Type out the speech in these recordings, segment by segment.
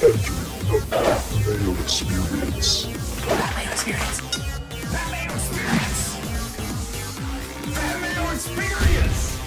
Mayo Experience. Mayo Experience. Mayo Experience. Mayo Experience.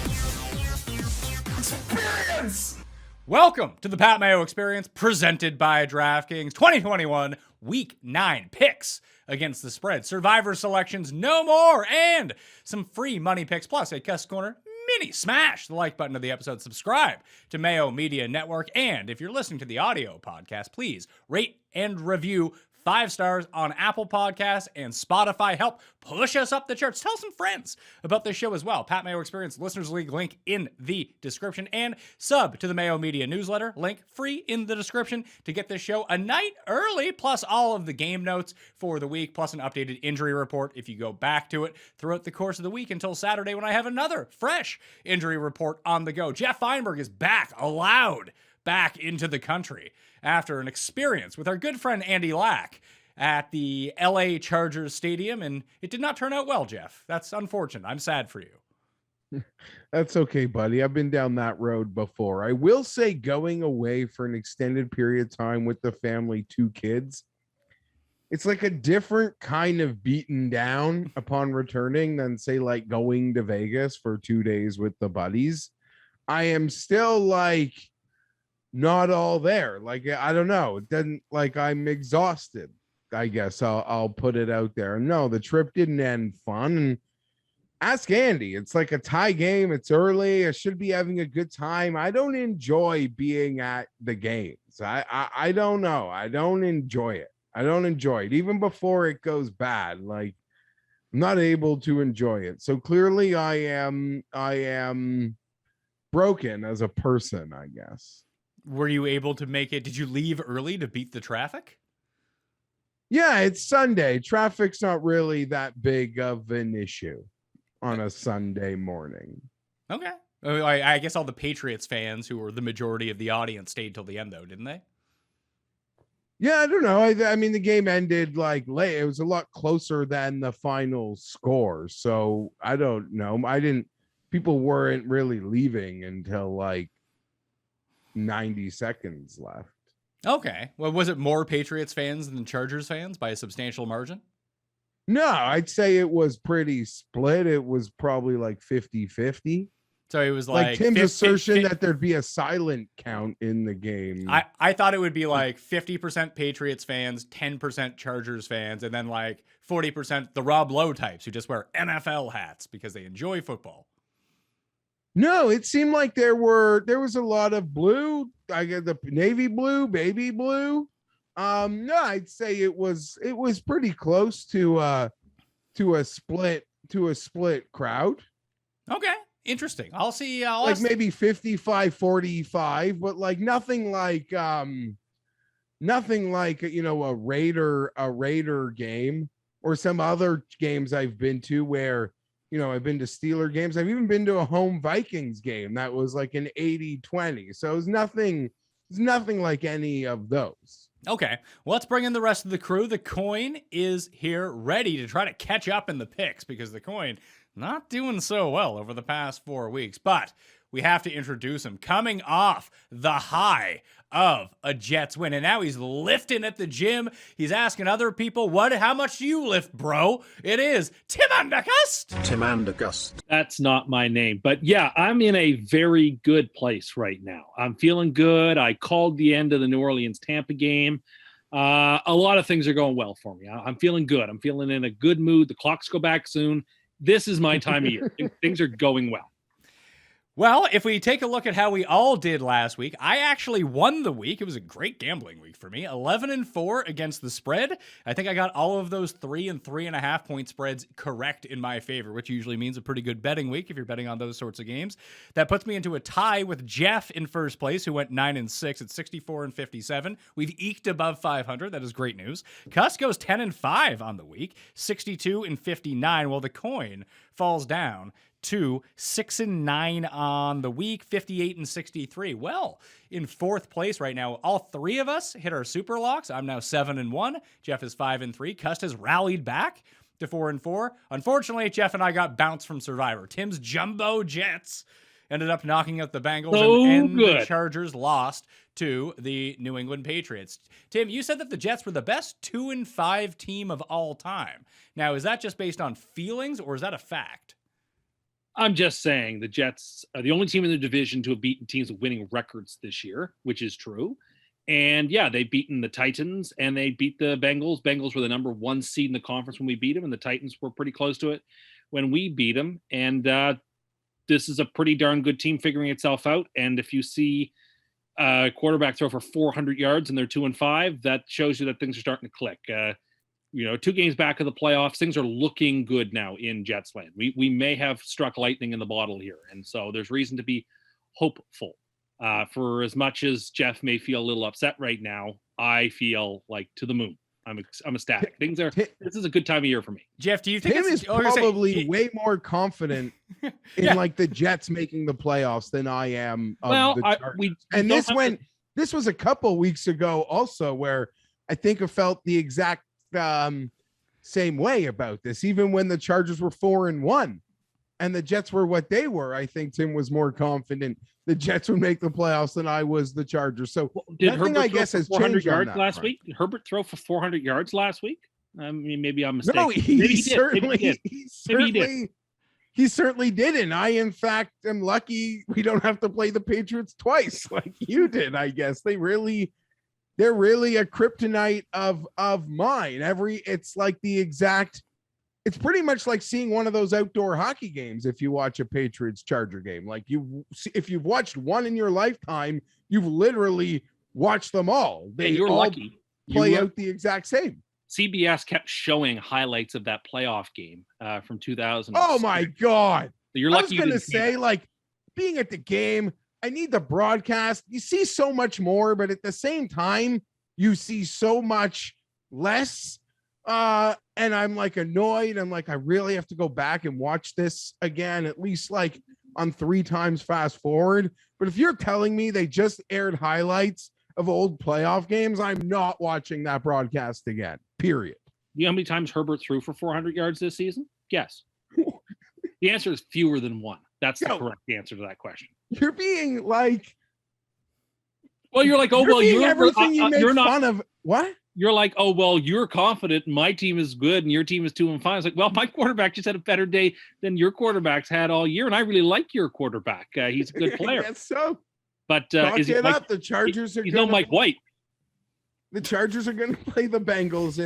Experience. Welcome to the Pat Mayo Experience, presented by DraftKings 2021 Week 9 picks against the spread. Survivor selections, no more, and some free money picks, plus a Cust Corner mini. Smash the like button of the episode, subscribe to Mayo Media Network, and if you're listening to the audio podcast, please rate and review 5 stars on Apple Podcasts and Spotify. Help push us up the charts. Tell some friends about this show as well. Pat Mayo Experience Listeners League link in the description, and sub to the Mayo Media newsletter, link free in the description to get this show a night early, plus all of the game notes for the week, plus an updated injury report if you go back to it throughout the course of the week until Saturday when I have another fresh injury report on the go. Geoff Fienberg is back, allowed back into the country after an experience with our good friend Andy Lack at the LA Chargers Stadium, and it did not turn out well, Geoff. That's unfortunate. I'm sad for you. That's okay, buddy. I've been down that road before. I will say going away for an extended period of time with the family, 2 kids, it's like a different kind of beaten down upon returning than, say, like going to Vegas for 2 days with the buddies. I am still like not all there. Like, I don't know. It doesn't, like, I'm exhausted, I guess. I'll put it out there. No, the trip didn't end fun. And ask Andy. It's like a tie game. It's early. I should be having a good time. I don't enjoy being at the games. I don't know. I don't enjoy it. I don't enjoy it. Even before it goes bad, like, I'm not able to enjoy it. So clearly I am broken as a person, I guess. Were you able to make it? Did you leave early to beat the traffic? Yeah, it's Sunday. Traffic's not really that big of an issue on a Sunday morning. Okay. I guess all the Patriots fans, who were the majority of the audience, stayed till the end, though, didn't they? Yeah, I don't know. I mean, the game ended like late. It was a lot closer than the final score. So I don't know. People weren't really leaving until like 90 seconds left. Okay. Well, was it more Patriots fans than Chargers fans by a substantial margin? No, I'd say it was pretty split. It was probably like 50-50. So it was like Tim's assertion that there'd be a silent count in the game. I thought it would be like 50% Patriots fans, 10% Chargers fans, and then like 40% the Rob Lowe types who just wear NFL hats because they enjoy football. No, it seemed like there was a lot of blue. I get the navy blue, baby blue. No, I'd say it was pretty close to a split crowd. Okay. Interesting. I'll see. Like maybe 55-45, but like nothing like a Raider game or some other games I've been to where, I've been to Steeler games. I've even been to a home Vikings game that was like an 80-20. So it's nothing like any of those. Okay, well, let's bring in the rest of the crew. The coin is here ready to try to catch up in the picks because the coin not doing so well over the past 4 weeks, but we have to introduce him coming off the high of a Jets win. And now he's lifting at the gym. He's asking other people, how much do you lift, bro? It is Tim Andergust. Tim Andergust. That's not my name. But yeah, I'm in a very good place right now. I'm feeling good. I called the end of the New Orleans-Tampa game. A lot of things are going well for me. I'm feeling good. I'm feeling in a good mood. The clocks go back soon. This is my time of year. Things are going well. Well, if we take a look at how we all did last week, I actually won the week. It was a great gambling week for me. 11-4 against the spread. I think I got all of those 3 and 3.5 point spreads correct in my favor, which usually means a pretty good betting week if you're betting on those sorts of games. That puts me into a tie with Geoff in first place, who went 9-6 at 64-57. We've eked above 500. That is great news. Cust goes 10-5 on the week, 62-59, while the coin falls down to 6-9 on the week, 58-63. Well, in fourth place right now, all 3 of us hit our super locks. I'm now 7-1. Geoff is 5-3. Cust has rallied back to 4-4. Unfortunately, Geoff and I got bounced from Survivor. Tim's Jumbo Jets ended up knocking out the Bengals, So and the good. Chargers lost to the New England Patriots. Tim, you said that the Jets were the best 2-5 team of all time. Now, is that just based on feelings, or is that a fact? I'm just saying the Jets are the only team in the division to have beaten teams with winning records this year, which is true. And yeah, they've beaten the Titans and they beat the Bengals. Bengals were the number 1 seed in the conference when we beat them, and the Titans were pretty close to it when we beat them. And this is a pretty darn good team figuring itself out. And if you see a quarterback throw for 400 yards and they're 2-5, that shows you that things are starting to click. 2 games back of the playoffs, things are looking good now in Jets land. We may have struck lightning in the bottle here. And so there's reason to be hopeful. For as much as Geoff may feel a little upset right now, I feel like to the moon. I'm ecstatic. This is a good time of year for me. Jeff, do you think Tim is probably way more confident in like the Jets making the playoffs than I am. This was a couple weeks ago also where I think I felt the exact same way about this, even when the Chargers were 4-1 and the Jets were what they were. I think Tim was more confident the Jets would make the playoffs than I was the Chargers. So did nothing, Herbert I guess, has 400 changed yards on that last front. week? Did Herbert throw for 400 yards last week? I mean, maybe I'm mistaken. No, he certainly didn't. I, in fact, am lucky we don't have to play the Patriots twice like you did. I guess they're really a kryptonite of mine. It's pretty much like seeing one of those outdoor hockey games. If you watch a Patriots Charger game, like if you've watched one in your lifetime, you've literally watched them all. You're all lucky. Play out the exact same. CBS kept showing highlights of that playoff game from 2000. Oh my God. You're lucky. I was going to say, like, being at the game, I need the broadcast. You see so much more, but at the same time, you see so much less. And I'm like annoyed. I'm like, I really have to go back and watch this again, at least like on 3 times fast forward. But if you're telling me they just aired highlights of old playoff games, I'm not watching that broadcast again, period. You know how many times Herbert threw for 400 yards this season? Guess. The answer is fewer than 1. That's the correct answer to that question. You're being like, well, you're like, oh, well, everything you make you're not fun of. What? You're like, oh, well, you're confident my team is good and your team is 2-5. It's like, well, my quarterback just had a better day than your quarterback's had all year. And I really like your quarterback. He's a good player. That's so. But is it up? The Chargers are he's no Mike White. The Chargers are going to play the Bengals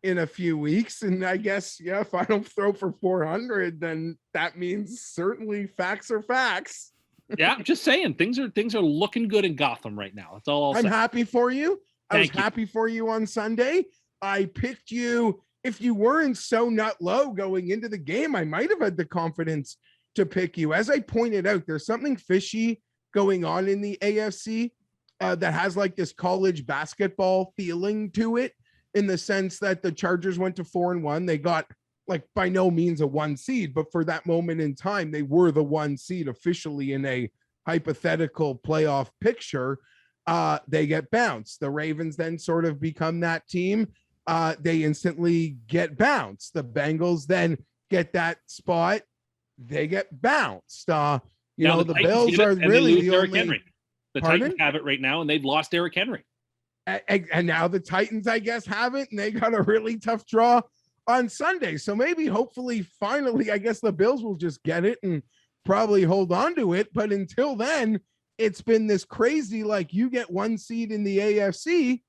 in a few weeks. And I guess, yeah, if I don't throw for 400, then that means certainly facts are facts. Yeah, I'm just saying things are looking good in Gotham right now. That's all I'm happy for you. I was Thank you. happy for you on Sunday. I picked you. If you weren't so nut low going into the game, I might have had the confidence to pick you. As I pointed out, there's something fishy going on in the AFC that has like this college basketball feeling to it, in the sense that the Chargers went to 4-1. They got like by no means a 1 seed, but for that moment in time, they were the 1 seed officially in a hypothetical playoff picture. They get bounced. The Ravens then sort of become that team. They instantly get bounced. The Bengals then get that spot. They get bounced. The Bills are really the only. Henry. The Pardon? Titans have it right now, and they've lost Derrick Henry. And now the Titans, I guess, have it, and they got a really tough draw on Sunday. So maybe, hopefully, finally, I guess the Bills will just get it and probably hold on to it. But until then, it's been this crazy, like, you get 1 seed in the AFC,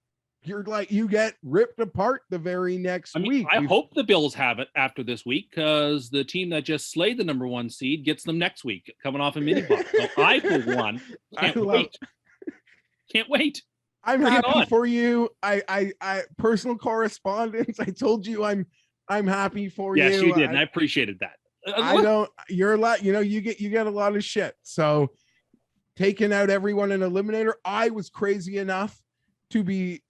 you're like, you get ripped apart the very next week. I hope the Bills have it after this week, because the team that just slayed the number 1 seed gets them next week, coming off a mini buff. So I, for one, can't wait. I'm happy for you. I personal correspondence. I told you I'm happy for you. Yes, you did, and I appreciated that. You're a lot. You get a lot of shit. So taking out everyone in Eliminator, I was crazy enough to be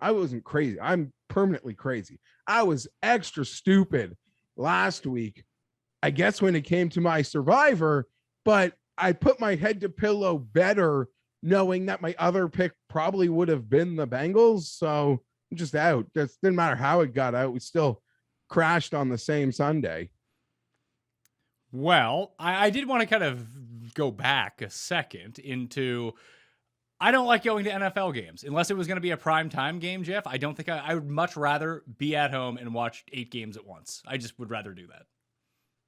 I wasn't crazy. I'm permanently crazy. I was extra stupid last week, I guess, when it came to my Survivor, but I put my head to pillow better knowing that my other pick probably would have been the Bengals. So I'm just out. That didn't matter how it got out. We still crashed on the same Sunday. Well, I did want to kind of go back a second into. I don't like going to NFL games unless it was going to be a prime time game, Geoff. I don't think I would much rather be at home and watch 8 games at once. I just would rather do that.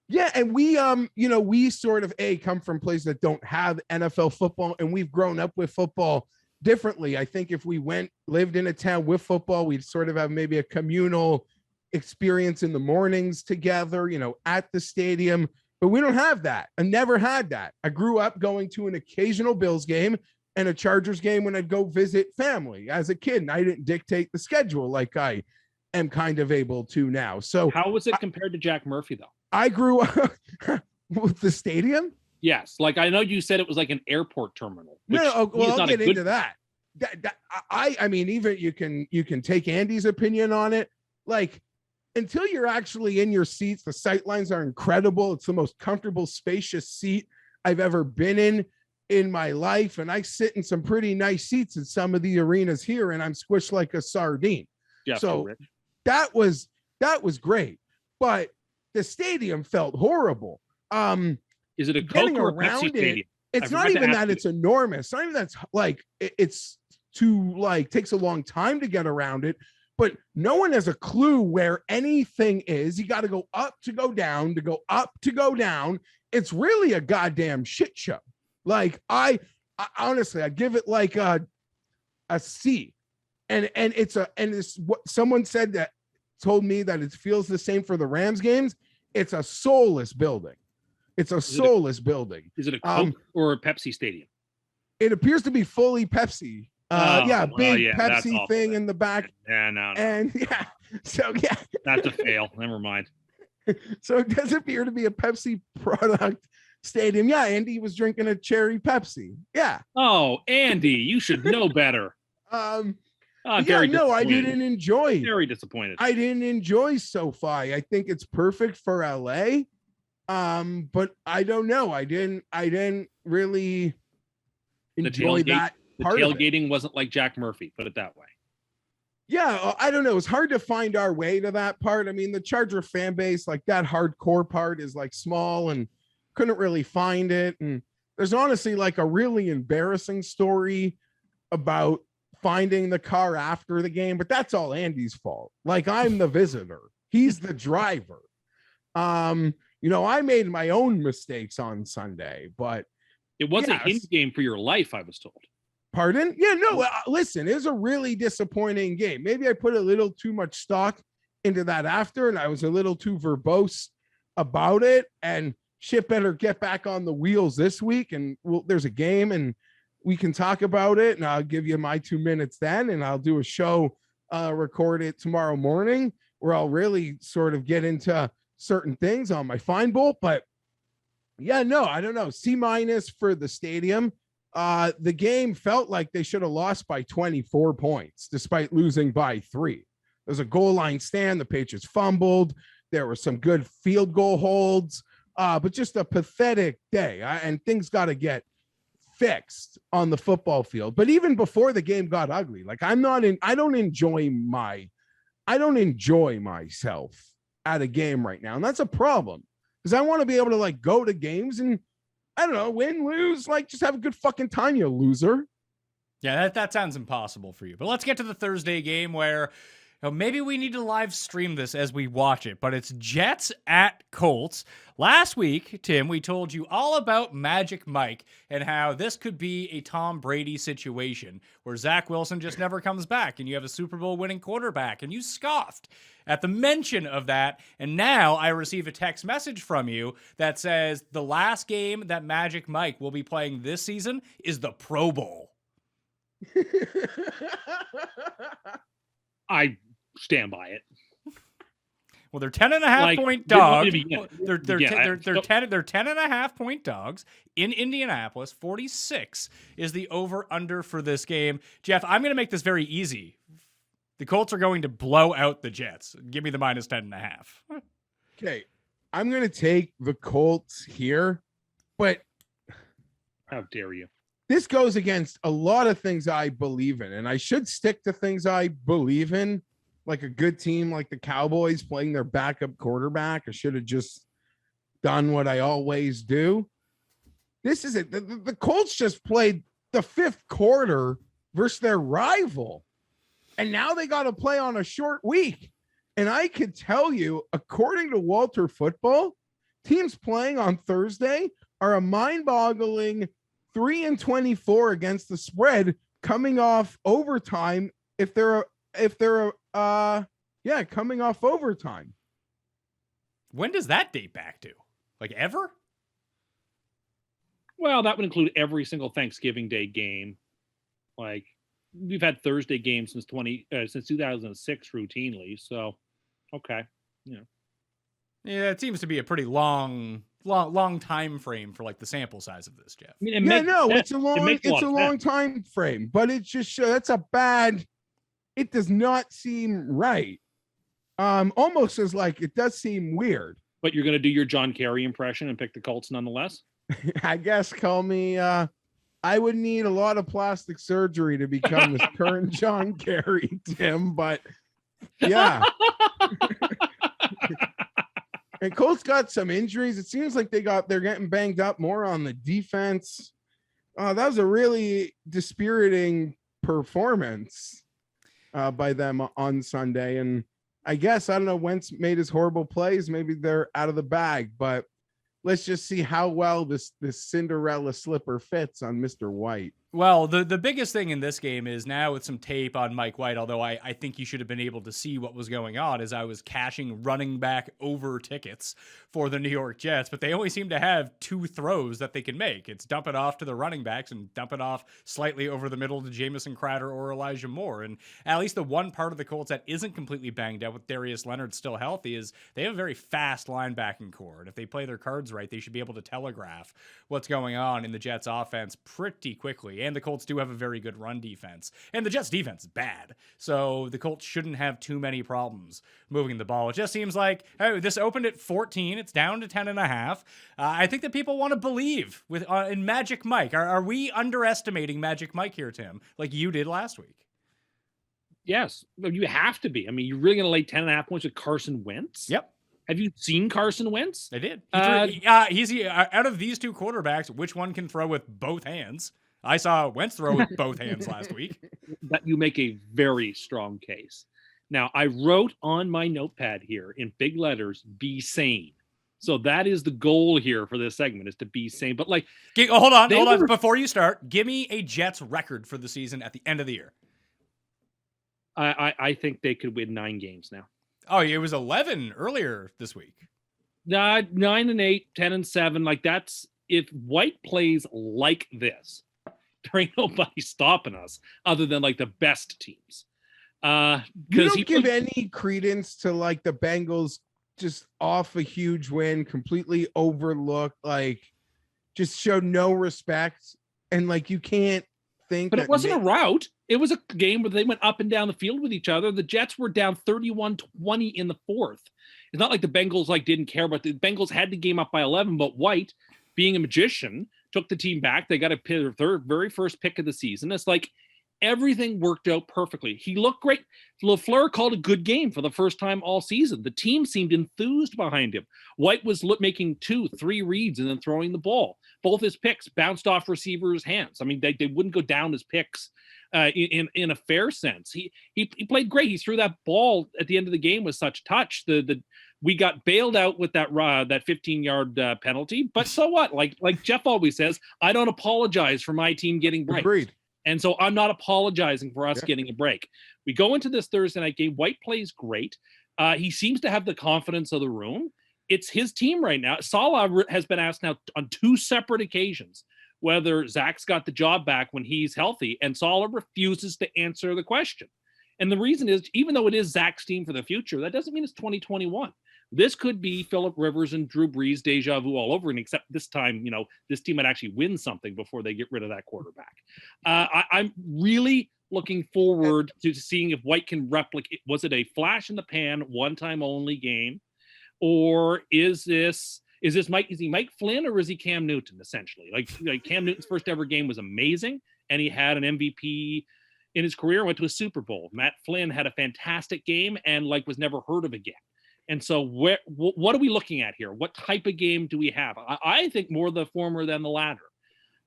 Yeah, and we we sort of come from places that don't have NFL football, and we've grown up with football differently. I think if we lived in a town with football, we'd sort of have maybe a communal experience in the mornings together, at the stadium. But we don't have that. I never had that. I grew up going to an occasional Bills game and a Chargers game when I'd go visit family as a kid, and I didn't dictate the schedule like I am kind of able to now. So how was it compared to Jack Murphy, though? I grew up with the stadium. Yes, like I know you said it was like an airport terminal. Well, I'll get into that. I mean, even you can take Andy's opinion on it. Like, until you're actually in your seats, the sight lines are incredible. It's the most comfortable, spacious seat I've ever been in my life, and I sit in some pretty nice seats in some of the arenas here, and I'm squished like a sardine. Yeah, so that was great, but the stadium felt horrible. Is it a Coke or a Pepsi stadium? It's not even that it's enormous. Not even that's like it's too takes a long time to get around it. But no one has a clue where anything is. You got to go up to go down, to go up to go down. It's really a goddamn shit show. Like I honestly, I give it like a C. And it's what someone said that told me that it feels the same for the Rams games. It's a soulless building. It's a soulless building. Is it a Coke or a Pepsi stadium? It appears to be fully Pepsi. Pepsi thing in the back. Yeah, no. And That's a fail. Never mind. So it does appear to be a Pepsi product stadium. Yeah, Andy was drinking a cherry Pepsi. Yeah. Oh, Andy, you should know better. I didn't enjoy. Very disappointed. I didn't enjoy SoFi. I think it's perfect for LA. But I don't know. I didn't really enjoy that. The tailgating wasn't like Jack Murphy, put it that way. Yeah, I don't know. It's hard to find our way to that part. I mean, the Charger fan base, like that hardcore part is like small and couldn't really find it. And there's honestly like a really embarrassing story about finding the car after the game, but that's all Andy's fault. Like, I'm the visitor. He's the driver. I made my own mistakes on Sunday, but it wasn't his game for your life, I was told. Pardon? Yeah, no, listen, it was a really disappointing game. Maybe I put a little too much stock into that after, and I was a little too verbose about it, and shit better get back on the wheels this week, and there's a game, and we can talk about it, and I'll give you my 2 minutes then, and I'll do a show, record it tomorrow morning, where I'll really sort of get into certain things on my fine bolt. But yeah, no, I don't know. C- for the stadium. The game felt like they should have lost by 24 points, despite losing by 3. There's a goal line stand. The Patriots fumbled. There were some good field goal holds, but just a pathetic day. And things got to get fixed on the football field. But even before the game got ugly, like I don't enjoy myself at a game right now. And that's a problem, because I want to be able to like go to games and, I don't know, win, lose, like just have a good fucking time, you loser. Yeah, that sounds impossible for you. But let's get to the Thursday game where maybe we need to live stream this as we watch it, but it's Jets at Colts. Last week, Tim, we told you all about Magic Mike and how this could be a Tom Brady situation where Zach Wilson just never comes back and you have a Super Bowl winning quarterback, and you scoffed at the mention of that. And now I receive a text message from you that says the last game that Magic Mike will be playing this season is the Pro Bowl. I stand by it. Well, they're 10.5 point dogs. They're 10.5 point dogs in Indianapolis. 46 is the over under for this game. Geoff, I'm going to make this very easy. The Colts are going to blow out the Jets. Give me the minus 10.5. Okay, I'm going to take the Colts here, but how dare you? This goes against a lot of things I believe in, and I should stick to things I believe in, like a good team like the Cowboys playing their backup quarterback. I should have just done what I always do. This is it. The Colts just played the fifth quarter versus their rival. And now they got to play on a short week. And I could tell you, according to Walter Football, teams playing on Thursday are a mind-boggling 3-24 against the spread coming off overtime coming off overtime. When does that date back to? Like ever? Well, that would include every single Thanksgiving Day game. Like we've had Thursday games since 2006 routinely. So, okay, Yeah, it seems to be a pretty long time frame for like the sample size of this, Geoff. I mean, it's a long time frame, but it just it does not seem right. Almost as like it does seem weird. But you're going to do your John Kerry impression and pick the Colts nonetheless? I guess call me I would need a lot of plastic surgery to become this current John Kerry, Tim, but yeah. And Colts got some injuries. It seems like they're getting banged up more on the defense. That was a really dispiriting performance by them on Sunday. And I guess, I don't know, Wentz made his horrible plays. Maybe they're out of the bag, but let's just see how well this Cinderella slipper fits on Mr. White. Well, the biggest thing in this game is now with some tape on Mike White, although I think you should have been able to see what was going on as I was cashing running back over tickets for the New York Jets, but they only seem to have two throws that they can make. It's dump it off to the running backs and dump it off slightly over the middle to Jamison Crowder or Elijah Moore. And at least the one part of the Colts that isn't completely banged up with Darius Leonard still healthy is they have a very fast linebacking core. And if they play their cards right, they should be able to telegraph what's going on in the Jets offense pretty quickly. And the Colts do have a very good run defense. And the Jets defense is bad. So the Colts shouldn't have too many problems moving the ball. It just seems like, oh, this opened at 14. It's down to 10.5. I think that people want to believe in Magic Mike. Are we underestimating Magic Mike here, Tim, like you did last week? Yes. You have to be. I mean, you're really going to lay 10.5 points with Carson Wentz? Yep. Have you seen Carson Wentz? I did. He's out of these two quarterbacks, which one can throw with both hands? I saw Wentz throw with both hands last week. That you make a very strong case. Now, I wrote on my notepad here in big letters, be sane. So that is the goal here for this segment, is to be sane. But like, hold on. Before you start, give me a Jets record for the season at the end of the year. I think they could win 9 games now. Oh, it was 11 earlier this week. 9-8, 10-7. Like that's, if White plays like this, there ain't nobody stopping us other than like the best teams. You don't give any credence to like the Bengals just off a huge win, completely overlooked, like just showed no respect. And like, you can't think. But it wasn't a rout. It was a game where they went up and down the field with each other. The Jets were down 31-20 in the fourth. It's not like the Bengals like didn't care, but the Bengals had the game up by 11. But White, being a magician, took the team back. They got their very first pick of the season. It's like everything worked out perfectly. He looked great. LaFleur called a good game for the first time all season. The team seemed enthused behind him. White was making 2-3 reads and then throwing the ball. Both his picks bounced off receivers' hands. I mean, they wouldn't go down as picks in a fair sense. He played great. He threw that ball at the end of the game with such touch. We got bailed out with that 15-yard penalty, but so what? Like Geoff always says, I don't apologize for my team getting breaks. Agreed. And so I'm not apologizing for us getting a break. We go into this Thursday night game. White plays great. He seems to have the confidence of the room. It's his team right now. Saleh has been asked now on 2 separate occasions whether Zach's got the job back when he's healthy, and Saleh refuses to answer the question. And the reason is, even though it is Zach's team for the future, that doesn't mean it's 2021. This could be Phillip Rivers and Drew Brees deja vu all over, and except this time, this team might actually win something before they get rid of that quarterback. I'm really looking forward to seeing if White can replicate. Was it a flash in the pan, one-time only game, or is Mike? Is he Mike Flynn or is he Cam Newton? Essentially, like Cam Newton's first ever game was amazing, and he had an MVP in his career. Went to a Super Bowl. Matt Flynn had a fantastic game and was never heard of again. And so what are we looking at here? What type of game do we have? I think more the former than the latter.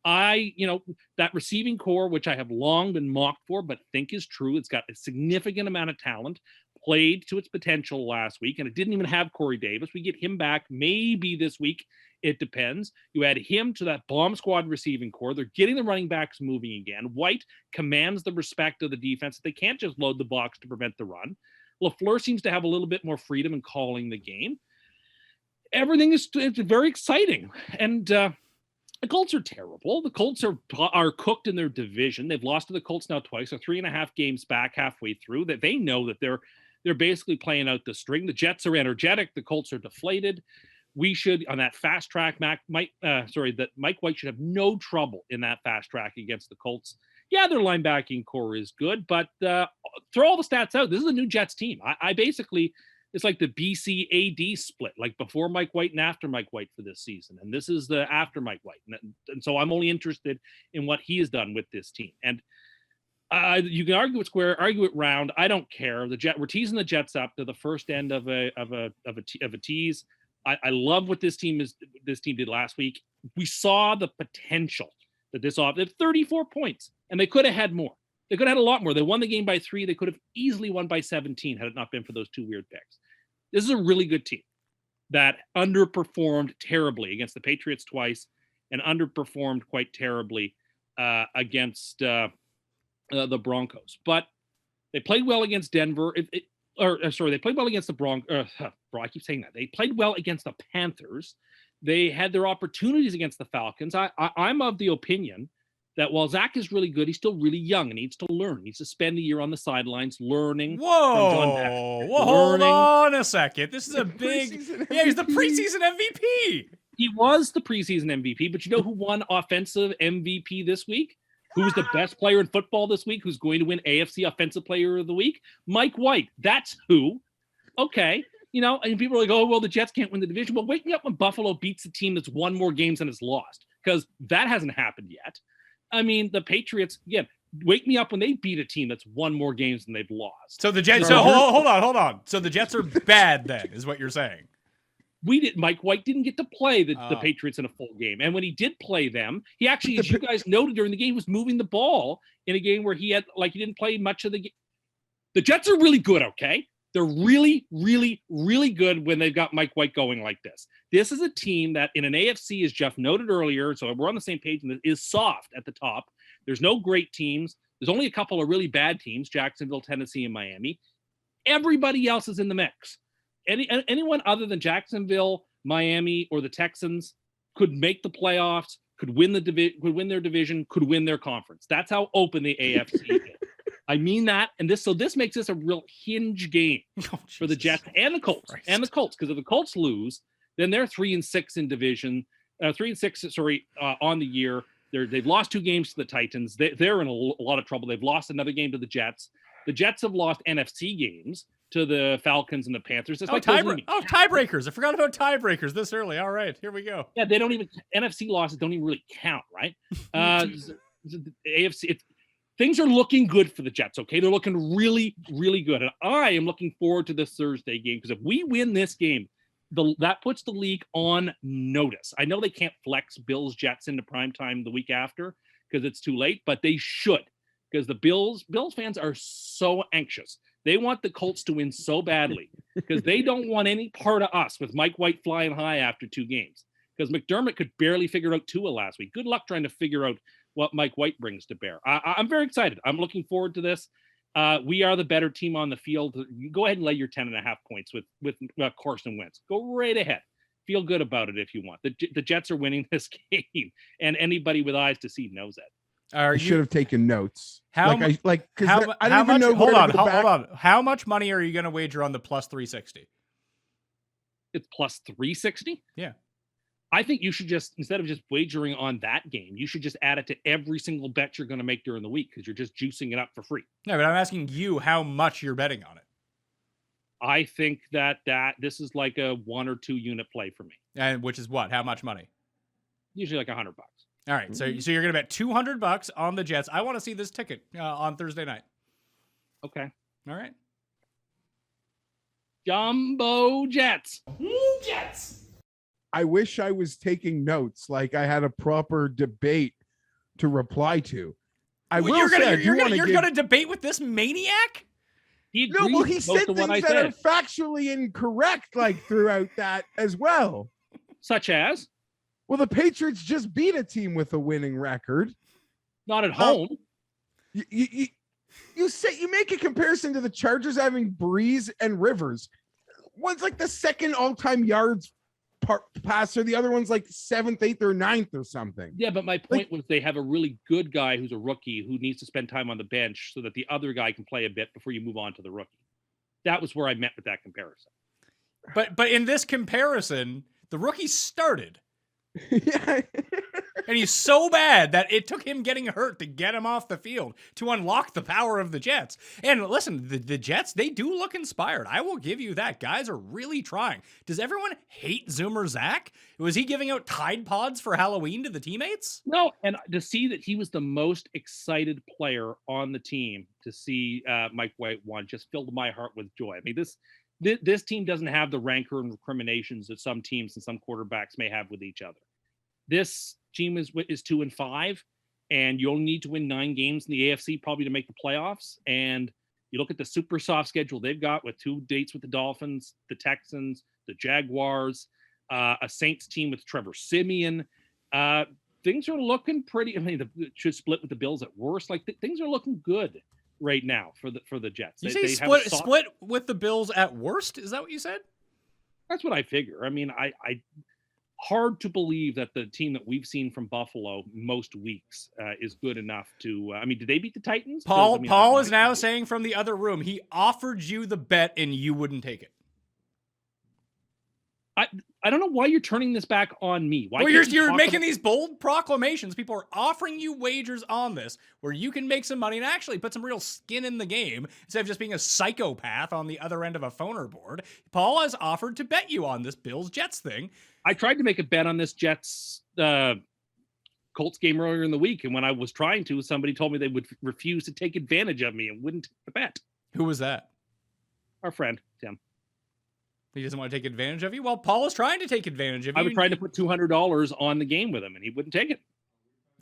That receiving core, which I have long been mocked for, but think is true. It's got a significant amount of talent, played to its potential last week, and it didn't even have Corey Davis. We get him back maybe this week. It depends. You add him to that bomb squad receiving core. They're getting the running backs moving again. White commands the respect of the defense. They can't just load the box to prevent the run. LaFleur seems to have a little bit more freedom in calling the game. Everything is very exciting. And the Colts are terrible. The Colts are cooked in their division. They've lost to the Colts now twice. They're 3.5 games back halfway through. That they know that they're basically playing out the string. The Jets are energetic. The Colts are deflated. We should, on that fast track, Mike White should have no trouble in that fast track against the Colts. Yeah, their linebacking core is good, but throw all the stats out. This is a new Jets team. I basically, it's like the BC AD split, like before Mike White and after Mike White for this season. And this is the after Mike White. And so I'm only interested in what he has done with this team. And you can argue it square, argue it round. I don't care. We're teasing the Jets up to the first end of a tease. I love what this team did last week. We saw the potential that they have 34 points, and they could have had more. They could have had a lot more. They won the game by 3. They could have easily won by 17 had it not been for those 2 weird picks. This is a really good team that underperformed terribly against the Patriots twice and underperformed quite terribly against the Broncos. But they played well against Denver. They played well against the Broncos. I keep saying that. They played well against the Panthers. They had their opportunities against the Falcons. I'm of the opinion that while Zach is really good, he's still really young and needs to learn. He needs to spend a year on the sidelines learning. Whoa, hold on a second. This is a big... Yeah, he's the preseason MVP. He was the preseason MVP, but you know who won offensive MVP this week? Who's the best player in football this week? Who's going to win AFC Offensive Player of the Week? Mike White. That's who. Okay. And people are like, oh, well, the Jets can't win the division. Well, wake me up when Buffalo beats a team that's won more games than it's lost, because that hasn't happened yet. I mean, the Patriots, again, wake me up when they beat a team that's won more games than they've lost. So the Jets, hold on. So the Jets are bad then, is what you're saying. Mike White didn't get to play the Patriots in a full game. And when he did play them, he actually, as you guys noted during the game, was moving the ball in a game where he didn't play much of the game. The Jets are really good, okay? They're really, really, really good when they've got Mike White going like this. This is a team that in an AFC, as Geoff noted earlier, so we're on the same page, and is soft at the top. There's no great teams. There's only a couple of really bad teams, Jacksonville, Tennessee, and Miami. Everybody else is in the mix. Anyone other than Jacksonville, Miami, or the Texans could make the playoffs, could win their division, could win their conference. That's how open the AFC is. I mean that, and this makes this a real hinge game for the Jets and the Colts. Christ. And the Colts, because if the Colts lose, then they're 3-6 in division, 3-6 on the year. They've lost 2 games to the Titans. They're in a lot of trouble. They've lost another game to the Jets. The Jets have lost NFC games to the Falcons and the Panthers. It's tiebreakers. I forgot about tiebreakers this early. All right, here we go. Yeah, they don't even NFC losses don't even really count, right? The AFC. Things are looking good for the Jets, okay? They're looking really, really good. And I am looking forward to this Thursday game, because if we win this game, that puts the league on notice. I know they can't flex Bills Jets into primetime the week after because it's too late, but they should, because the Bills fans are so anxious. They want the Colts to win so badly because they don't want any part of us with Mike White flying high after 2 games, because McDermott could barely figure out Tua last week. Good luck trying to figure out what Mike White brings to bear. I'm very excited. I'm looking forward to this. We are the better team on the field. You go ahead and lay your 10.5 points with Carson Wentz. Go right ahead. Feel good about it if you want. The Jets are winning this game, and anybody with eyes to see knows it. I should have taken notes. Hold on. How much money are you going to wager on the plus 360? It's plus 360? Yeah. I think you should just, instead of just wagering on that game, you should just add it to every single bet you're going to make during the week, because you're just juicing it up for free. No, but I'm asking you how much you're betting on it. I think that this is like a 1 or 2 unit play for me. And which is what? How much money? Usually like $100. All right, so you're going to bet $200 on the Jets. I want to see this ticket on Thursday night. Okay. All right. Jumbo Jets. Jets. I wish I was taking notes, like I had a proper debate to reply to. I will You're say, gonna debate with this maniac? He no, well, he said things that are factually incorrect, like throughout that as well. Such as? Well, the Patriots just beat a team with a winning record. Not at home. You say you make a comparison to the Chargers having Breeze and Rivers. One's like the second all-time yards passer. The other one's like 7th, 8th, or 9th or something. Yeah, but my point was they have a really good guy who's a rookie who needs to spend time on the bench so that the other guy can play a bit before you move on to the rookie. That was where I meant with that comparison. But in this comparison, the rookie started. Yeah. And he's so bad that it took him getting hurt to get him off the field to unlock the power of the Jets. And listen, the Jets, they do look inspired. I will give you that. Guys are really trying. Does everyone hate Zoomer Zach? Was he giving out Tide Pods for Halloween to the teammates? No, and to see that he was the most excited player on the team, to see Mike White won, just filled my heart with joy. I mean, this team doesn't have the rancor and recriminations that some teams and some quarterbacks may have with each other. This team is 2-5, and you'll need to win 9 games in the AFC probably to make the playoffs. And you look at the super soft schedule they've got with 2 dates with the Dolphins, the Texans, the Jaguars, a Saints team with Trevor Siemian. Things are looking pretty. I mean, it should split with the Bills at worst. Like things are looking good right now for the Jets. You say split with the Bills at worst? Is that what you said? That's what I figure. I mean, I hard to believe that the team that we've seen from Buffalo most weeks is good enough to. I mean, did they beat the Titans? Paul is now saying from the other room he offered you the bet and you wouldn't take it. I don't know why you're turning this back on me. Why you're making these bold proclamations. People are offering you wagers on this where you can make some money and actually put some real skin in the game instead of just being a psychopath on the other end of a phoner board. Paul has offered to bet you on this Bills-Jets thing. I tried to make a bet on this Jets Colts game earlier in the week, and when I was trying to, somebody told me they would refuse to take advantage of me and wouldn't take the bet. Who was that? Our friend, Tim. He doesn't want to take advantage of you? Well, Paul is trying to take advantage of you. I was trying to put $200 on the game with him, and he wouldn't take it.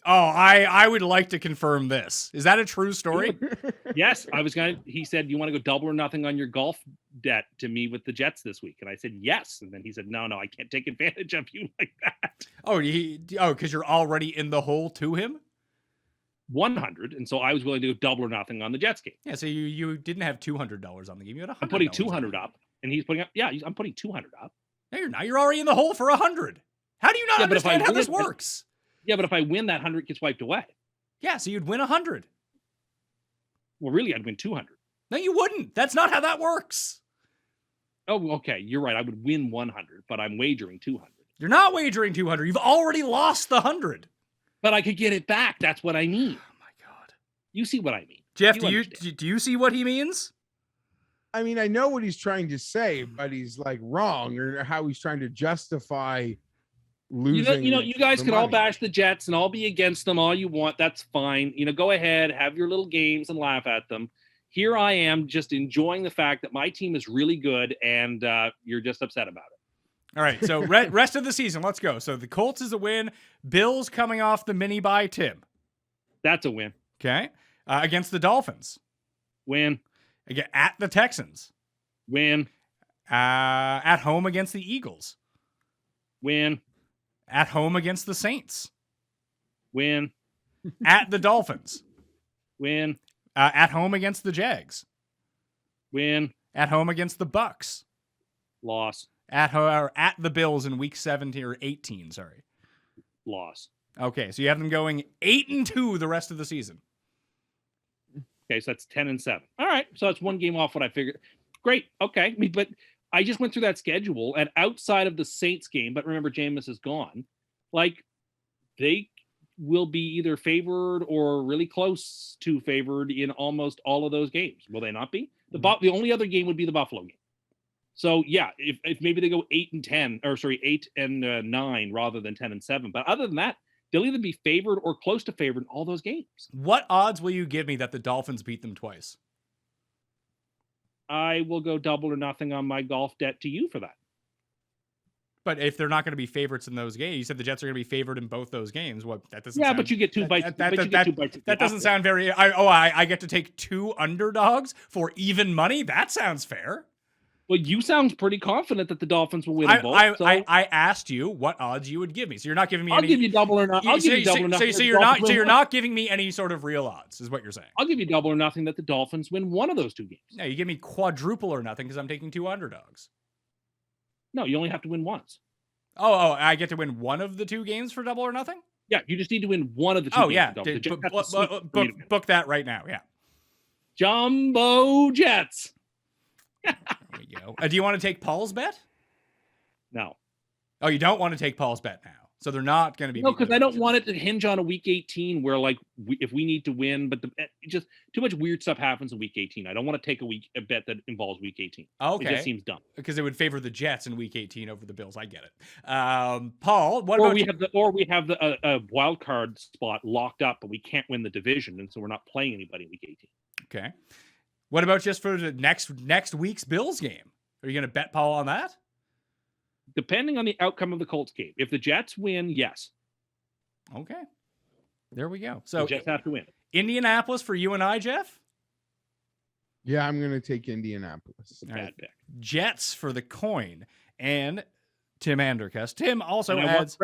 Oh, I would like to confirm this. Is that a true story? Yes. He said, you want to go double or nothing on your golf debt to me with the Jets this week? And I said, yes. And then he said, no, I can't take advantage of you like that. Because you're already in the hole to him? 100. And so I was willing to go double or nothing on the Jets game. Yeah. So you didn't have $200 on the game. You had $100. I'm putting 200 up. And he's putting up, I'm putting 200 up. No, you're not. You're already in the hole for 100. How do you not understand how this works? Yeah, but if I win, that 100 gets wiped away. Yeah, so you'd win 100. Well, really, I'd win 200. No, you wouldn't. That's not how that works. Oh, okay. You're right. I would win 100, but I'm wagering 200. You're not wagering 200. You've already lost the 100. But I could get it back. That's what I mean. Oh, my God. You see what I mean. Jeff, do you see what he means? I mean, I know what he's trying to say, but he's like wrong, or how he's trying to justify losing. You guys can all bash the Jets and all be against them all you want. That's fine. Go ahead, have your little games and laugh at them. Here I am just enjoying the fact that my team is really good and you're just upset about it. All right, so rest of the season, let's go. So the Colts is a win. Bills coming off the mini bye, Tim. That's a win. Okay. Against the Dolphins. Win. Again, at the Texans. Win. At home against the Eagles. Win. At home against the Saints. Win. At the Dolphins. Win. At home against the Jags. Win. At home against the Bucks. Loss. At the Bills in week 17 or 18, sorry. Loss. Okay, so you have them going 8-2 the rest of the season. Okay, so that's 10-7. All right, so that's one game off what I figured. Great, okay. But I just went through that schedule, and outside of the Saints game, but remember Jameis is gone, like they will be either favored or really close to favored in almost all of those games. Will they not be? The only other game would be the Buffalo game. So yeah, if maybe they go 8-10, or sorry, 8-9 rather than 10-7. But other than that, they'll either be favored or close to favored in all those games. What odds will you give me that the Dolphins beat them twice? I will go double or nothing on my golf debt to you for that. But if they're not going to be favorites in those games, you said the Jets are going to be favored in both those games. What that doesn't. Yeah, sound, but you get two bites. That doesn't sound very. I get to take two underdogs for even money. That sounds fair. Well, you sound pretty confident that the Dolphins will win them both. I asked you what odds you would give me, so you're not giving me. I'll give you double or not. I'll give you double or nothing. So you're not giving me any sort of real odds, is what you're saying. I'll give you double or nothing that the Dolphins win one of those two games. No, you give me quadruple or nothing because I'm taking two underdogs. No, you only have to win once. Oh, I get to win one of the two games for double or nothing? Yeah, you just need to win one of the two games. Oh, yeah. Book that right now, yeah. Jumbo Jets. There we go. Do you want to take Paul's bet? No. Oh, you don't want to take Paul's bet now. So they're not going to be. No, because I don't want it to hinge on a week 18 where, like, if we need to win, but just too much weird stuff happens in week 18. I don't want to take a bet that involves week 18. Okay. It just seems dumb. Because it would favor the Jets in week 18 over the Bills. I get it. Paul, what about we have the wild card spot locked up, but we can't win the division, and so we're not playing anybody in week 18. Okay. What about just for the next week's Bills game? Are you going to bet Paul on that? Depending on the outcome of the Colts game. If the Jets win, yes. Okay. There we go. So the Jets have to win. Indianapolis for you and I, Geoff? Yeah, I'm going to take Indianapolis. Bad pick. Jets for the coin. And Tim Andercust. Tim also and adds...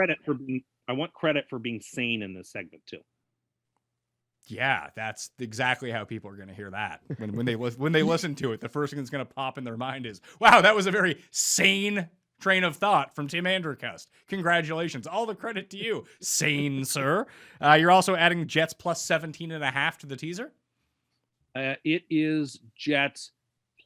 I want credit for being sane in this segment, too. Yeah, that's exactly how people are going to hear that. When they listen to it, the first thing that's going to pop in their mind is, wow, that was a very sane train of thought from Tim Andercust. Congratulations. All the credit to you, sane sir. You're also adding Jets plus 17.5 to the teaser? It is Jets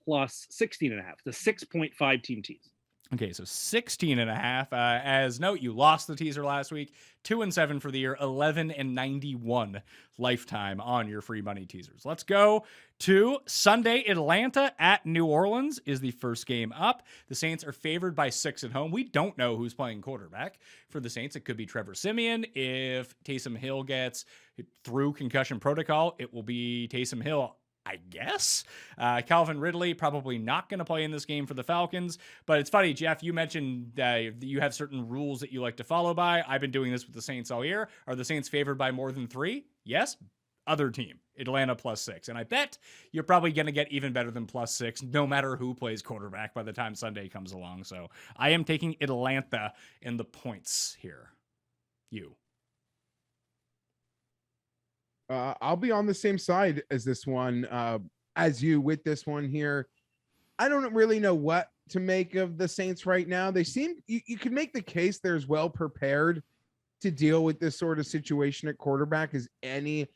plus 16.5. The 6.5 team tease. Okay, so 16.5. As note, you lost the teaser last week. 2-7 for the year, 11-91 lifetime on your free money teasers. Let's go to Sunday. Atlanta at New Orleans is the first game up. The Saints are favored by 6 at home. We don't know who's playing quarterback for the Saints. It could be Trevor Siemian. If Taysom Hill gets through concussion protocol, it will be Taysom Hill, I guess. Calvin Ridley probably not going to play in this game for the Falcons. But it's funny, Geoff, you mentioned you have certain rules that you like to follow by. I've been doing this with the Saints all year. Are the Saints favored by more than 3? Yes. Other team, Atlanta plus 6. And I bet you're probably going to get even better than plus 6, no matter who plays quarterback by the time Sunday comes along. So I am taking Atlanta in the points here. You. I'll be on the same side as this one, as you with this one here. I don't really know what to make of the Saints right now. They seem, you could make the case they're as well prepared to deal with this sort of situation at quarterback as any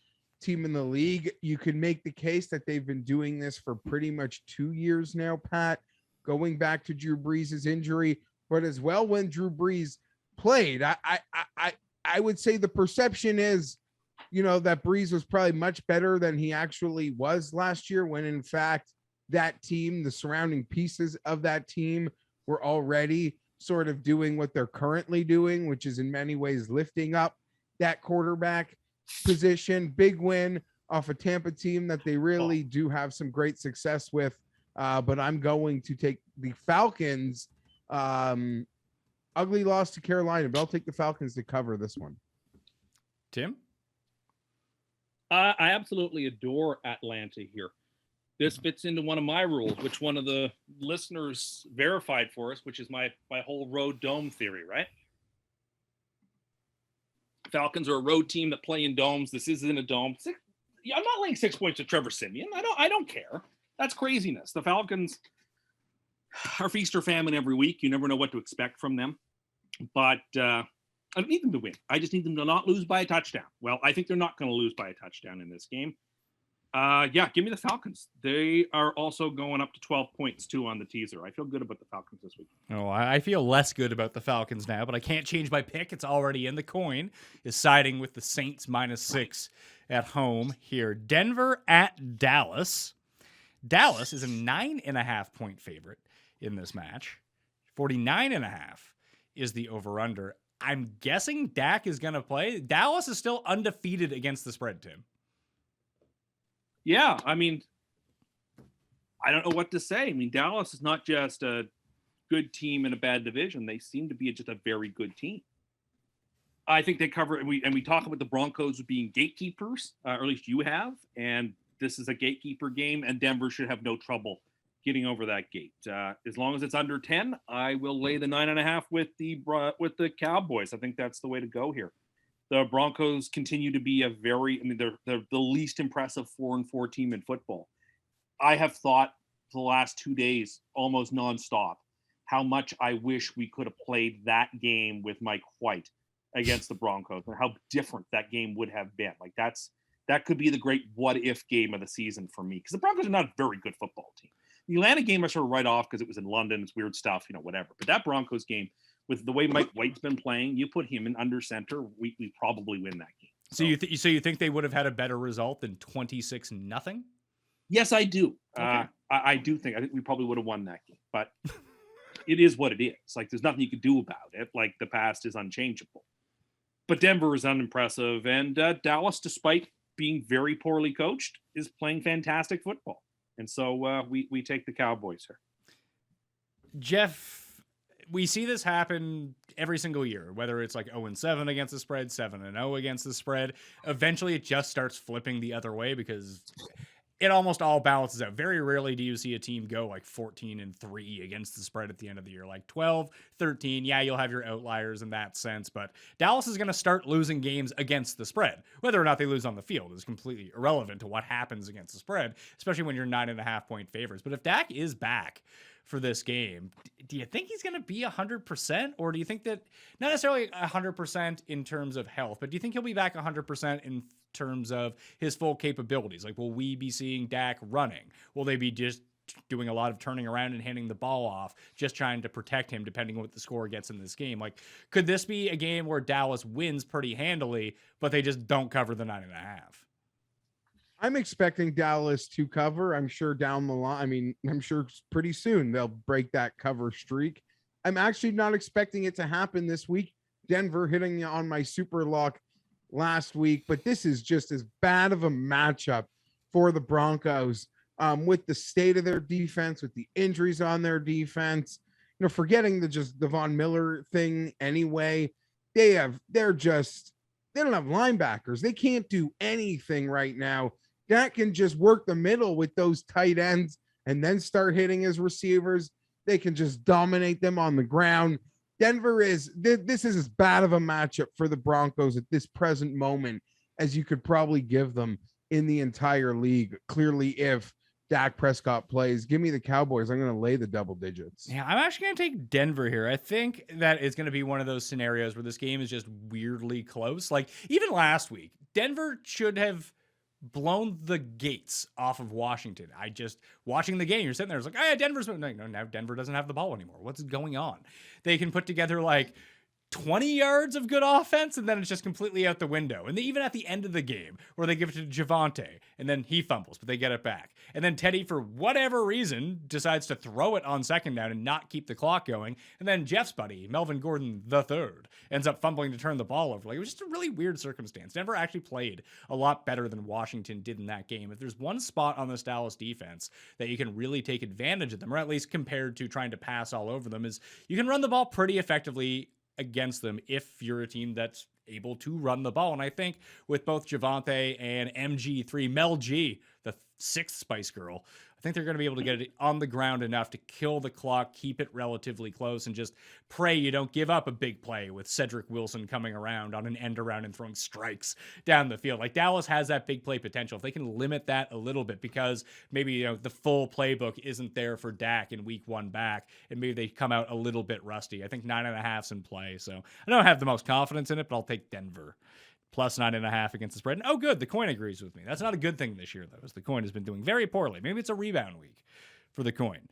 team in the league. You could make the case that they've been doing this for pretty much 2 years now, Pat, going back to Drew Brees' injury, but as well when Drew Brees played, I would say the perception is, you know, that Brees was probably much better than he actually was last year, when in fact that team, the surrounding pieces of that team, were already sort of doing what they're currently doing, which is in many ways lifting up that quarterback position. Big win off a Tampa team that they really do have some great success with. But I'm going to take the Falcons. Ugly loss to Carolina, but I'll take the Falcons to cover this one. Tim? I absolutely adore Atlanta here. This fits into one of my rules, which one of the listeners verified for us, which is my whole road dome theory, right? Falcons are a road team that play in domes. This isn't a dome. I'm not laying 6 points to Trevor Siemian. I don't care. That's craziness. The Falcons are feast or famine every week. You never know what to expect from them. But I don't need them to win. I just need them to not lose by a touchdown. Well, I think they're not going to lose by a touchdown in this game. Yeah, give me the Falcons. They are also going up to 12 points, too, on the teaser. I feel good about the Falcons this week. Oh, I feel less good about the Falcons now, but I can't change my pick. It's already in the coin. Is siding with the Saints -6 at home here. Denver at Dallas. Dallas is a 9.5 point favorite in this match. 49.5 is the over-under. I'm guessing Dak is going to play. Dallas is still undefeated against the spread, Tim. Yeah, I mean, I don't know what to say. I mean, Dallas is not just a good team in a bad division. They seem to be just a very good team. I think they cover, and we talk about the Broncos being gatekeepers, or at least you have, and this is a gatekeeper game, and Denver should have no trouble getting over that gate. As long as it's under 10, I will lay the 9.5 with the Cowboys. I think that's the way to go here. The Broncos continue to be they're the least impressive 4-4 team in football. I have thought for the last 2 days, almost nonstop, how much I wish we could have played that game with Mike White against the Broncos, and how different that game would have been. Like that could be the great what if game of the season for me, because the Broncos are not a very good football team. The Atlanta game I sort of write off because it was in London, it's weird stuff, whatever. But that Broncos game, with the way Mike White's been playing, you put him in under center, we probably win that game. So you think they would have had a better result than 26-0? Yes, I do. Okay. I think we probably would have won that game, but it is what it is. Like, there's nothing you could do about it. Like, the past is unchangeable. But Denver is unimpressive, and Dallas, despite being very poorly coached, is playing fantastic football. And so we take the Cowboys here. Geoff, we see this happen every single year, whether it's like 0-7 against the spread, 7-0 against the spread. Eventually, it just starts flipping the other way because it almost all balances out. Very rarely do you see a team go like 14-3 against the spread at the end of the year. Like 12-13, yeah, you'll have your outliers in that sense, but Dallas is going to start losing games against the spread. Whether or not they lose on the field is completely irrelevant to what happens against the spread, especially when you're 9.5-point favorites. But if Dak is back for this game, do you think he's going to be 100%? Or do you think that, not necessarily 100% in terms of health, but do you think he'll be back 100% in terms of his full capabilities? Like, will we be seeing Dak running? Will they be just doing a lot of turning around and handing the ball off, just trying to protect him depending on what the score gets in this game? Like, could this be a game where Dallas wins pretty handily, but they just don't cover the 9.5? I'm expecting Dallas to cover. I'm sure down the line, I'm sure pretty soon they'll break that cover streak. I'm actually not expecting it to happen this week. Denver hitting on my super lock last week, but this is just as bad of a matchup for the Broncos with the state of their defense, with the injuries on their defense, forgetting the Von Miller thing anyway. They don't have linebackers. They can't do anything right now. Dak can just work the middle with those tight ends and then start hitting his receivers. They can just dominate them on the ground. This is as bad of a matchup for the Broncos at this present moment as you could probably give them in the entire league. Clearly, if Dak Prescott plays, give me the Cowboys. I'm going to lay the double digits. Yeah, I'm actually going to take Denver here. I think that it's going to be one of those scenarios where this game is just weirdly close. Like, even last week, Denver should have blown the gates off of Washington. Watching the game, you're sitting there, it's like, oh yeah, Denver's, no, now Denver doesn't have the ball anymore. What's going on? They can put together like 20 yards of good offense, and then it's just completely out the window. And even at the end of the game, where they give it to Javonte, and then he fumbles, but they get it back. And then Teddy, for whatever reason, decides to throw it on second down and not keep the clock going. And then Jeff's buddy, Melvin Gordon III, ends up fumbling to turn the ball over. Like, it was just a really weird circumstance. Denver actually played a lot better than Washington did in that game. If there's one spot on this Dallas defense that you can really take advantage of them, or at least compared to trying to pass all over them, is you can run the ball pretty effectively against them if you're a team that's able to run the ball. And I think with both Javonte and MG3, Mel G, the sixth Spice Girl, I think they're going to be able to get it on the ground enough to kill the clock, keep it relatively close, and just pray you don't give up a big play with Cedric Wilson coming around on an end around and throwing strikes down the field. Like, Dallas has that big play potential. If they can limit that a little bit, because maybe the full playbook isn't there for Dak in week one back, and maybe they come out a little bit rusty. I think 9.5's in play, so I don't have the most confidence in it, but I'll take Denver. Plus 9.5 against the spread. And, oh, good, the coin agrees with me. That's not a good thing this year, though, as the coin has been doing very poorly. Maybe it's a rebound week for the coin.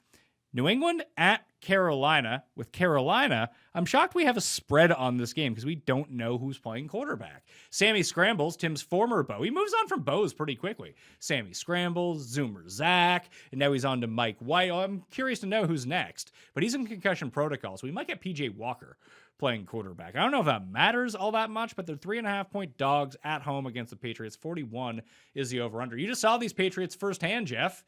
New England at Carolina. With Carolina, I'm shocked we have a spread on this game because we don't know who's playing quarterback. Sammy scrambles, Tim's former beau. He moves on from bows pretty quickly. Sammy scrambles, Zoomer Zach, and now he's on to Mike White. I'm curious to know who's next, but he's in concussion protocol, so we might get PJ Walker playing quarterback. I don't know if that matters all that much, but they're 3.5-point dogs at home against the Patriots. 41 is the over-under. You just saw these Patriots firsthand, Geoff.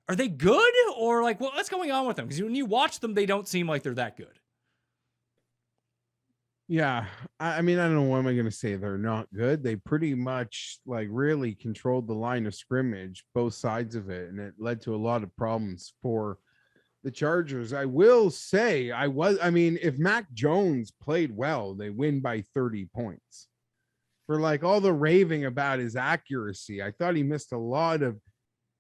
Are they good, or like what's going on with them? Because when you watch them, they don't seem like they're that good. Yeah, I mean, I don't know what am I going to say. They're not good. They pretty much like really controlled the line of scrimmage, both sides of it, and it led to a lot of problems for the Chargers. I will say, I mean, if Mac Jones played well, they win by 30 points. For like all the raving about his accuracy, I thought he missed a lot of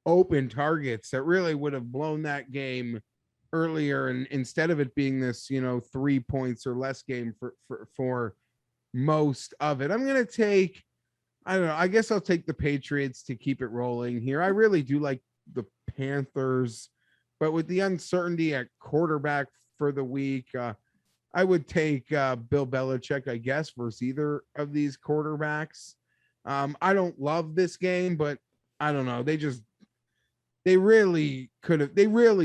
open targets that really would have blown that game earlier, and instead of it being this 3 points or less game for most of it. I'm gonna take, I don't know, I guess I'll take the Patriots to keep it rolling here. I really do like the Panthers, but with the uncertainty at quarterback for the week, I would take Bill Belichick, I guess, versus either of these quarterbacks. I don't love this game, but I don't know, they really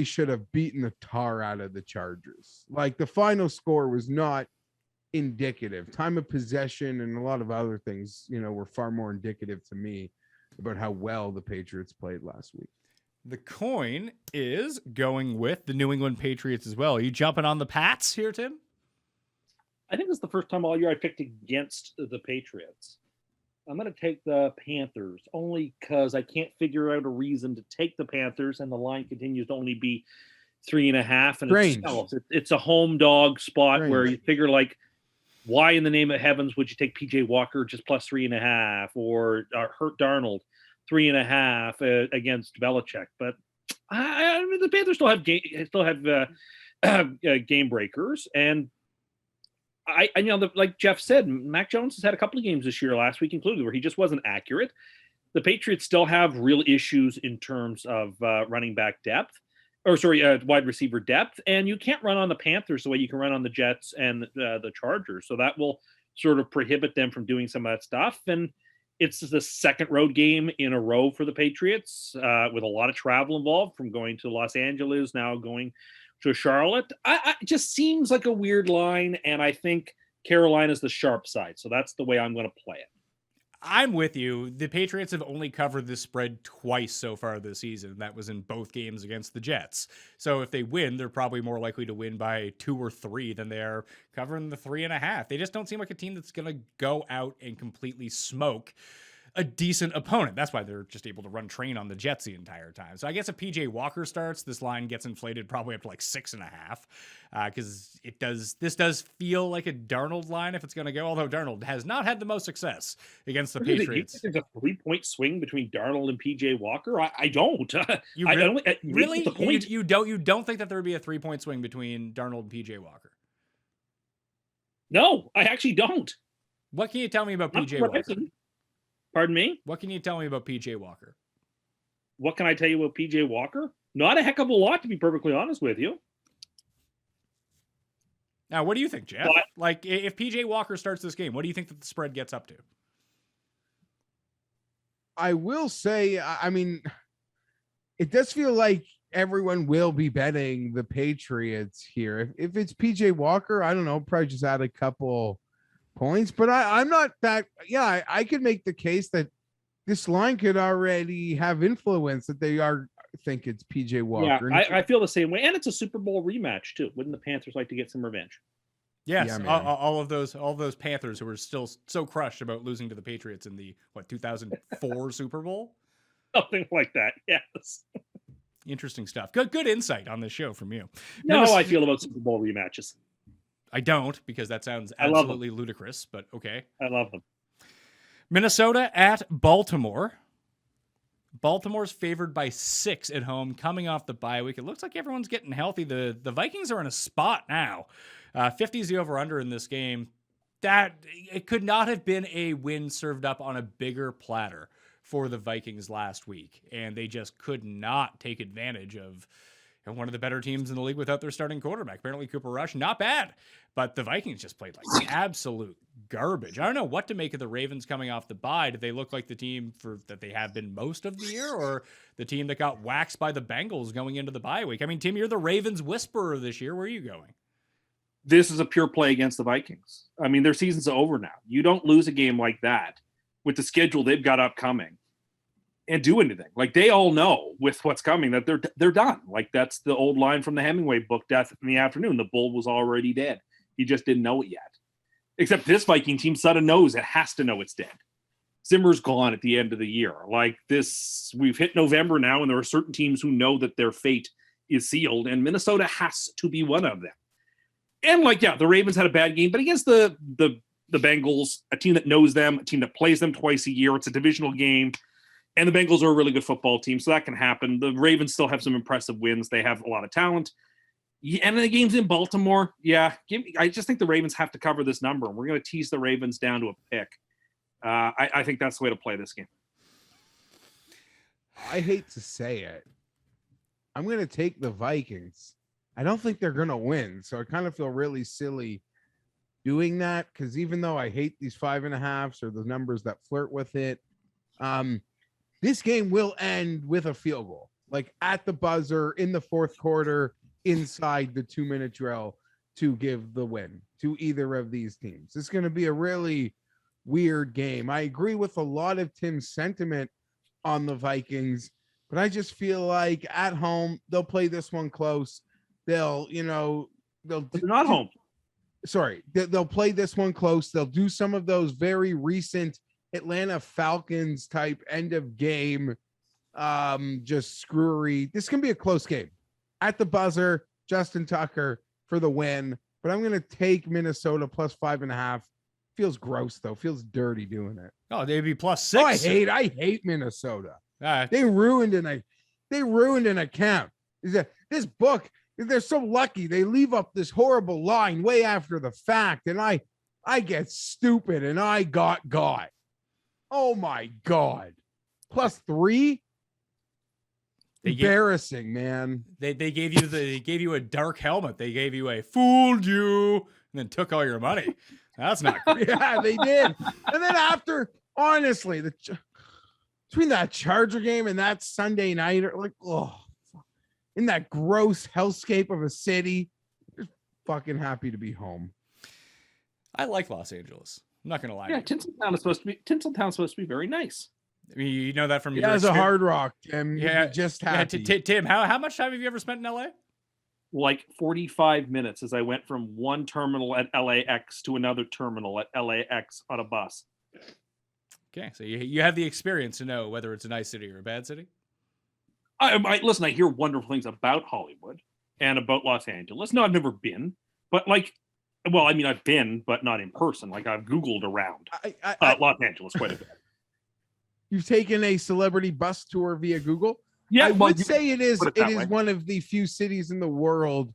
should have beaten the tar out of the Chargers. Like, the final score was not indicative. Time of possession and a lot of other things, were far more indicative to me about how well the Patriots played last week. The coin is going with the New England Patriots as well. Are you jumping on the Pats here, Tim? I think this is the first time all year I picked against the Patriots. I'm going to take the Panthers only because I can't figure out a reason to take the Panthers, and the line continues to only be 3.5. And it's a home dog spot where you figure, like, why in the name of heavens would you take PJ Walker just plus 3.5 or hurt Darnold 3.5 against Belichick? But I mean, the Panthers still have game breakers, and I like Geoff said, Mac Jones has had a couple of games this year, last week included, where he just wasn't accurate. The Patriots still have real issues in terms of running back depth, wide receiver depth, and you can't run on the Panthers the way you can run on the Jets and the Chargers. So that will sort of prohibit them from doing some of that stuff. And it's the second road game in a row for the Patriots, with a lot of travel involved, from going to Los Angeles, now going to Charlotte. It just seems like a weird line, and I think Carolina's the sharp side. So that's the way I'm going to play it. I'm with you. The Patriots have only covered this spread twice so far this season. That was in both games against the Jets. So if they win, they're probably more likely to win by 2 or 3 than they're covering the 3.5. They just don't seem like a team that's going to go out and completely smoke a decent opponent. That's why they're just able to run train on the Jets the entire time. So I guess if PJ Walker starts, this line gets inflated probably up to like 6.5, because this does feel like a Darnold line if it's going to go, although Darnold has not had the most success against the Patriots. There's a 3-point swing between Darnold and PJ Walker? I don't. You really? You don't think that there would be a 3-point swing between Darnold and PJ Walker? No, I actually don't. What can you tell me about PJ Walker? Pardon me? What can you tell me about PJ Walker? What can I tell you about PJ Walker? Not a heck of a lot, to be perfectly honest with you. Now, what do you think, Geoff? Like, if PJ Walker starts this game, what do you think that the spread gets up to? I will say, I mean, it does feel like everyone will be betting the Patriots here. If it's PJ Walker, I don't know, probably just add a couple points, but I'm not that. Yeah, I could make the case that this line could already have influence that they think it's PJ Walker. Yeah, I feel the same way, and it's a Super Bowl rematch too. Wouldn't the Panthers like to get some revenge? Yes, yeah, all of those Panthers who were still so crushed about losing to the Patriots in the 2004 Super Bowl, something like that. Yes. Interesting stuff. Good insight on this show from you. No, I feel about Super Bowl rematches. I don't, because that sounds absolutely ludicrous, but okay. I love them. Minnesota at Baltimore. Baltimore's favored by 6 at home, coming off the bye week. It looks like everyone's getting healthy. The Vikings are in a spot now. 50 is the over-under in this game. That it could not have been a win served up on a bigger platter for the Vikings last week, and they just could not take advantage of one of the better teams in the league without their starting quarterback. Apparently Cooper Rush, not bad, but the Vikings just played like absolute garbage. I don't know what to make of the Ravens coming off the bye. Do they look like the team that they have been most of the year, or the team that got waxed by the Bengals going into the bye week? I mean, Tim, you're the Ravens whisperer this year. Where are you going? This is a pure play against the Vikings. I mean, their season's over now. You don't lose a game like that with the schedule they've got upcoming. and do anything. Like, they all know with what's coming that they're done. Like, that's the old line from the Hemingway book, Death in the Afternoon. The bull was already dead. He just didn't know it yet. Except this Viking team sort of knows it has to know it's dead. Zimmer's gone at the end of the year. Like this, we've hit November now, and there are certain teams who know that their fate is sealed, and Minnesota has to be one of them. And like, yeah, the Ravens had a bad game, but against the Bengals, a team that knows them, a team that plays them twice a year, it's a divisional game, and the Bengals are a really good football team, so that can happen. The Ravens still have some impressive wins. They have a lot of talent. And the game's in Baltimore. Yeah, I just think the Ravens have to cover this number, and we're going to tease the Ravens down to a pick. I think that's the way to play this game. I hate to say it. I'm going to take the Vikings. I don't think they're going to win, so I kind of feel really silly doing that, because even though I hate these 5.5s or the numbers that flirt with it, this game will end with a field goal, like at the buzzer in the fourth quarter, inside the 2-minute drill, to give the win to either of these teams. It's going to be a really weird game. I agree with a lot of Tim's sentiment on the Vikings, but I just feel like at home they'll play this one close. They're not home. Sorry, they'll play this one close. They'll do some of those very recent Atlanta Falcons type end of game just screwery. This can be a close game. At the buzzer, Justin Tucker for the win, but I'm going to take Minnesota plus 5.5. Feels gross though. Feels dirty doing it. Oh, they'd be +6. Oh, I hate Minnesota. They ruined an account. This book, they're so lucky. They leave up this horrible line way after the fact, and I get stupid and I got. Oh my God. +3. Embarrassing, man. They gave you a dark helmet. They gave you a fooled you and then took all your money. That's not good. Yeah, they did. And then after, honestly, between that Charger game and that Sunday night, like, oh, in that gross hellscape of a city, just fucking happy to be home. I like Los Angeles. I'm not gonna lie. Yeah, Tinseltown is supposed to be very nice. I mean, you know that from your as a Hard Rock, Tim. Yeah, just happy. Tim, how much time have you ever spent in LA? Like 45 minutes, as I went from one terminal at LAX to another terminal at LAX on a bus. Okay, so you have the experience to know whether it's a nice city or a bad city. Listen, I hear wonderful things about Hollywood and about Los Angeles. No, I've never been, but I've been, but not in person. Like, I've Googled around Los Angeles quite a bit. You've taken a celebrity bus tour via Google? Yeah, I would say it is one of the few cities in the world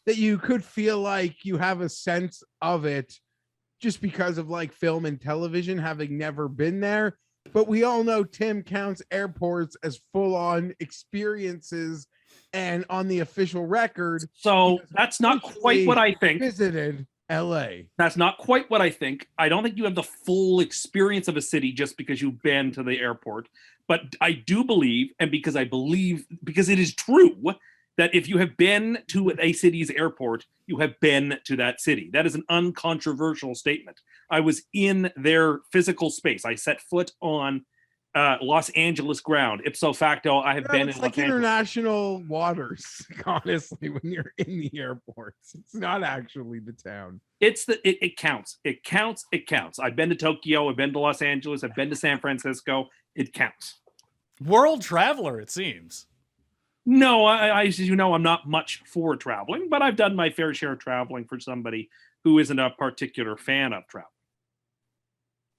that you could feel like you have a sense of it just because of like film and television, having never been there. But we all know Tim counts airports as full-on experiences and on the official record. So that's not quite what I think. Visited LA. That's not quite what I think. I don't think you have the full experience of a city just because you've been to the airport. But I do believe, and because it is true, that if you have been to a city's airport, you have been to that city. That is an uncontroversial statement. I was in their physical space. I set foot on Los Angeles ground. Ipso facto, I have been in Los like Angeles. International waters, honestly, when you're in the airports. It's not actually the town. It counts. It counts. I've been to Tokyo. I've been to Los Angeles. I've been to San Francisco. It counts. World traveler, it seems. No, as you know, I'm not much for traveling, but I've done my fair share of traveling for somebody who isn't a particular fan of travel.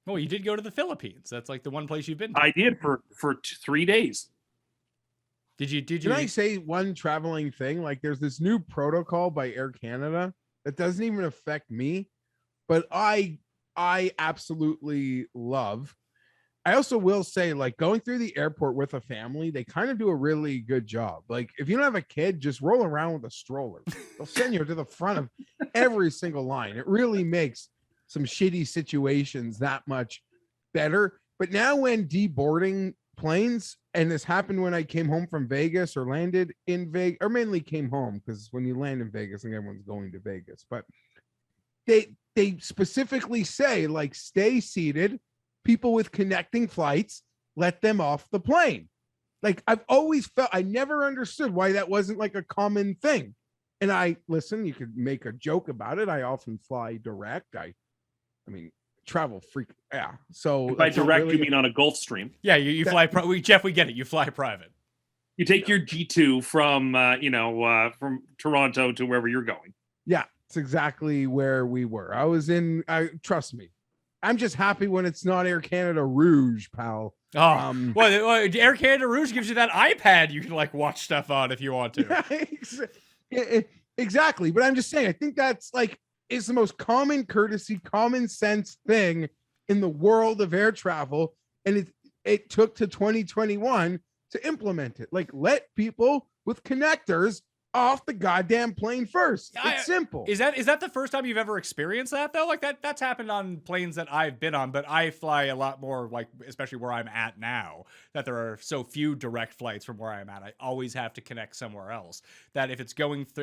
Oh, you did go to the Philippines. That's like the one place you've been to. I did for 3 days. Did you? Can I say one traveling thing? Like, there's this new protocol by Air Canada that doesn't even affect me, but I absolutely love. I also will say, like, going through the airport with a family, they kind of do a really good job. Like, if you don't have a kid, just roll around with a stroller. They'll send you to the front of every single line. It really makes some shitty situations that much better. But now when deboarding planes, and this happened when I came home from Vegas or landed in Vegas, or mainly came home, because when you land in Vegas, I think everyone's going to Vegas. But they specifically say, like, stay seated. People with connecting flights, let them off the plane. Like, I've always felt, I never understood why that wasn't like a common thing. And listen, you could make a joke about it. I often fly direct. I mean, travel freak. Yeah. So By it's not direct, really- you mean on a Gulfstream. Yeah, you fly. Jeff, we get it. You fly private. You take your G2 from from Toronto to wherever you're going. Yeah, it's exactly where we were. Trust me. I'm just happy when it's not Air Canada Rouge, pal. Oh, well, Air Canada Rouge gives you that iPad you can like watch stuff on if you want to. Exactly. But I'm just saying, I think that's like, it's the most common courtesy, common sense thing in the world of air travel. And it took to 2021 to implement it. Like, let people with connectors off the goddamn plane first. It's simple. Is that the first time you've ever experienced that though? Like that's happened on planes that I've been on, but I fly a lot more, like especially where I'm at now, that there are so few direct flights from where I'm at. I always have to connect somewhere else. That if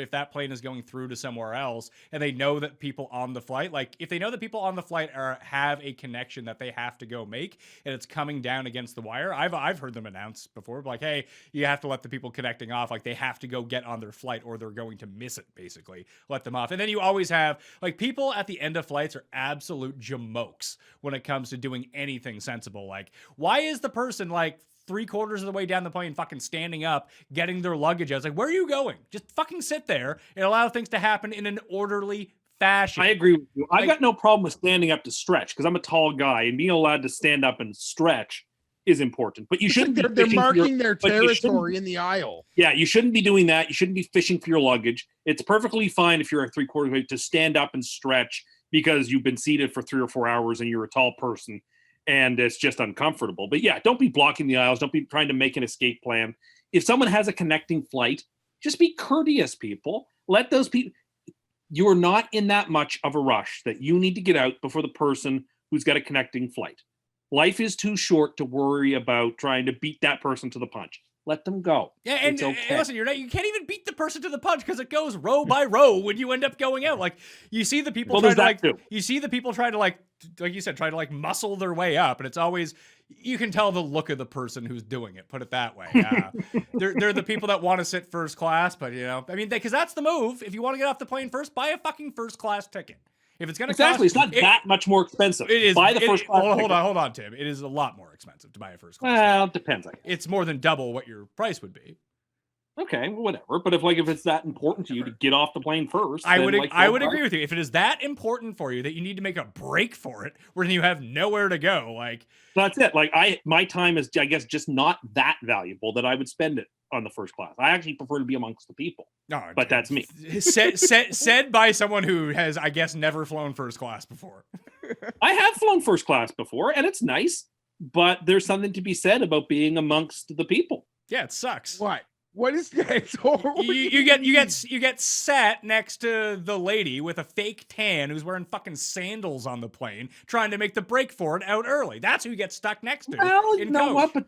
that plane is going through to somewhere else, and they know that people on the flight, like if they know that people on the flight have a connection that they have to go make, and it's coming down against the wire, I've heard them announce before, like, hey, you have to let the people connecting off, like they have to go get on their flight or they're going to miss it, basically. Let them off. And then you always have, like, people at the end of flights are absolute jamokes when it comes to doing anything sensible. Like, why is the person, like, 3/4 of the way down the plane fucking standing up, getting their luggage out? It's like, where are you going? Just fucking sit there and allow things to happen in an orderly fashion. I agree with you. I've got no problem with standing up to stretch because I'm a tall guy, and being allowed to stand up and stretch is important. But you shouldn't. They're marking their territory in the aisle. Yeah, you shouldn't be doing that. You shouldn't be fishing for your luggage. It's perfectly fine if you're a 3/4 way to stand up and stretch because you've been seated for 3 or 4 hours and you're a tall person and it's just uncomfortable. But yeah, don't be blocking the aisles. Don't be trying to make an escape plan. If someone has a connecting flight, just be courteous, people. Let those people. You're not in that much of a rush that you need to get out before the person who's got a connecting flight. Life is too short to worry about trying to beat that person to the punch. Let them go. Yeah, and, it's okay. And listen, you can't even beat the person to the punch because it goes row by row when you end up going out. Like, you see the people trying to like you said, try to like muscle their way up, and it's always, you can tell the look of the person who's doing it. Put it that way. They're the people that want to sit first class, but because that's the move. If you want to get off the plane first, buy a fucking first class ticket. If it's going to exactly, it's not that much more expensive. It is. Buy the first class. Hold on, Tim. It is a lot more expensive to buy a first class. Well, it depends. I guess. It's more than double what your price would be. Okay, whatever. But if it's that important to you to get off the plane first, I would agree with you. If it is that important for you that you need to make a break for it, where you have nowhere to go, like that's it. Like my time is, I guess, just not that valuable that I would spend it on the first class. I actually prefer to be amongst the people. No, but that's me. Said by someone who has, I guess, never flown first class before. I have flown first class before, and it's nice, but there's something to be said about being amongst the people. Yeah, it sucks. What is that? It's horrible. You get sat next to the lady with a fake tan who's wearing fucking sandals on the plane, trying to make the break for it out early. That's who you get stuck next to. Well, you know what? But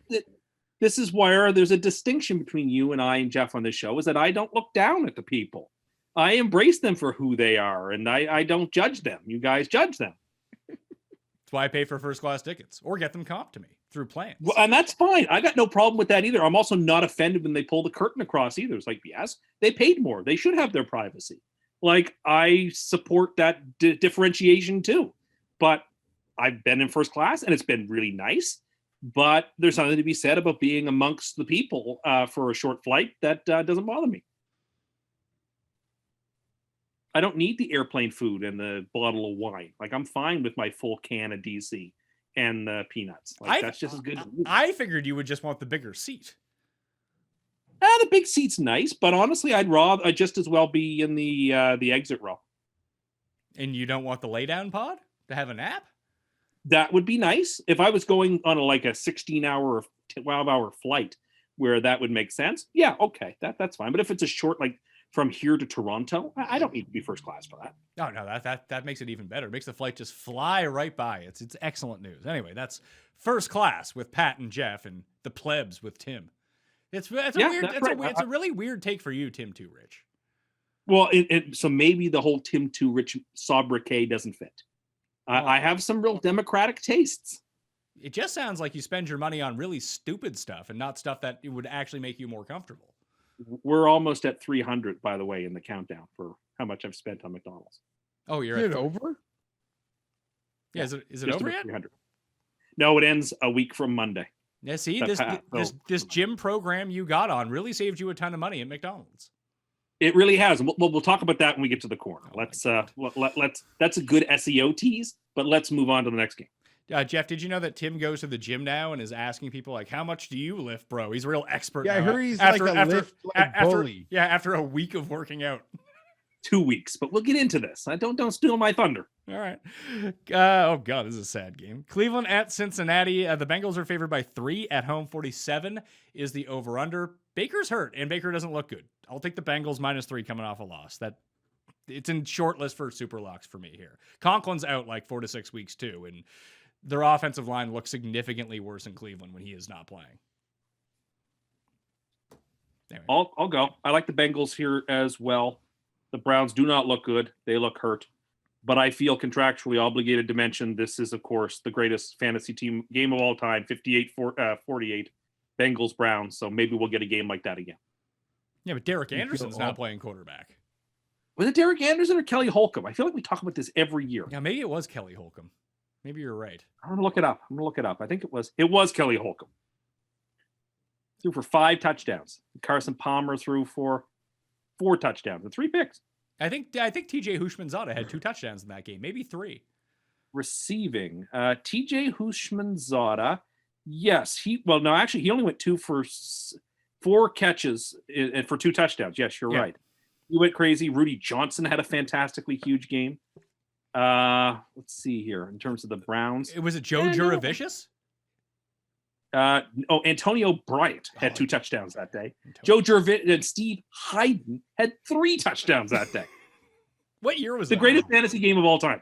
this is where there's a distinction between you and I and Geoff on this show, is that I don't look down at the people. I embrace them for who they are, and I don't judge them. You guys judge them. That's why I pay for first class tickets or get them comped to me through plans. Well, and that's fine. I got no problem with that either. I'm also not offended when they pull the curtain across either. It's like, yes, they paid more. They should have their privacy. Like, I support that differentiation too. But I've been in first class and it's been really nice. But there's something to be said about being amongst the people for a short flight that doesn't bother me. I don't need the airplane food and the bottle of wine. Like, I'm fine with my full can of DC and the peanuts. Like, that's just as good. I figured you would just want the bigger seat. The big seat's nice, but honestly, I'd just as well be in the exit row. And you don't want the lay down pod to have a nap? That would be nice. If I was going on a 16-hour or 12-hour flight where that would make sense, yeah, okay, that's fine. But if it's a short, like from here to Toronto, I don't need to be first class for that. No, that makes it even better. It makes the flight just fly right by. It's excellent news. Anyway, that's first class with Pat and Geoff, and the plebs with Tim. It's a really weird take for you, Tim Too Rich. Well, so maybe the whole Tim Too Rich sobriquet doesn't fit. I have some real democratic tastes. It just sounds like you spend your money on really stupid stuff and not stuff that would actually make you more comfortable. We're almost at 300, by the way, in the countdown for how much I've spent on McDonald's. Oh, you're Is at it over? Yeah, is it Just over about yet? 300. No, it ends a week from Monday. Yeah, see, That this path, this so- this gym program you got on really saved you a ton of money at McDonald's. It really has. We'll talk about that when we get to the corner. Oh my Let's that's a good SEO tease, but let's move on to the next game. Jeff, did you know that Tim goes to the gym now and is asking people like, "How much do you lift, bro?" He's a real expert. Yeah, I now. heard he's like a lift bully. Yeah, after a week of working out. 2 weeks, but we'll get into this. Don't steal my thunder. All right. Oh god, this is a sad game. Cleveland at Cincinnati. The Bengals are favored by 3 at home. 47 is the over/under. Baker's hurt, and Baker doesn't look good. I'll take the Bengals -3 coming off a loss. That it's in short list for super locks for me here. Conklin's out like 4 to 6 weeks too, and their offensive line looks significantly worse in Cleveland when he is not playing. Anyway. I'll go. I like the Bengals here as well. The Browns do not look good. They look hurt. But I feel contractually obligated to mention this is, of course, the greatest fantasy team game of all time, 48 Bengals Browns. So maybe we'll get a game like that again. Yeah, but Derek Anderson's not playing quarterback. Was it Derek Anderson or Kelly Holcomb? I feel like we talk about this every year. Yeah, maybe it was Kelly Holcomb. Maybe you're right. I'm gonna look it up. I think it was Kelly Holcomb. Threw for 5 touchdowns. Carson Palmer threw for 4 touchdowns and 3 picks. I think TJ Hushmanzada had 2 touchdowns in that game, maybe 3. Receiving, TJ Hushmanzada. Yes, he only went 2 for 4 catches and for 2 touchdowns. Yes, you're right. He went crazy. Rudy Johnson had a fantastically huge game. Let's see here in terms of the Browns. Was it Joe Juravicious? Antonio Bryant had 2 touchdowns that day. Joe Jervit and Steve Hayden had 3 touchdowns that day. What year was the that? greatest fantasy game of all time?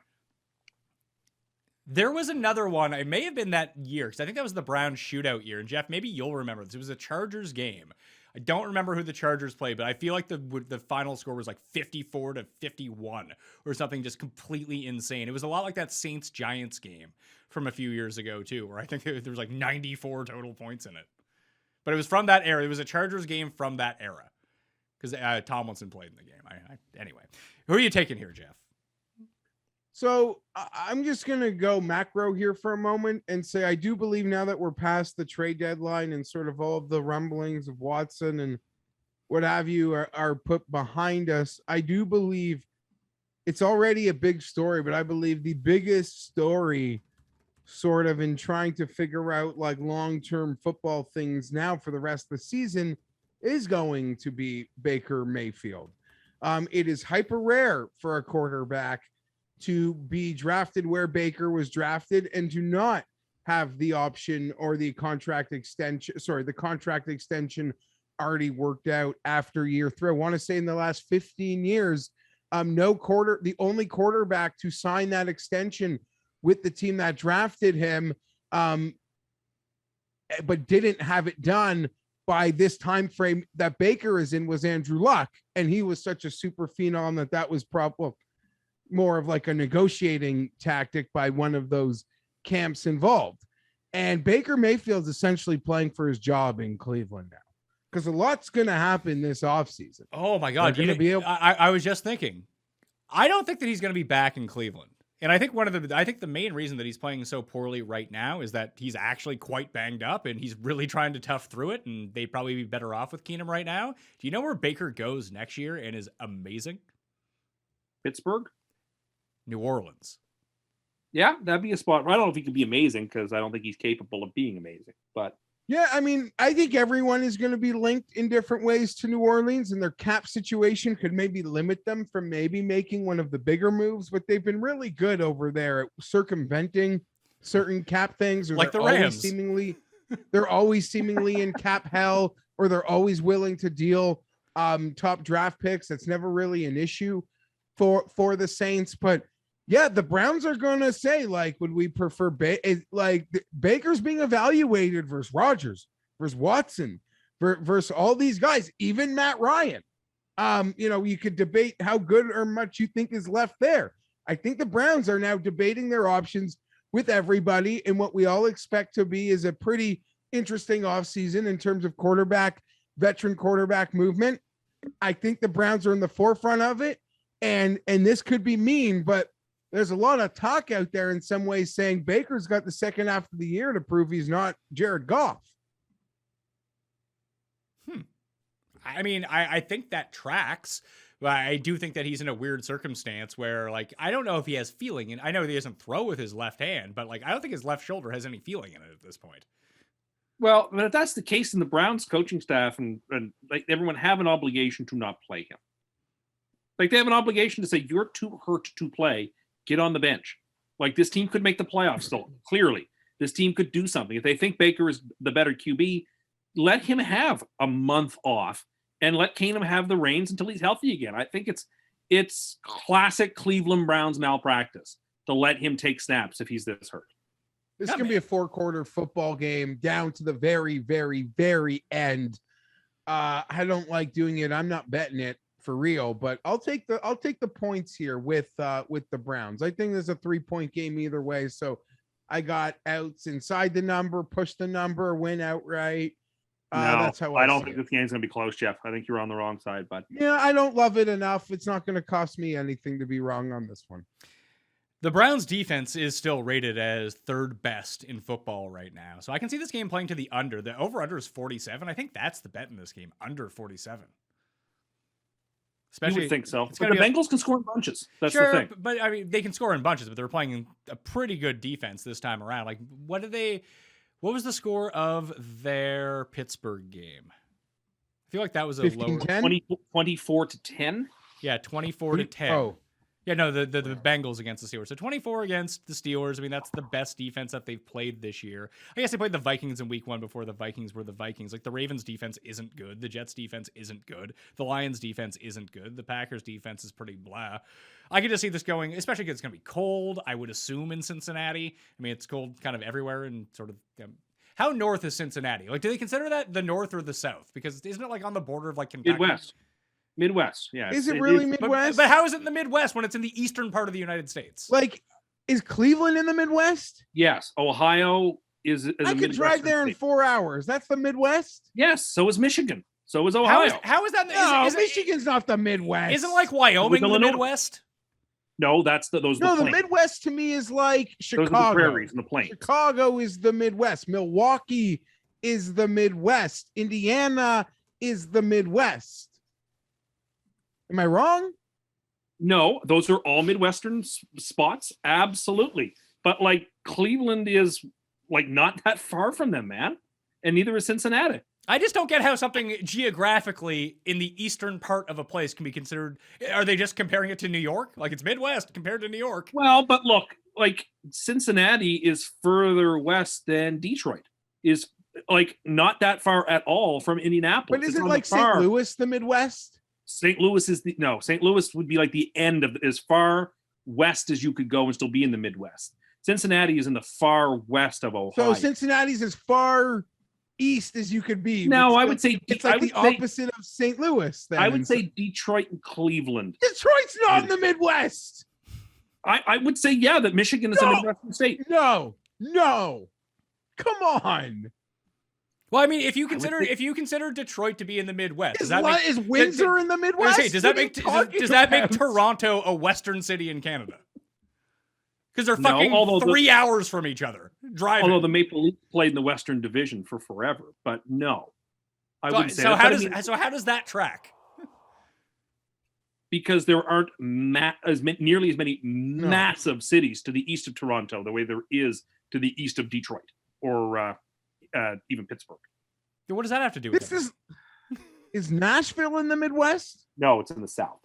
There was another one. It may have been that year because I think that was the Browns shootout year. And Jeff, maybe you'll remember this. It was a Chargers game. I don't remember who the Chargers played, but I feel like the final score was like 54-51 or something just completely insane. It was a lot like that Saints-Giants game from a few years ago too, where I think there was like 94 total points in it. But it was from that era. It was a Chargers game from that era because Tomlinson played in the game. Anyway, who are you taking here, Jeff? So I'm just going to go macro here for a moment and say I do believe now that we're past the trade deadline and sort of all of the rumblings of Watson and what have you are put behind us. I do believe it's already a big story, but I believe the biggest story sort of in trying to figure out like long-term football things now for the rest of the season is going to be Baker Mayfield. It is hyper rare for a quarterback to be drafted where Baker was drafted and to not have the option or the contract extension already worked out after year 3. I want to say in the last 15 years, the only quarterback to sign that extension with the team that drafted him, but didn't have it done by this time frame that Baker is in was Andrew Luck. And he was such a super phenom that was probably more of like a negotiating tactic by one of those camps involved. And Baker Mayfield's essentially playing for his job in Cleveland now because a lot's going to happen this offseason. Oh my God. I was just thinking, I don't think that he's going to be back in Cleveland. And I think the main reason that he's playing so poorly right now is that he's actually quite banged up and he's really trying to tough through it. And they'd probably be better off with Keenum right now. Do you know where Baker goes next year and is amazing? Pittsburgh? New Orleans. Yeah, that'd be a spot. I don't know if he could be amazing because I don't think he's capable of being amazing. But yeah, I mean, I think everyone is going to be linked in different ways to New Orleans, and their cap situation could maybe limit them from maybe making one of the bigger moves. But they've been really good over there at circumventing certain cap things, or like the Rams. They're always seemingly in cap hell, or they're always willing to deal top draft picks. That's never really an issue for the Saints, but. Yeah, the Browns are going to say, like, would we prefer Baker's being evaluated versus Rodgers, versus Watson, versus all these guys, even Matt Ryan. You could debate how good or much you think is left there. I think the Browns are now debating their options with everybody, and what we all expect to be is a pretty interesting offseason in terms of veteran quarterback movement. I think the Browns are in the forefront of it, and this could be mean, but there's a lot of talk out there in some ways saying Baker's got the second half of the year to prove he's not Jared Goff. I mean, I think that tracks. But I do think that he's in a weird circumstance where, like, I don't know if he has feeling, and I know that he doesn't throw with his left hand, but like, I don't think his left shoulder has any feeling in it at this point. Well, but if that's the case, then the Browns coaching staff and like everyone have an obligation to not play him. Like they have an obligation to say, you're too hurt to play. Get on the bench. Like this team could make the playoffs still. Clearly, this team could do something. If they think Baker is the better QB, let him have a month off and let Keenum have the reins until he's healthy again. I think it's classic Cleveland Browns malpractice to let him take snaps if he's this hurt. This is going to be a 4-quarter football game down to the very, very, very end. I don't like doing it. I'm not betting it for real, but I'll take the points here with the Browns. I think there's a 3-point game either way. So I got outs inside the number, push the number, win outright. No, that's how I don't think this game's going to be close, Geoff. I think you're on the wrong side, bud. Yeah, I don't love it enough. It's not going to cost me anything to be wrong on this one. The Browns defense is still rated as third best in football right now. So I can see this game playing to the under. The over-under is 47. I think that's the bet in this game, under 47. Especially, you would think so. But the Bengals can score in bunches. That's sure, the thing. But I mean, they can score in bunches, but they're playing a pretty good defense this time around. Like, what was the score of their Pittsburgh game? I feel like that was a lower 24-10. Yeah, 24-10. Oh. Yeah, no, the Bengals against the Steelers. So 24 against the Steelers. I mean, that's the best defense that they've played this year. I guess they played the Vikings in week 1 before the Vikings were the Vikings. Like, the Ravens defense isn't good. The Jets defense isn't good. The Lions defense isn't good. The Packers defense is pretty blah. I could just see this going, especially because it's going to be cold, I would assume, in Cincinnati. I mean, it's cold kind of everywhere and sort of... how north is Cincinnati? Like, do they consider that the north or the south? Because isn't it like on the border of like Kentucky? Midwest, yeah. Is it really Midwest? But how is it in the Midwest when it's in the eastern part of the United States? Like, is Cleveland in the Midwest? Yes. Ohio is I could drive there in 4 hours. That's the Midwest? Yes. So is Michigan. So is Ohio. How is that? No, Michigan's not the Midwest. Isn't like Wyoming the Midwest? No, that's those. No, the Midwest to me is like Chicago. Those are the prairies and the plains. Chicago is the Midwest. Milwaukee is the Midwest. Indiana is the Midwest. Am I wrong? No, those are all Midwestern spots. Absolutely. But like Cleveland is like not that far from them, man. And neither is Cincinnati. I just don't get how something geographically in the eastern part of a place can be considered. Are they just comparing it to New York? Like it's Midwest compared to New York? Well, but look, like Cincinnati is further west than Detroit. Is like not that far at all from Indianapolis. But isn't like St. Louis the Midwest? St. Louis is St. Louis would be like the end of as far west as you could go and still be in the Midwest. Cincinnati is in the far west of Ohio. So Cincinnati's as far east as you could be. No, I would say it's like the opposite of St. Louis. Then. I would say Detroit and Cleveland. Detroit's not in the Midwest. I would say that Michigan is a Midwestern state. No, come on. Well, I mean, if you consider Detroit to be in the Midwest, is Windsor in the Midwest? Does that make Toronto a western city in Canada? Because they're fucking 3 hours from each other driving. Although the Maple Leafs played in the Western Division for forever, but no, I wouldn't say. So how does that track? Because there aren't nearly as many massive cities to the east of Toronto the way there is to the east of Detroit or even Pittsburgh. What does that have to do with this? Is Nashville in the Midwest? No, it's in the South.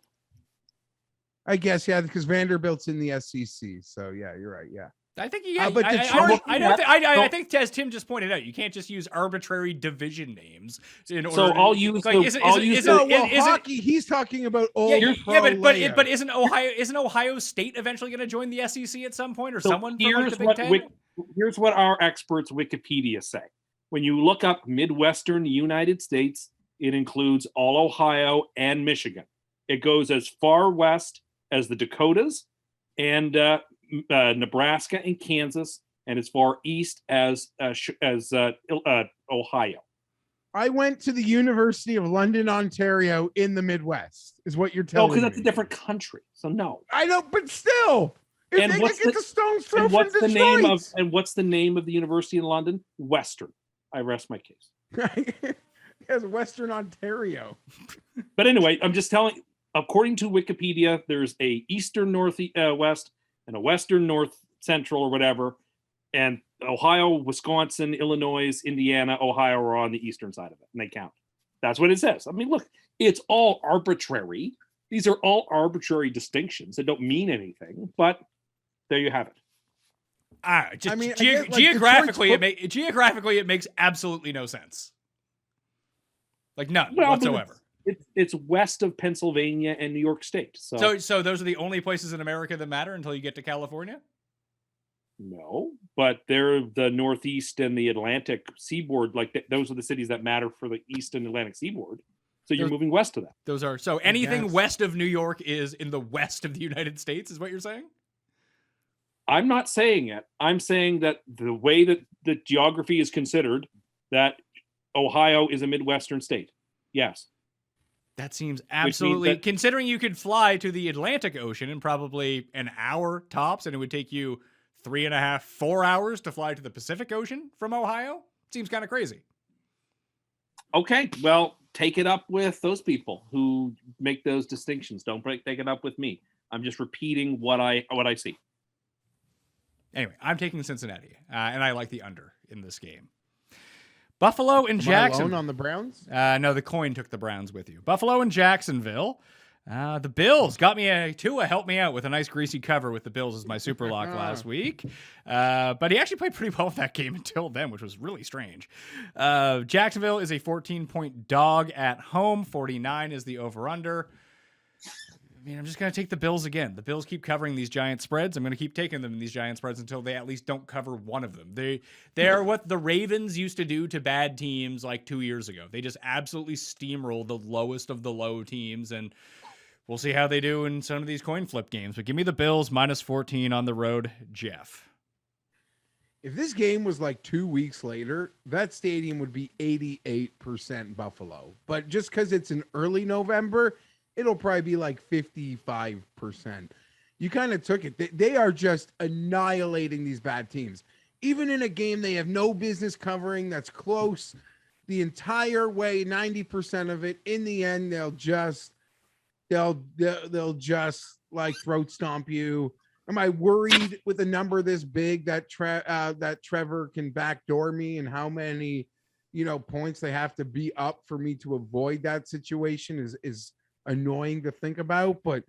I guess, because Vanderbilt's in the SEC. So, yeah, you're right. Yeah. I think I think as Tim just pointed out, you can't just use arbitrary division names in order. So I'll use hockey. He's talking about old. But isn't Ohio State eventually going to join the SEC at some point, or someone from like the Big Ten? Here's what our experts Wikipedia say. When you look up Midwestern United States, it includes all Ohio and Michigan. It goes as far west as the Dakotas and Nebraska and Kansas, and as far east as Ohio. I went to the University of London, Ontario in the Midwest, is what you're No, telling me. because that's a different country. So no. I know, but still. If And they what's get the stone's throw And what's from the name of Detroit. and what's the name of the university in London? Western. I rest my case. Yes, Western Ontario. But anyway, I'm just telling. According to Wikipedia, there's a eastern northwest and a western north central or whatever, and Ohio, Wisconsin, Illinois, Indiana, Ohio are on the eastern side of it, and they count. That's what it says. I mean, look, it's all arbitrary. These are all arbitrary distinctions that don't mean anything, but there you have it. Just I mean, I guess, like, geographically, Detroit's it makes absolutely no sense. Like none Well, but whatsoever. It's west of Pennsylvania and New York State. So those are the only places in America that matter until you get to California? No, but they're the Northeast and the Atlantic seaboard. Like those are the cities that matter for the East and Atlantic seaboard. So you're moving west to that. Those are so anything Yes. west of New York is in the west of the United States, is what you're saying? I'm not saying it. I'm saying that the way that the geography is considered, that Ohio is a Midwestern state. Yes. That seems absolutely, that- considering you could fly to the Atlantic Ocean in probably an hour tops, and it would take you 3.5, 4 hours to fly to the Pacific Ocean from Ohio. Seems kind of crazy. Okay. Well, take it up with those people who make those distinctions. Don't take it up with me. I'm just repeating what I see. Anyway, I'm taking Cincinnati, and I like the under in this game. Buffalo and Am I Jackson. alone on the Browns? No, the coin took the Browns with you. Buffalo and Jacksonville. The Bills got me Tua helped me out with a nice greasy cover with the Bills as my super lock last week. But he actually played pretty well in that game until then, which was really strange. Jacksonville is a 14-point dog at home. 49 is the over-under. I mean, I'm just going to take the Bills again. The Bills keep covering these giant spreads. I'm going to keep taking them in these giant spreads until they at least don't cover one of them. They are what the Ravens used to do to bad teams like 2 years ago. They just absolutely steamroll the lowest of the low teams, and we'll see how they do in some of these coin flip games. But give me the Bills minus 14 on the road, Geoff. If this game was like 2 weeks later, that stadium would be 88% Buffalo. But just because it's in early November, it'll probably be like 55%. You kind of took it. They are just annihilating these bad teams. Even in a game they have no business covering that's close the entire way, 90% of it, in the end, they'll just like throat stomp you. Am I worried with a number this big that Trevor can backdoor me, and how many, points they have to be up for me to avoid that situation is annoying to think about, but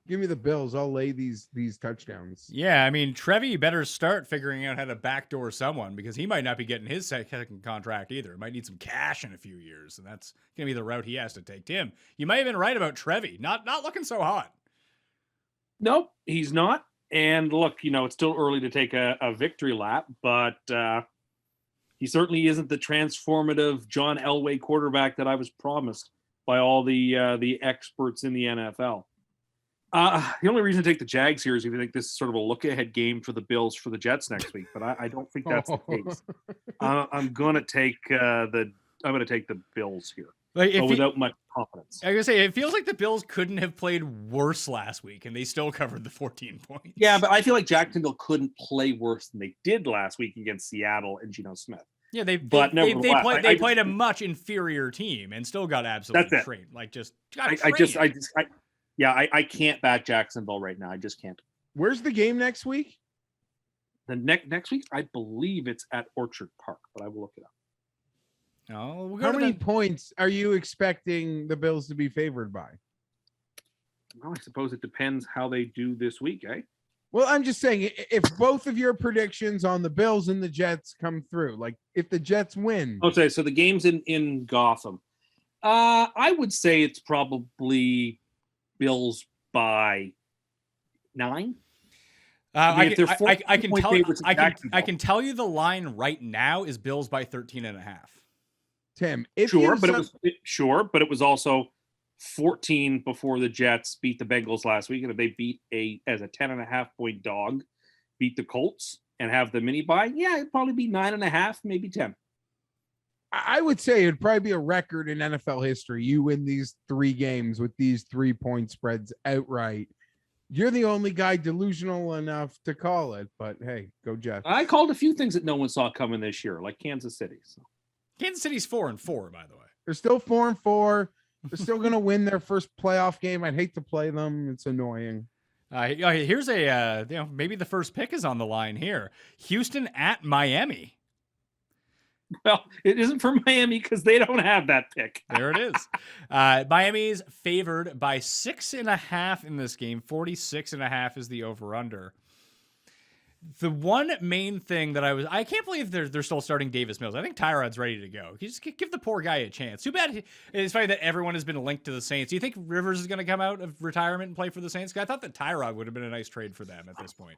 give me the Bills. I'll lay these touchdowns. Yeah, I mean, Trevi better start figuring out how to backdoor someone, because he might not be getting his second contract either. Might need some cash in a few years, and that's going to be the route he has to take. Tim, you might have been right about Trevi. Not looking so hot. Nope, he's not. And look, it's still early to take a victory lap, but he certainly isn't the transformative John Elway quarterback that I was promised by all the experts in the NFL. The only reason to take the Jags here is if you think this is sort of a look-ahead game for the Bills for the Jets next week, but I don't think that's the case. I'm going to take the Bills here, Like, without much confidence. I was gonna say, it feels like the Bills couldn't have played worse last week, and they still covered the 14 points. Yeah, but I feel like Jacksonville couldn't play worse than they did last week against Seattle and Geno Smith. Yeah, they nevertheless, played a much inferior team and still got absolutely trained. I can't back Jacksonville right now. I just can't. Where's the game next week? The next week, I believe it's at Orchard Park, but I will look it up. Oh, How many points are you expecting the Bills to be favored by? Well, I suppose it depends how they do this week, eh? Well, I'm just saying, if both of your predictions on the Bills and the Jets come through, like if the Jets win. Okay, so the game's in Gotham. I would say it's probably Bills by 9. I can tell you the line right now is Bills by 13.5. Tim, but it was also 14 before the Jets beat the Bengals last week, and if they beat as a 10.5 point dog, beat the Colts and have the mini bye, yeah, it'd probably be 9.5, maybe 10. I would say it'd probably be a record in NFL history. You win these 3 games with these 3-point spreads outright. You're the only guy delusional enough to call it, but hey, go Jets. I called a few things that no one saw coming this year, like Kansas City. So. Kansas City's 4-4, by the way. They're still 4-4. They're still going to win their first playoff game. I'd hate to play them. It's annoying. Here's a maybe the first pick is on the line here. Houston at Miami. Well, it isn't for Miami because they don't have that pick. There it is. Miami's favored by 6.5 in this game. 46.5 is the over/under. The one main thing that I can't believe they're still starting Davis Mills. I think Tyrod's ready to go. You just give the poor guy a chance. Too bad it's funny that everyone has been linked to the Saints. Do you think Rivers is going to come out of retirement and play for the Saints? I thought that Tyrod would have been a nice trade for them at this point.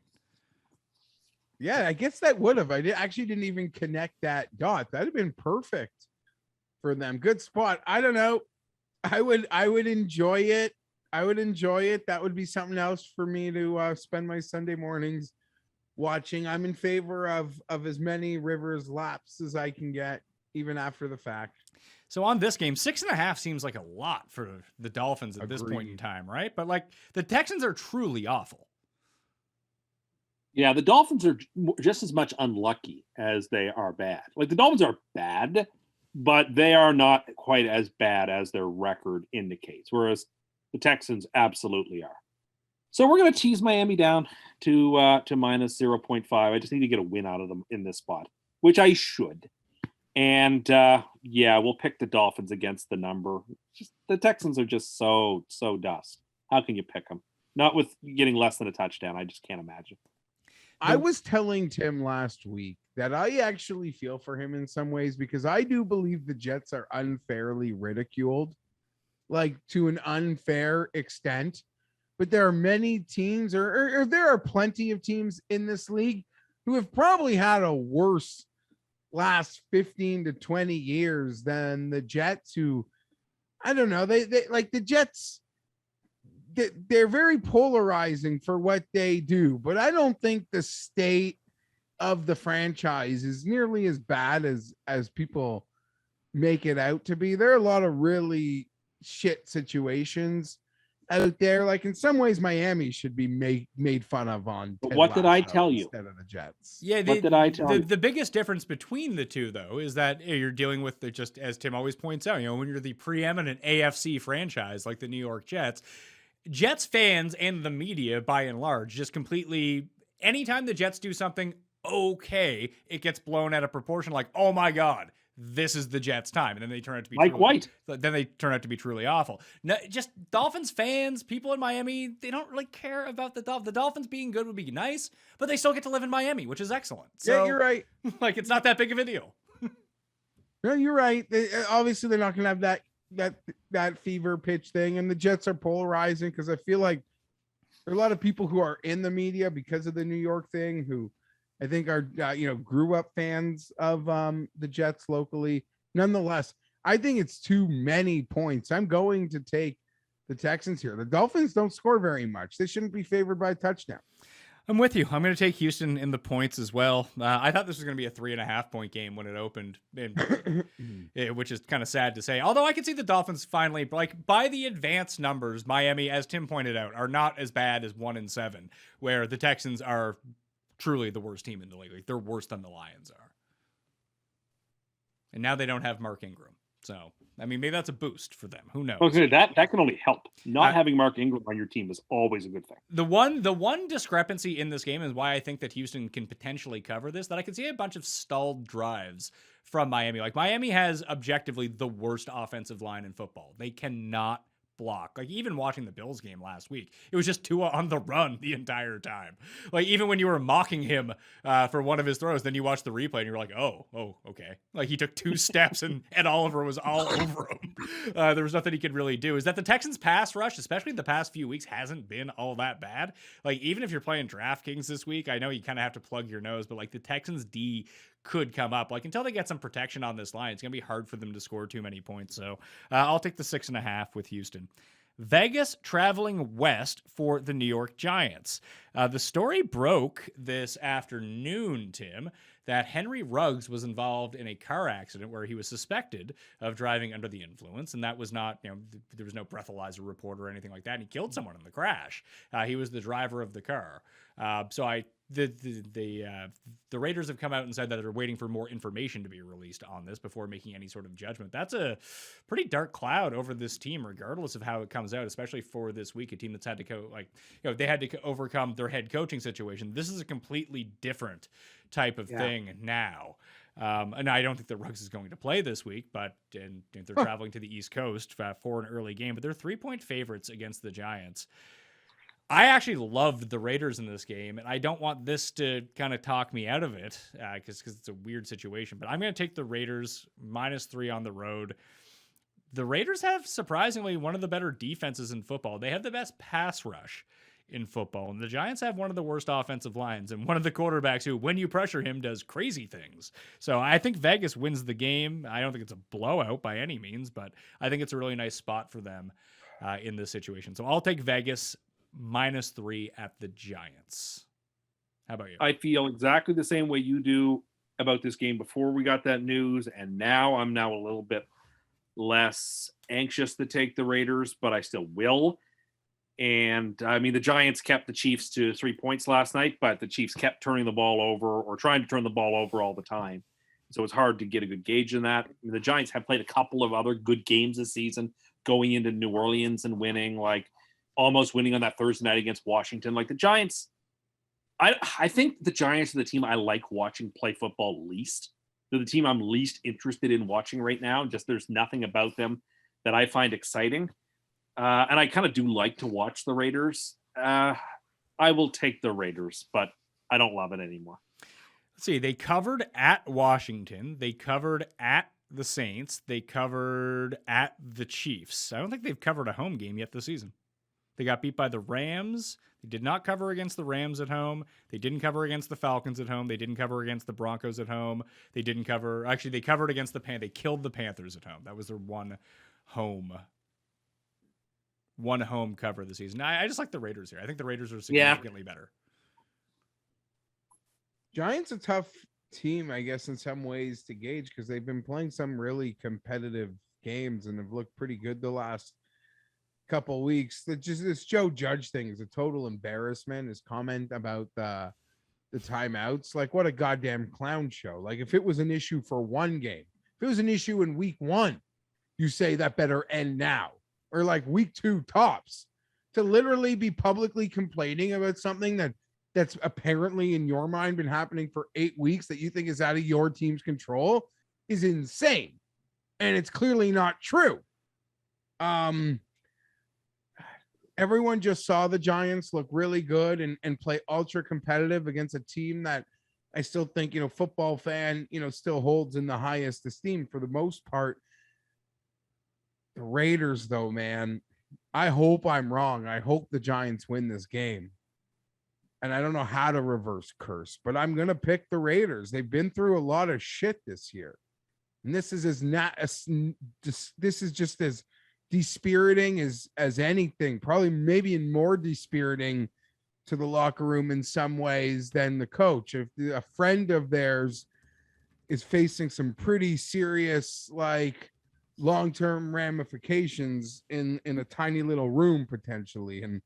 Yeah, I guess that would have. Actually didn't even connect that dot. That'd have been perfect for them. Good spot. I don't know. I would enjoy it. That would be something else for me to spend my Sunday mornings watching. I'm in favor of as many Rivers laps as I can get, even after the fact. So on this game, 6.5 seems like a lot for the Dolphins at this point in time, right? But like the Texans are truly awful. Yeah, the Dolphins are just as much unlucky as they are bad. Like the Dolphins are bad, but they are not quite as bad as their record indicates, whereas the Texans absolutely are. So we're going to tease Miami down to minus 0.5. I just need to get a win out of them in this spot, which I should. And we'll pick the Dolphins against the number. Just the Texans are just so dust. How can you pick them? Not with getting less than a touchdown. I just can't imagine. I was telling Tim last week that I actually feel for him in some ways because I do believe the Jets are unfairly ridiculed, like to an unfair extent. But there are many teams, or there are plenty of teams in this league who have probably had a worse last 15 to 20 years than the Jets, who, I don't know, they like the Jets. They're very polarizing for what they do, but I don't think the state of the franchise is nearly as bad as people make it out to be. There are a lot of really shit situations out there. Like in some ways, Miami should be made fun of on. But what did I tell you? Instead of the Jets. Yeah, what did I tell you? The biggest difference between the two, though, is that you're dealing with just as Tim always points out. When you're the preeminent AFC franchise like the New York Jets. Jets fans and the media, by and large, just completely, anytime the Jets do something okay, it gets blown out of proportion. Like, oh my God, this is the Jets' time, and then they turn out to be White. Then they turn out to be truly awful. No, just Dolphins fans, people in Miami, they don't really care about the Dolphins. The Dolphins being good would be nice, but they still get to live in Miami, which is excellent. So, yeah, you're right. Like, it's not that big of a deal. No, you're right. Obviously, they're not going to have that fever pitch thing, and the Jets are polarizing because I feel like there are a lot of people who are in the media because of the New York thing who I think are grew up fans of the Jets locally. Nonetheless, I think it's too many points. I'm going to take the Texans here. The Dolphins don't score very much. They shouldn't be favored by a touchdown. I'm with you. I'm going to take Houston in the points as well. I thought this was going to be a 3.5 point game when it opened, which is kind of sad to say. Although I can see the Dolphins finally, like by the advanced numbers, Miami, as Tim pointed out, are not as bad as 1-7, where the Texans are truly the worst team in the league. Like, they're worse than the Lions are. And now they don't have Mark Ingram. So, I mean, maybe that's a boost for them. Who knows? Okay, that can only help. Not having Mark Ingram on your team is always a good thing. The one discrepancy in this game is why I think that Houston can potentially cover this, that I can see a bunch of stalled drives from Miami. Like, Miami has objectively the worst offensive line in football. They cannot block. Like, even watching the Bills game last week, it was just Tua on the run the entire time. Like, even when you were mocking him for one of his throws, then you watch the replay and you're like, oh, okay. Like, he took 2 steps and Ed Oliver was all over him. There was nothing he could really do. Is that the Texans pass rush, especially the past few weeks, hasn't been all that bad. Like, even if you're playing DraftKings this week, I know you kind of have to plug your nose, but like the Texans D could come up. Like, until they get some protection on this line, it's going to be hard for them to score too many points. So I'll take the 6.5 with Houston. Vegas traveling west for the New York Giants. The story broke this afternoon, Tim, that Henry Ruggs was involved in a car accident where he was suspected of driving under the influence, and that was not, there was no breathalyzer report or anything like that, and he killed someone in the crash. He was the driver of the car. The Raiders have come out and said that they're waiting for more information to be released on this before making any sort of judgment. That's a pretty dark cloud over this team, regardless of how it comes out, especially for this week, a team that's had to they had to overcome their head coaching situation. This is a completely different type of thing now. And I don't think that Ruggs is going to play this week, but they're traveling to the East Coast for an early game, but they're 3-point favorites against the Giants. I actually loved the Raiders in this game, and I don't want this to kind of talk me out of it because it's a weird situation, but I'm going to take the Raiders -3 on the road. The Raiders have surprisingly one of the better defenses in football. They have the best pass rush in football, and the Giants have one of the worst offensive lines and one of the quarterbacks who, when you pressure him, does crazy things. So I think Vegas wins the game. I don't think it's a blowout by any means, but I think it's a really nice spot for them in this situation. So I'll take Vegas -3 at the Giants. How about you? I feel exactly the same way you do about this game before we got that news, and now I'm a little bit less anxious to take the Raiders, but I still will. And I mean, the Giants kept the Chiefs to 3 points last night, but the Chiefs kept turning the ball over or trying to turn the ball over all the time. So it's hard to get a good gauge in that. I mean, the Giants have played a couple of other good games this season, going into New Orleans and winning, like almost winning on that Thursday night against Washington. Like the Giants, I think the Giants are the team I like watching play football least. They're the team I'm least interested in watching right now. Just there's nothing about them that I find exciting. And I kind of do like to watch the Raiders. I will take the Raiders, but I don't love it anymore. Let's see. They covered at Washington. They covered at the Saints. They covered at the Chiefs. I don't think they've covered a home game yet this season. They got beat by the Rams. They did not cover against the Rams at home. They didn't cover against the Falcons at home. They didn't cover against the Broncos at home. They didn't cover. Actually, they covered against the They killed the Panthers at home. That was their one home cover this season. I just like the Raiders here. I think the Raiders are significantly better. Giants a tough team, I guess, in some ways to gauge because they've been playing some really competitive games and have looked pretty good the last couple weeks. This Joe Judge thing is a total embarrassment. His comment about the timeouts, like what a goddamn clown show. Like if it was an issue for one game, if it was an issue in week 1, you say that better end now. Or like week 2 tops. To literally be publicly complaining about something that's apparently in your mind been happening for 8 weeks that you think is out of your team's control is insane. And it's clearly not true. Everyone just saw the Giants look really good and play ultra competitive against a team that I still think, football fan, still holds in the highest esteem for the most part. The Raiders, though, man, I hope I'm wrong. I hope the Giants win this game. And I don't know how to reverse curse, but I'm going to pick the Raiders. They've been through a lot of shit this year. And this is just as dispiriting as anything, probably maybe more dispiriting to the locker room in some ways than the coach. If a friend of theirs is facing some pretty serious, like, long-term ramifications in a tiny little room potentially. And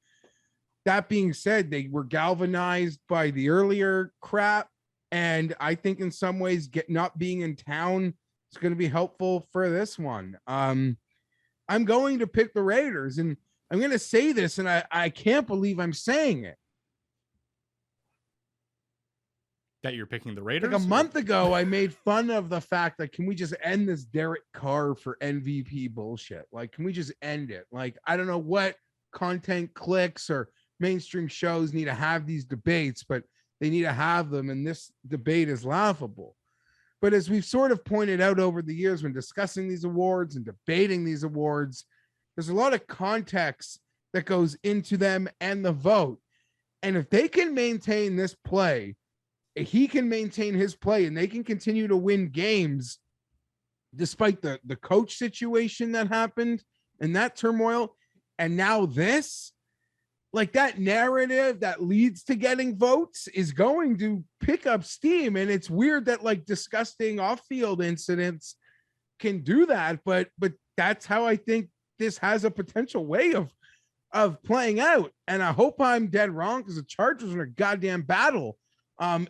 that being said, they were galvanized by the earlier crap, and I think in some ways not being in town is going to be helpful for this one. I'm going to pick the Raiders, and I'm going to say this, and I can't believe I'm saying it. That you're picking the Raiders? Like a month ago, I made fun of the fact that can we just end this Derek Carr for MVP bullshit? Like, can we just end it? Like, I don't know what content clicks or mainstream shows need to have these debates, but they need to have them, and this debate is laughable. But as we've sort of pointed out over the years when discussing these awards and debating these awards, there's a lot of context that goes into them and the vote. And if they can maintain this play, he can maintain his play, and they can continue to win games despite the coach situation that happened and that turmoil. and now this, like that narrative that leads to getting votes is going to pick up steam. And it's weird that like disgusting off-field incidents can do that, but that's how I think this has a potential way of playing out. And I hope I'm dead wrong, because the Chargers are in a goddamn battle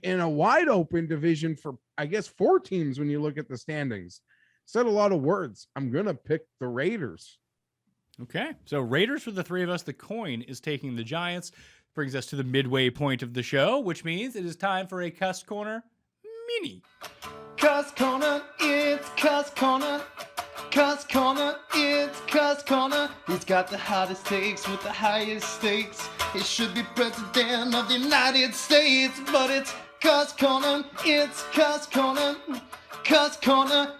in a wide open division for, I guess, 4 teams when you look at the standings. Said a lot of words. I'm gonna pick the Raiders. Okay, so Raiders for the 3 of us. The coin is taking the Giants. Brings us to the midway point of the show, which means it is time for a Cust Corner mini. Cust Corner, it's Cust Corner. Cust Corner, it's Cust Corner. He's got the hottest takes with the highest stakes. He should be president of the United States, but it's Cust Corner, it's Cust Corner. Cust Corner.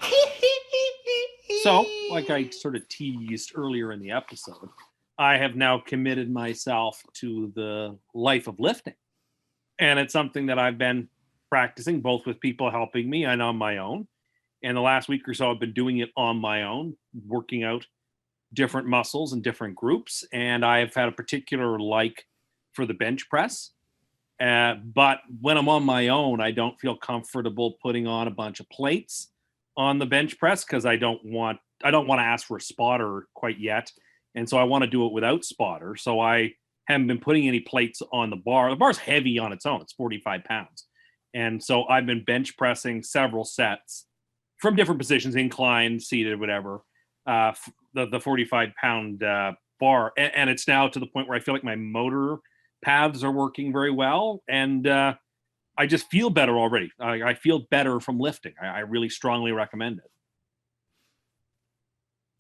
So, like I sort of teased earlier in the episode, I have now committed myself to the life of lifting. And it's something that I've been practicing both with people helping me and on my own. And the last week or so, I've been doing it on my own, working out different muscles and different groups. And I've had a particular like for the bench press. But when I'm on my own, I don't feel comfortable putting on a bunch of plates on the bench press, because I don't want to ask for a spotter quite yet. And so I want to do it without spotter. So I haven't been putting any plates on the bar. The bar's heavy on its own. It's 45 pounds. And so I've been bench pressing several sets from different positions, inclined, seated, whatever, the 45-pound bar. And it's now to the point where I feel like my motor paths are working very well. And I just feel better already. I feel better from lifting. I really strongly recommend it.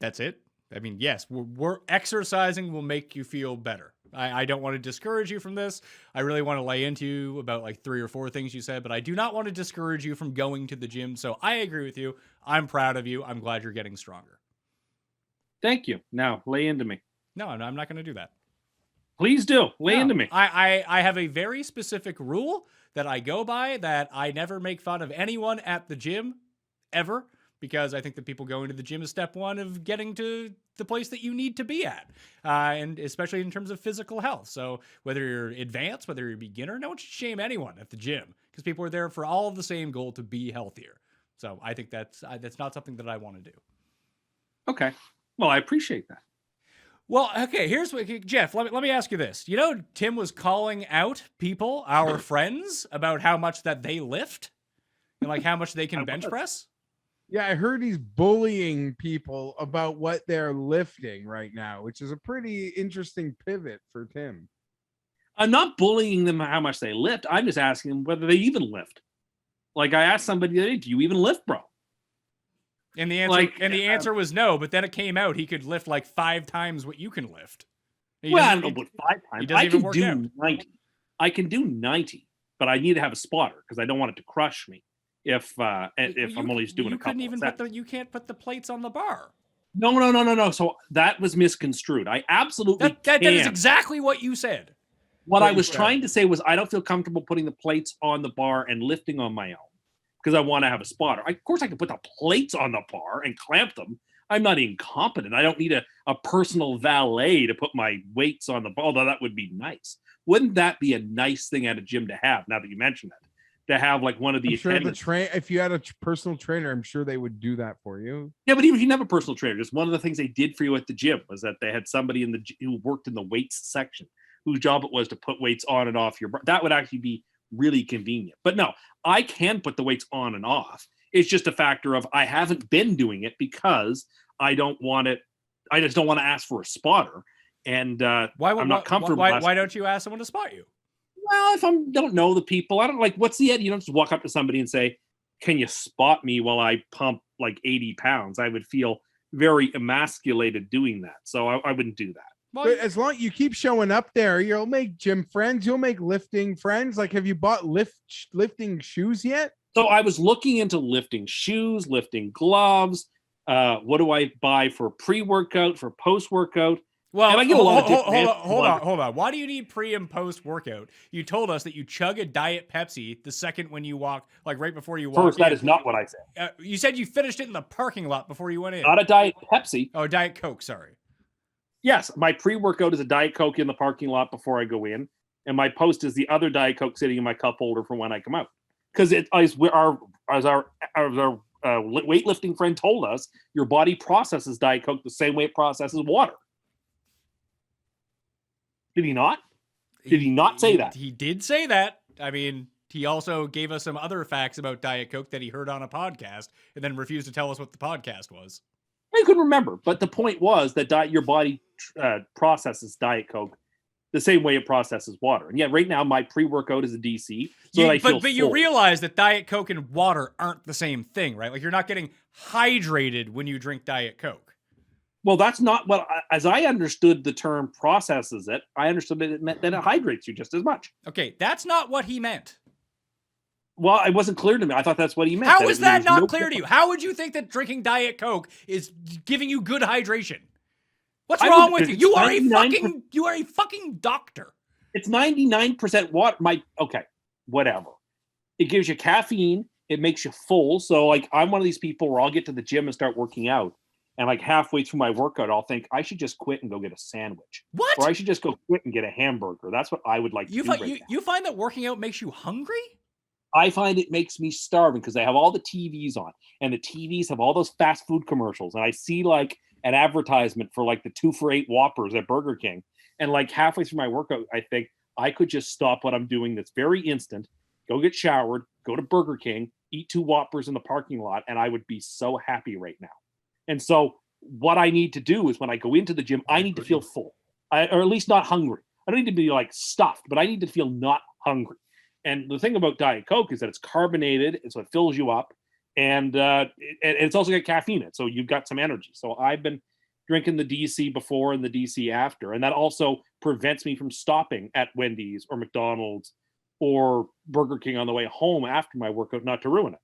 That's it. I mean, yes, we're exercising will make you feel better. I don't want to discourage you from this. I really want to lay into you about like 3 or 4 things you said, but I do not want to discourage you from going to the gym. So I agree with you. I'm proud of you. I'm glad you're getting stronger. Thank you. Now, lay into me. No, I'm not going to do that. Please do. Lay into me. I have a very specific rule that I go by, that I never make fun of anyone at the gym, ever. Because I think that people going to the gym is step 1 of getting to the place that you need to be at. And especially in terms of physical health. So whether you're advanced, whether you're a beginner, no one should shame anyone at the gym, because people are there for all of the same goal, to be healthier. So I think that's not something that I want to do. Okay. Well, I appreciate that. Well, okay, here's what, Geoff, let me ask you this. You know, Tim was calling out people, our friends, about how much that they lift and like how much they can bench press. Yeah, I heard he's bullying people about what they're lifting right now, which is a pretty interesting pivot for Tim. I'm not bullying them how much they lift. I'm just asking them whether they even lift. Like I asked somebody the other day, do you even lift, bro? And the answer was no, but then it came out he could lift like 5 times what you can lift. Well, I don't know about 5 times. I can do 90. I can do 90, but I need to have a spotter because I don't want it to crush me if I'm only just doing a couple of sets. You can't put the plates on the bar. No. So that was misconstrued. I absolutely that is exactly what you said. What I was trying to say was I don't feel comfortable putting the plates on the bar and lifting on my own because I want to have a spotter. Of course, I can put the plates on the bar and clamp them. I'm not incompetent. I don't need a personal valet to put my weights on the bar, although that would be nice. Wouldn't that be a nice thing at a gym to have, now that you mention it? To have like one of the attendants. If you had a personal trainer, I'm sure they would do that for you. Yeah, but even if you didn't have a personal trainer, just one of the things they did for you at the gym was that they had somebody who worked in the weights section, whose job it was to put weights on and off your bar. That would actually be really convenient. But no, I can put the weights on and off. It's just a factor of I haven't been doing it because I don't want it. I just don't want to ask for a spotter. And I'm not comfortable. Why don't you ask someone to spot you? Well, if I don't know the people, I don't like what's the edit? You don't just walk up to somebody and say, can you spot me while I pump like 80 pounds? I would feel very emasculated doing that. So I wouldn't do that. But as long as you keep showing up there, you'll make gym friends. You'll make lifting friends. Like, have you bought lifting shoes yet? So I was looking into lifting shoes, lifting gloves. What do I buy for pre-workout, for post-workout? Well, and I get a lot of hold on. Why do you need pre and post workout? You told us that you chug a Diet Pepsi the second when you walk, like right before you walk. First, that is not what I said. You said you finished it in the parking lot before you went in. Not a Diet Pepsi. Oh, Diet Coke. Sorry. Yes, my pre-workout is a Diet Coke in the parking lot before I go in, and my post is the other Diet Coke sitting in my cup holder for when I come out. Because as our weightlifting friend told us, your body processes Diet Coke the same way it processes water. Did he not? Did he not say that? He did say that. I mean, he also gave us some other facts about Diet Coke that he heard on a podcast and then refused to tell us what the podcast was. I couldn't remember, but the point was that your body processes Diet Coke the same way it processes water. And yet, right now, my pre-workout is a DC. So but you realize that Diet Coke and water aren't the same thing, right? Like, you're not getting hydrated when you drink Diet Coke. Well, that's not what, as I understood the term processes it, I understood that it meant that it hydrates you just as much. Okay, that's not what he meant. Well, it wasn't clear to me. I thought that's what he meant. How is that not clear to you? How would you think that drinking Diet Coke is giving you good hydration? What's wrong with you? You are a fucking doctor. It's 99% water. Okay, whatever. It gives you caffeine. It makes you full. So, like, I'm one of these people where I'll get to the gym and start working out, and like halfway through my workout, I'll think I should just quit and go get a sandwich. What? Or I should just go quit and get a hamburger. That's what I would like to do. You find that working out makes you hungry? I find it makes me starving because they have all the TVs on, and the TVs have all those fast food commercials, and I see like an advertisement for like the 2 for $8 Whoppers at Burger King, and like halfway through my workout, I think I could just stop what I'm doing that's very instant, go get showered, go to Burger King, eat 2 Whoppers in the parking lot, and I would be so happy right now. And so what I need to do is when I go into the gym, I need to feel full, or at least not hungry. I don't need to be like stuffed, but I need to feel not hungry. And the thing about Diet Coke is that it's carbonated, so it fills you up, and it's also got caffeine in it, so you've got some energy. So I've been drinking the DC before and the DC after, and that also prevents me from stopping at Wendy's or McDonald's or Burger King on the way home after my workout, not to ruin it.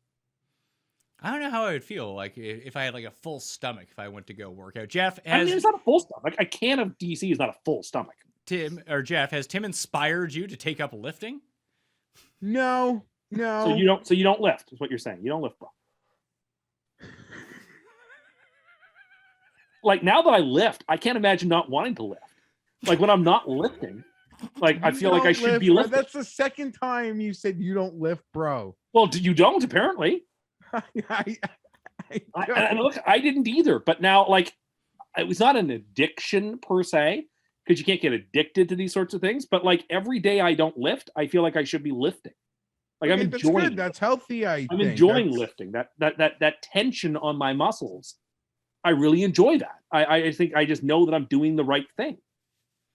I don't know how I would feel like if I had like a full stomach if I went to go work out. Jeff, it's not a full stomach. A can of DC is not a full stomach. Jeff, has Tim inspired you to take up lifting? No. So you don't lift, is what you're saying. You don't lift, bro. Like, now that I lift, I can't imagine not wanting to lift. Like, when I'm not lifting, like, I feel like I should be lifting. That's the second time you said you don't lift, bro. Well, you don't, apparently. And look, I didn't either. But now, like, it was not an addiction per se, because you can't get addicted to these sorts of things. But like, every day I don't lift, I feel like I should be lifting. Like, I'm enjoying it. That's healthy. I'm enjoying lifting. That tension on my muscles. I really enjoy that. I think I just know that I'm doing the right thing.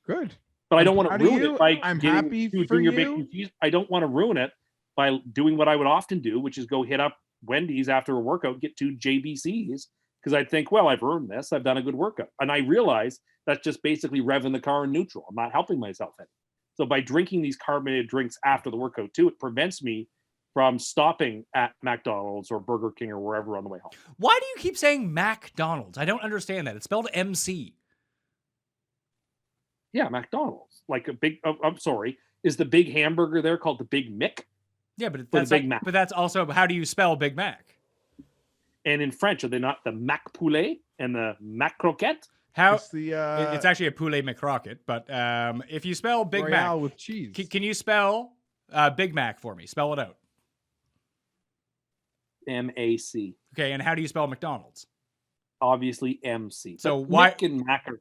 Good. But I don't want to ruin it by I'm happy for you. I don't want to ruin it by doing what I would often do, which is go hit up Wendy's after a workout, get 2 JBCs, because I'd think, well, I've earned this. I've done a good workout. And I realize that's just basically revving the car in neutral. I'm not helping myself any. So by drinking these carbonated drinks after the workout too, it prevents me from stopping at McDonald's or Burger King or wherever on the way home. Why do you keep saying McDonald's? I don't understand that. It's spelled MC. Yeah, McDonald's. Like a big, I'm sorry, is the big hamburger there called the Big Mick? Yeah, but that's Big Mac. But that's also, how do you spell Big Mac? And in French, are they not the Mac Poulet and the Mac Croquette? It's actually a poulet McRocket, but if you spell Big Royale Mac with cheese, can you spell Big Mac for me? Spell it out. MAC. Okay, and how do you spell McDonald's? Obviously MC. So but why? Mick and Mac are...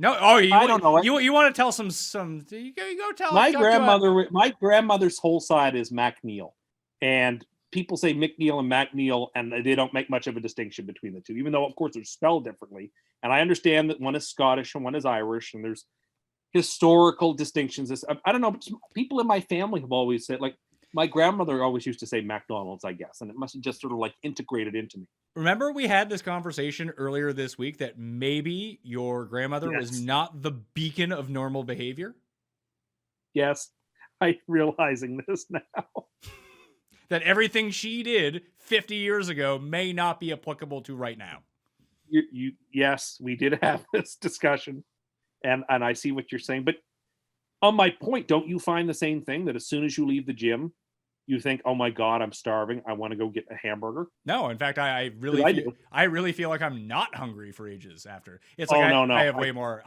No, I don't know. You want to tell some? You go tell my grandmother. My grandmother's whole side is MacNeil, and people say McNeil and MacNeil, and they don't make much of a distinction between the two, even though, of course, they're spelled differently. And I understand that one is Scottish and one is Irish, and there's historical distinctions. I don't know, but people in my family have always said, like, my grandmother always used to say McDonald's, I guess, and it must have just sort of like integrated into me. Remember we had this conversation earlier this week that maybe your grandmother was not the beacon of normal behavior? Yes, I'm realizing this now. That everything she did 50 years ago may not be applicable to right now. Yes, we did have this discussion, and I see what you're saying. But on my point, don't you find the same thing, that as soon as you leave the gym, you think, oh my God, I'm starving. I want to go get a hamburger. No, in fact, I do. really feel like I'm not hungry for ages after. It's Oh, like no. I have way more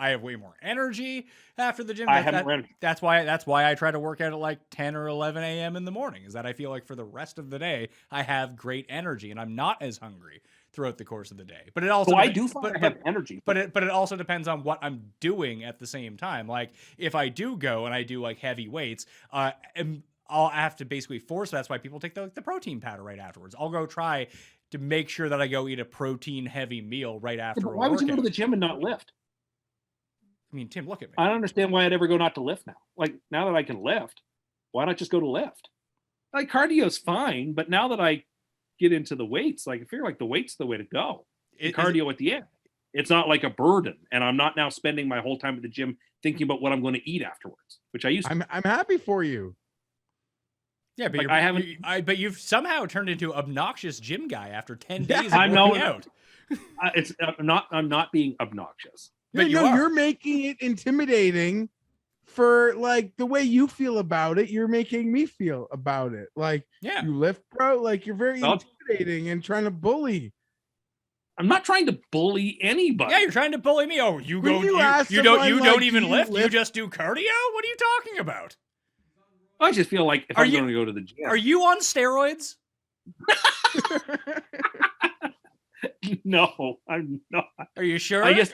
energy after the gym. I have more energy. That's why I try to work out at like 10 or 11 a.m. in the morning, is that I feel like for the rest of the day I have great energy and I'm not as hungry throughout the course of the day. But it also So I do find I have energy. But it also depends on what I'm doing at the same time. Like if I do go and I do like heavy weights, I'll have to basically force. That's why people take the protein powder right afterwards. I'll go try to make sure that I go eat a protein heavy meal right after. But why would you go to the gym and not lift? I mean, Tim, look at me. I don't understand why I'd ever go not to lift now. Like now that I can lift, why not just go to lift? Like cardio's fine, but now that I get into the weights, like I feel like the weight's the way to go. Cardio at the end. It's not like a burden, and I'm not now spending my whole time at the gym thinking about what I'm going to eat afterwards, which I used to. I'm happy for you. Yeah, but like, but you've somehow turned into obnoxious gym guy after 10 days of I'm working out. I'm not being obnoxious. But you're making it intimidating for like the way you feel about it. You're making me feel about it. Like, yeah, you lift, bro. Like you're very intimidating and trying to bully. I'm not trying to bully anybody. Yeah, you're trying to bully me. Oh, you go. You don't even lift. You just do cardio. What are you talking about? I just feel like if I'm going to go to the gym. Are you on steroids? No, I'm not. Are you sure? I guess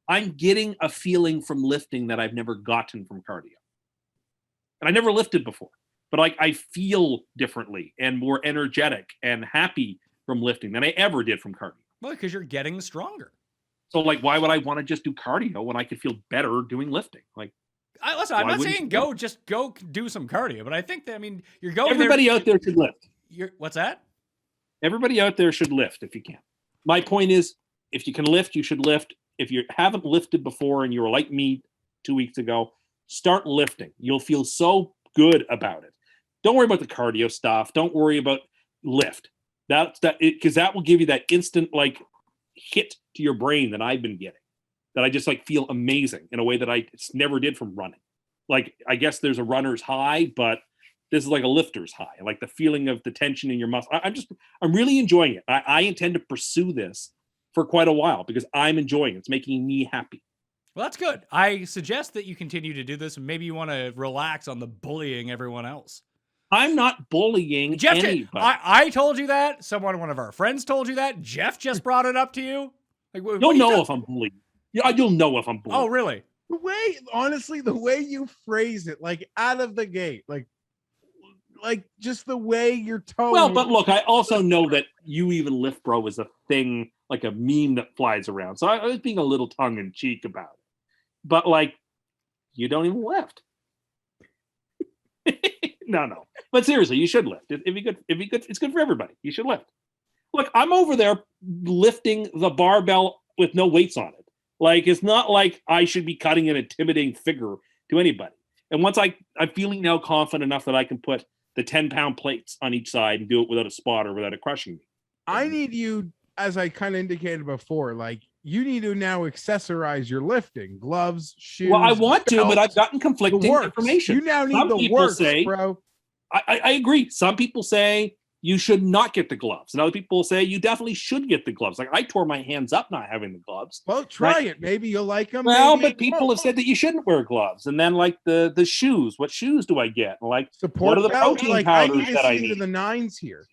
I'm getting a feeling from lifting that I've never gotten from cardio. And I never lifted before. But I feel differently and more energetic and happy from lifting than I ever did from cardio. Well, because you're getting stronger. So like why would I want to just do cardio when I could feel better doing lifting? Like listen, I'm not saying go do some cardio, but I think that, I mean, you're going Everybody out there should lift. What's that? Everybody out there should lift if you can. My point is, if you can lift, you should lift. If you haven't lifted before and you were like me 2 weeks ago, start lifting. You'll feel so good about it. Don't worry about the cardio stuff. Don't worry about lift. Because that will give you that instant like hit to your brain that I've been getting. That I just like feel amazing in a way that I never did from running. Like, I guess there's a runner's high, but this is like a lifter's high. Like the feeling of the tension in your muscle. I'm really enjoying it. I intend to pursue this for quite a while because I'm enjoying it. It's making me happy. Well, that's good. I suggest that you continue to do this, and maybe you want to relax on the bullying everyone else. I'm not bullying Geoff, anybody. I told you that. One of our friends told you that. Geoff just brought it up to you. Like, you'll know if I'm bullying. Yeah, you'll know if I'm bullying. Oh, really? The way you phrase it, like out of the gate, like just the way your tone. Well, but look, I also know that you even lift, bro, is a thing, like a meme that flies around. So I was being a little tongue in cheek about it. But like, you don't even lift. No. But seriously, you should lift. It'd be good. It's good for everybody. You should lift. Look, I'm over there lifting the barbell with no weights on it. Like, it's not like I should be cutting an intimidating figure to anybody. And once I'm feeling now confident enough that I can put the 10-pound plates on each side and do it without a spot or without it crushing me. I need you, as I kind of indicated before, like you need to now accessorize your lifting, gloves, shoes. Well, I want to, but I've gotten conflicting information. You now need the works, bro. I agree. Some people say you should not get the gloves, and other people say you definitely should get the gloves. Like I tore my hands up not having the gloves. Well, try it. Maybe you'll like them. Well, but people have said that you shouldn't wear gloves. And then like the shoes. What shoes do I get? And like support what are the protein powders that I need? need? The nines here.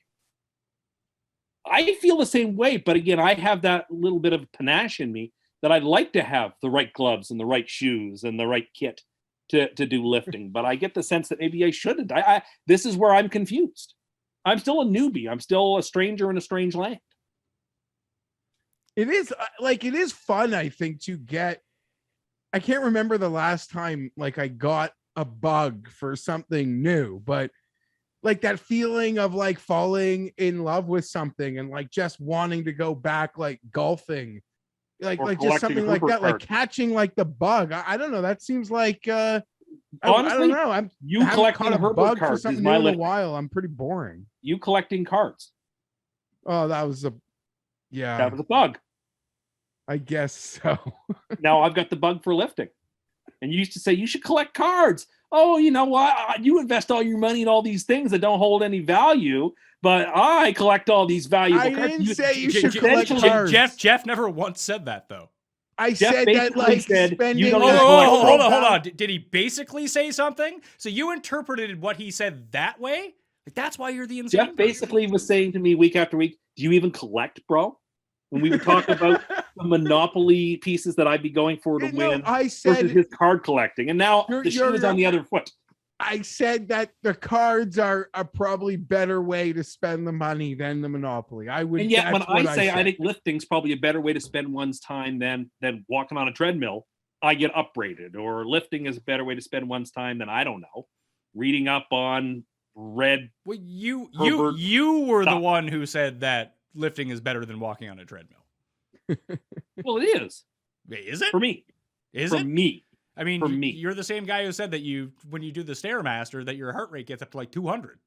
I feel the same way, but again, I have that little bit of panache in me that I'd like to have the right gloves and the right shoes and the right kit to do lifting. But I get the sense that maybe I shouldn't. This is where I'm confused. I'm still a newbie. I'm still a stranger in a strange land. It is fun, I think, to get. I can't remember the last time like I got a bug for something new, but like that feeling of like falling in love with something and like just wanting to go back, like golfing, like just something like that, like catching like the bug. I don't know. That seems like honestly, I don't know. I'm collecting a Herbert bug cards for something is new my in a lifting. while. I'm pretty boring. You collecting cards. Oh, that was a bug. I guess so. Now I've got the bug for lifting. And you used to say you should collect cards. oh, you know what? You invest all your money in all these things that don't hold any value, but I collect all these valuable I cards. didn't say you should collect essentially- cards. Jeff never once said that though. I Jeff said that basically like said, spending. you don't Oh, even that collect hold total on. value- Did he basically say something? So you interpreted what he said that way? Like that's why you're the insane Jeff person. basically was saying to me week after week, do you even collect, bro? When we would talk about the Monopoly pieces that I'd be going for to No, win I versus said his card collecting. And now You're- the shoe is on the other foot. I said that the cards are a probably better way to spend the money than the Monopoly. I would. And yet, when that's what I say I said. think lifting's probably a better way to spend one's time than walking on a treadmill, I get upbraided. Or lifting is a better way to spend one's time than, I don't know, reading up on red. Well, you Herbert, were the stop. one who said that lifting is better than walking on a treadmill. Well, it is Is it? for me. Is for it? me. I mean, for me. you're the same guy who said that when you do the Stairmaster, that your heart rate gets up to like 200.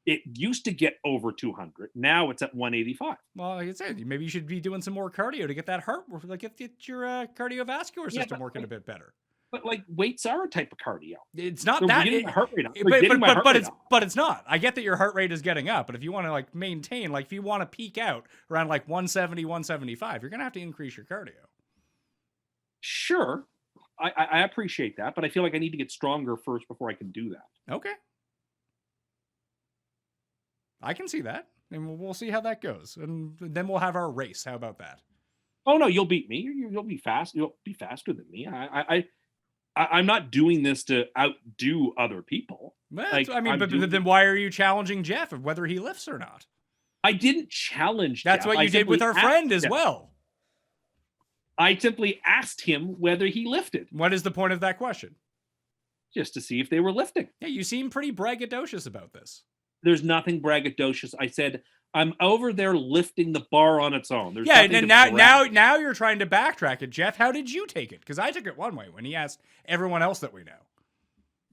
It used to get over 200. Now it's at 185. Well, like I said, maybe you should be doing some more cardio to get that heart, like get your cardiovascular Yeah, system but working a bit better. But like weights are a type of cardio. It's not They're that. getting my heart rate up. They're But, getting my heart rate up. but it's not. I get that your heart rate is getting up, but if you want to like maintain, like if you want to peak out around like 170, 175, you're gonna have to increase your cardio. Sure, I appreciate that, but I feel like I need to get stronger first before I can do that. Okay. I can see that. And we'll see how that goes. And then we'll have our race. How about that? Oh no, you'll beat me. You'll be fast. You'll be faster than me. I'm not doing this to outdo other people. Well, Like, I mean, I'm but doing- then why are you challenging Jeff of whether he lifts or not? I didn't challenge. That's Jeff. what I you did with simply our asked friend as Jeff. well. I simply asked him whether he lifted, What is the point of that question? just to see if they were lifting. Yeah, you seem pretty braggadocious about this. There's nothing braggadocious. I said I'm over there lifting the bar on its own. There's Yeah, nothing and to brag. now you're trying to backtrack it, Jeff. How did you take it? Because I took it one way when he asked everyone else that we know.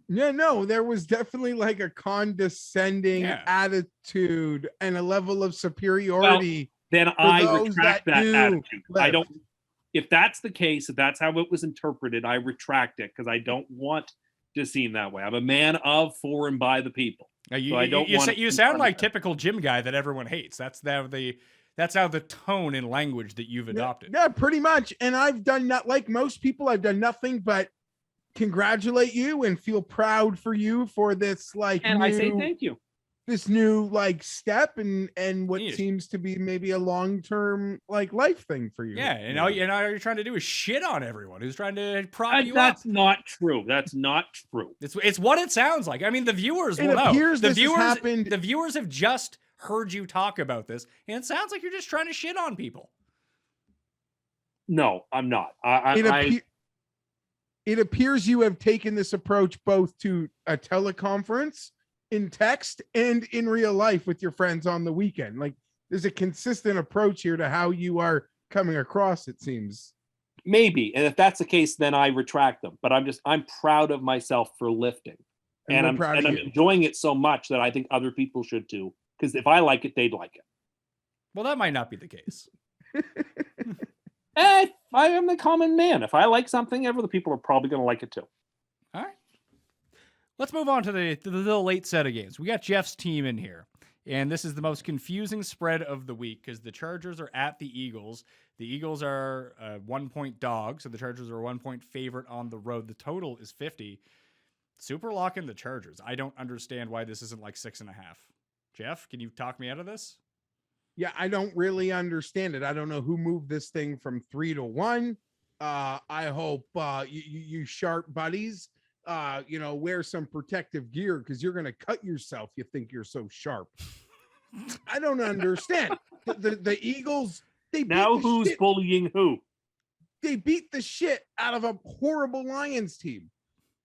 Yeah, no, there was definitely like a condescending Yeah. attitude and a level of superiority. Then I those retract that that do attitude. I lift. don't. If that's the case, if that's how it was interpreted, I retract it because I don't want to seem that way. I'm a man of, for, and by the people. You, So I don't you, wanna you sound like typical gym guy that everyone hates. That's how the tone and language that you've adopted. Yeah, pretty much. And I've done not like most people. I've done nothing but congratulate you and feel proud for you for this And I say thank you. this new like step and what Yes. seems to be maybe a long-term like life thing for you. Yeah, and all you're trying to do is shit on everyone who's trying to prop you up. That's not true. That's not true. It's what it sounds like. I mean, the viewers It will know. appears The this has viewers, happened- the viewers have just heard you talk about this, and it sounds like you're just trying to shit on people. No, I'm not. It appears you have taken this approach both to a teleconference, in text, and in real life with your friends on the weekend. Like there's a consistent approach here to how you are coming across, it seems. Maybe, and if that's the case, then I retract them. But I'm proud of myself for lifting, and we're I'm proud of you. enjoying it so much that I think other people should too. Because if I like it, they'd like it. Well, that might not be the case. I am the common man. If I like something, other people are probably going to like it too. All right. Let's move on to the late set of games. We got Jeff's team in here, and this is the most confusing spread of the week because the Chargers are at the Eagles. The Eagles are a 1-point dog, so the Chargers are a 1-point favorite on the road. The total is 50. SUPERLOCK and the Chargers. I don't understand why this isn't like 6.5. Jeff, can you talk me out of this? Yeah, I don't really understand it. I don't know who moved this thing from 3 to 1. I hope you sharp buddies, wear some protective gear because you're going to cut yourself. You think you're so sharp. I don't understand. The Eagles, they beat Now the who's shit- bullying who? They beat the shit out of a horrible Lions team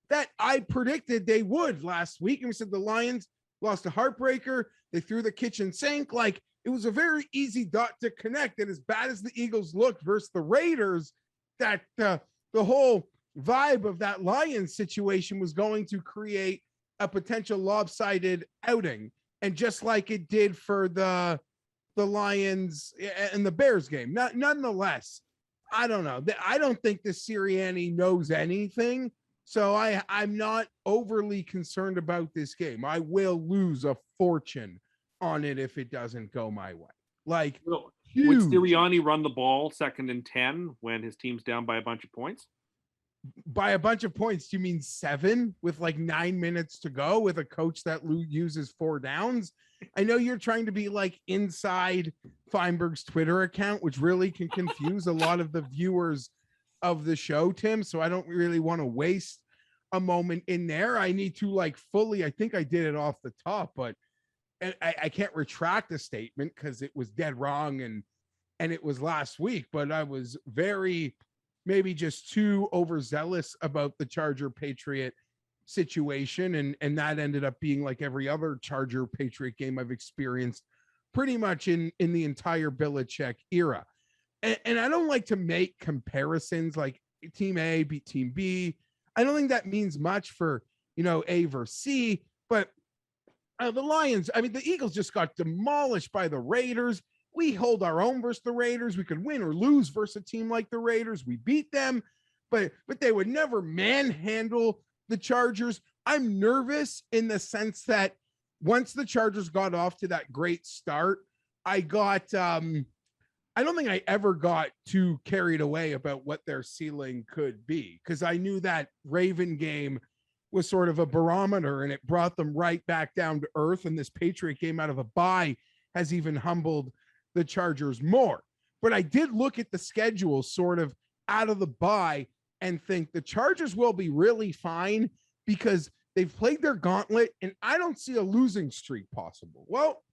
that I predicted they would last week. And we said the Lions lost a heartbreaker. They threw the kitchen sink. Like, it was a very easy dot to connect. And as bad as the Eagles looked versus the Raiders, that the whole vibe of that Lions situation was going to create a potential lopsided outing. And just like it did for the Lions and the Bears game, nonetheless, I don't know. I don't think the Sirianni knows anything. So I'm not overly concerned about this game. I will lose a fortune on it if it doesn't go my way. Like, Would huge. Sirianni run the ball 2nd and 10 when his team's down by a bunch of points? By a bunch of points, do you mean 7 with like 9 minutes to go with a coach that uses 4 downs? I know you're trying to be like inside Fienberg's Twitter account, which really can confuse a lot of the viewers of the show, Tim. So I don't really want to waste a moment in there. I need to like fully, I think I did it off the top, but I can't retract the statement because it was dead wrong and it was last week, but I was very maybe just too overzealous about the Charger Patriot situation. And that ended up being like every other Charger Patriot game I've experienced pretty much in the entire Belichick era. And I don't like to make comparisons like team A beat team B. I don't think that means much for, A versus C, but the Lions, I mean, the Eagles just got demolished by the Raiders. We hold our own versus the Raiders. We could win or lose versus a team like the Raiders. We beat them, but they would never manhandle the Chargers. I'm nervous in the sense that once the Chargers got off to that great start, I don't think I ever got too carried away about what their ceiling could be because I knew that Raven game was sort of a barometer and it brought them right back down to earth. And this Patriot game out of a bye has even humbled the Chargers more. But I did look at the schedule sort of out of the bye and think the Chargers will be really fine because they've played their gauntlet and I don't see a losing streak possible. Well,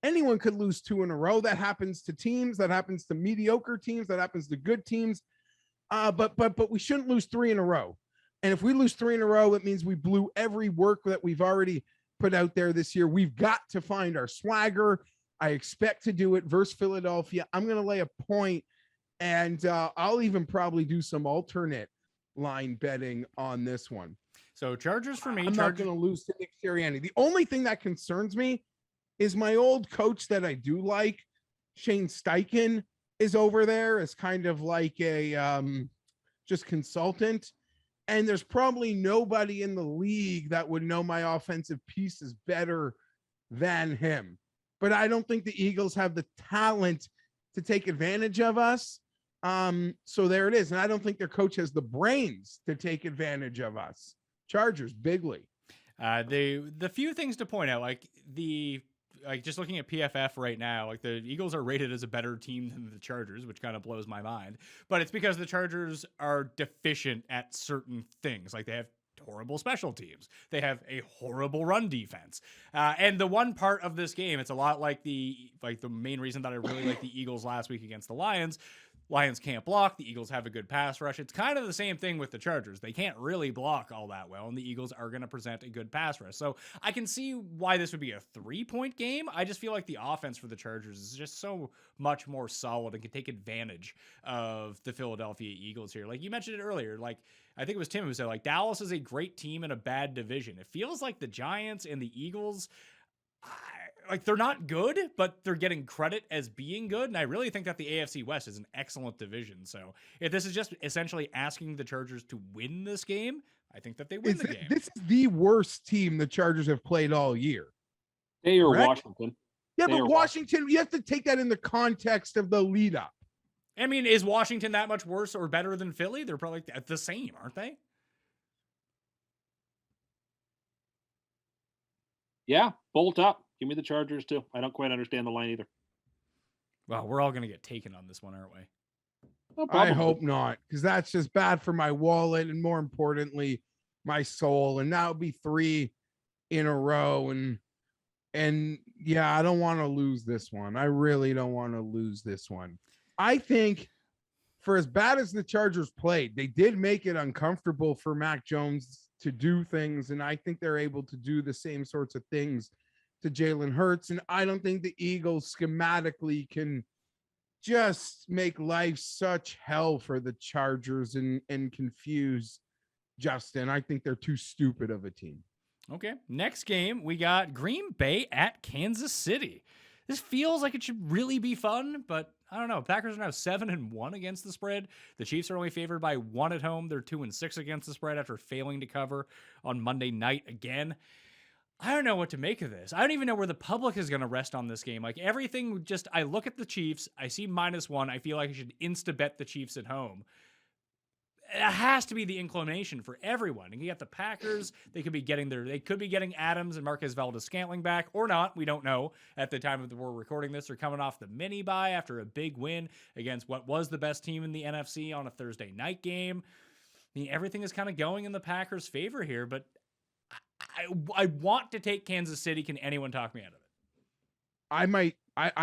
anyone could lose 2 in a row. That happens to teams, that happens to mediocre teams, that happens to good teams. But we shouldn't lose 3 in a row. And if we lose 3 in a row, it means we blew every work that we've already put out there this year. We've got to find our swagger. I expect to do it versus Philadelphia. I'm going to lay a point, and I'll even probably do some alternate line betting on this one. So Chargers for me. I'm not going to lose to Nick Sirianni. The only thing that concerns me is my old coach that I do like, Shane Steichen, is over there as kind of like a just consultant. And there's probably nobody in the league that would know my offensive pieces better than him. But I don't think the Eagles have the talent to take advantage of us. So there it is. And I don't think their coach has the brains to take advantage of us. Chargers, bigly. The few things to point out, like just looking at PFF right now, like the Eagles are rated as a better team than the Chargers, which kind of blows my mind. But it's because the Chargers are deficient at certain things. Like they have horrible special teams. They have a horrible run defense. And the one part of this game, it's a lot like the main reason that I really like the Eagles last week against the Lions. Lions can't block. The Eagles have a good pass rush. It's kind of the same thing with the Chargers. They can't really block all that well, and the Eagles are going to present a good pass rush. So I can see why this would be a 3-point game. I just feel like the offense for the Chargers is just so much more solid and can take advantage of the Philadelphia Eagles here. Like you mentioned it earlier, like I think it was Tim who said, like, Dallas is a great team in a bad division. It feels like the Giants and the Eagles, like they're not good, but they're getting credit as being good. And I really think that the AFC West is an excellent division. So if this is just essentially asking the Chargers to win this game, I think that they win the game. This is the worst team the Chargers have played all year. They are Correct? Washington. Yeah, They but are Washington, you have to take that in the context of the lead up. I mean, is Washington that much worse or better than Philly? They're probably the same, aren't they? Yeah, bolt up. Give me the Chargers too. I don't quite understand the line either. Well, we're all going to get taken on this one, aren't we? Well, I probably. hope not, because that's just bad for my wallet and more importantly, my soul. And that would be 3 in a row. And yeah, I don't want to lose this one. I really don't want to lose this one. I think for as bad as the Chargers played, they did make it uncomfortable for Mac Jones to do things. And I think they're able to do the same sorts of things to Jalen Hurts. And I don't think the Eagles schematically can just make life such hell for the Chargers and confuse Justin. I think they're too stupid of a team. Okay. Next game, we got Green Bay at Kansas City. This feels like it should really be fun, but I don't know. Packers are now 7-1 against the spread. The Chiefs are only favored by 1 at home. They're 2-6 against the spread after failing to cover on Monday night again. I don't know what to make of this. I don't even know where the public is going to rest on this game. Like everything, just I look at the Chiefs, I see -1. I feel like I should insta-bet the Chiefs at home. It has to be the inclination for everyone. And you got the Packers. They could be getting Adams and Marquez Valdes-Scantling back or not. We don't know at the time that we're recording this. They're coming off the mini bye after a big win against what was the best team in the NFC on a Thursday night game. I mean, everything is kind of going in the Packers' favor here, but I want to take Kansas City. Can anyone talk me out of it? I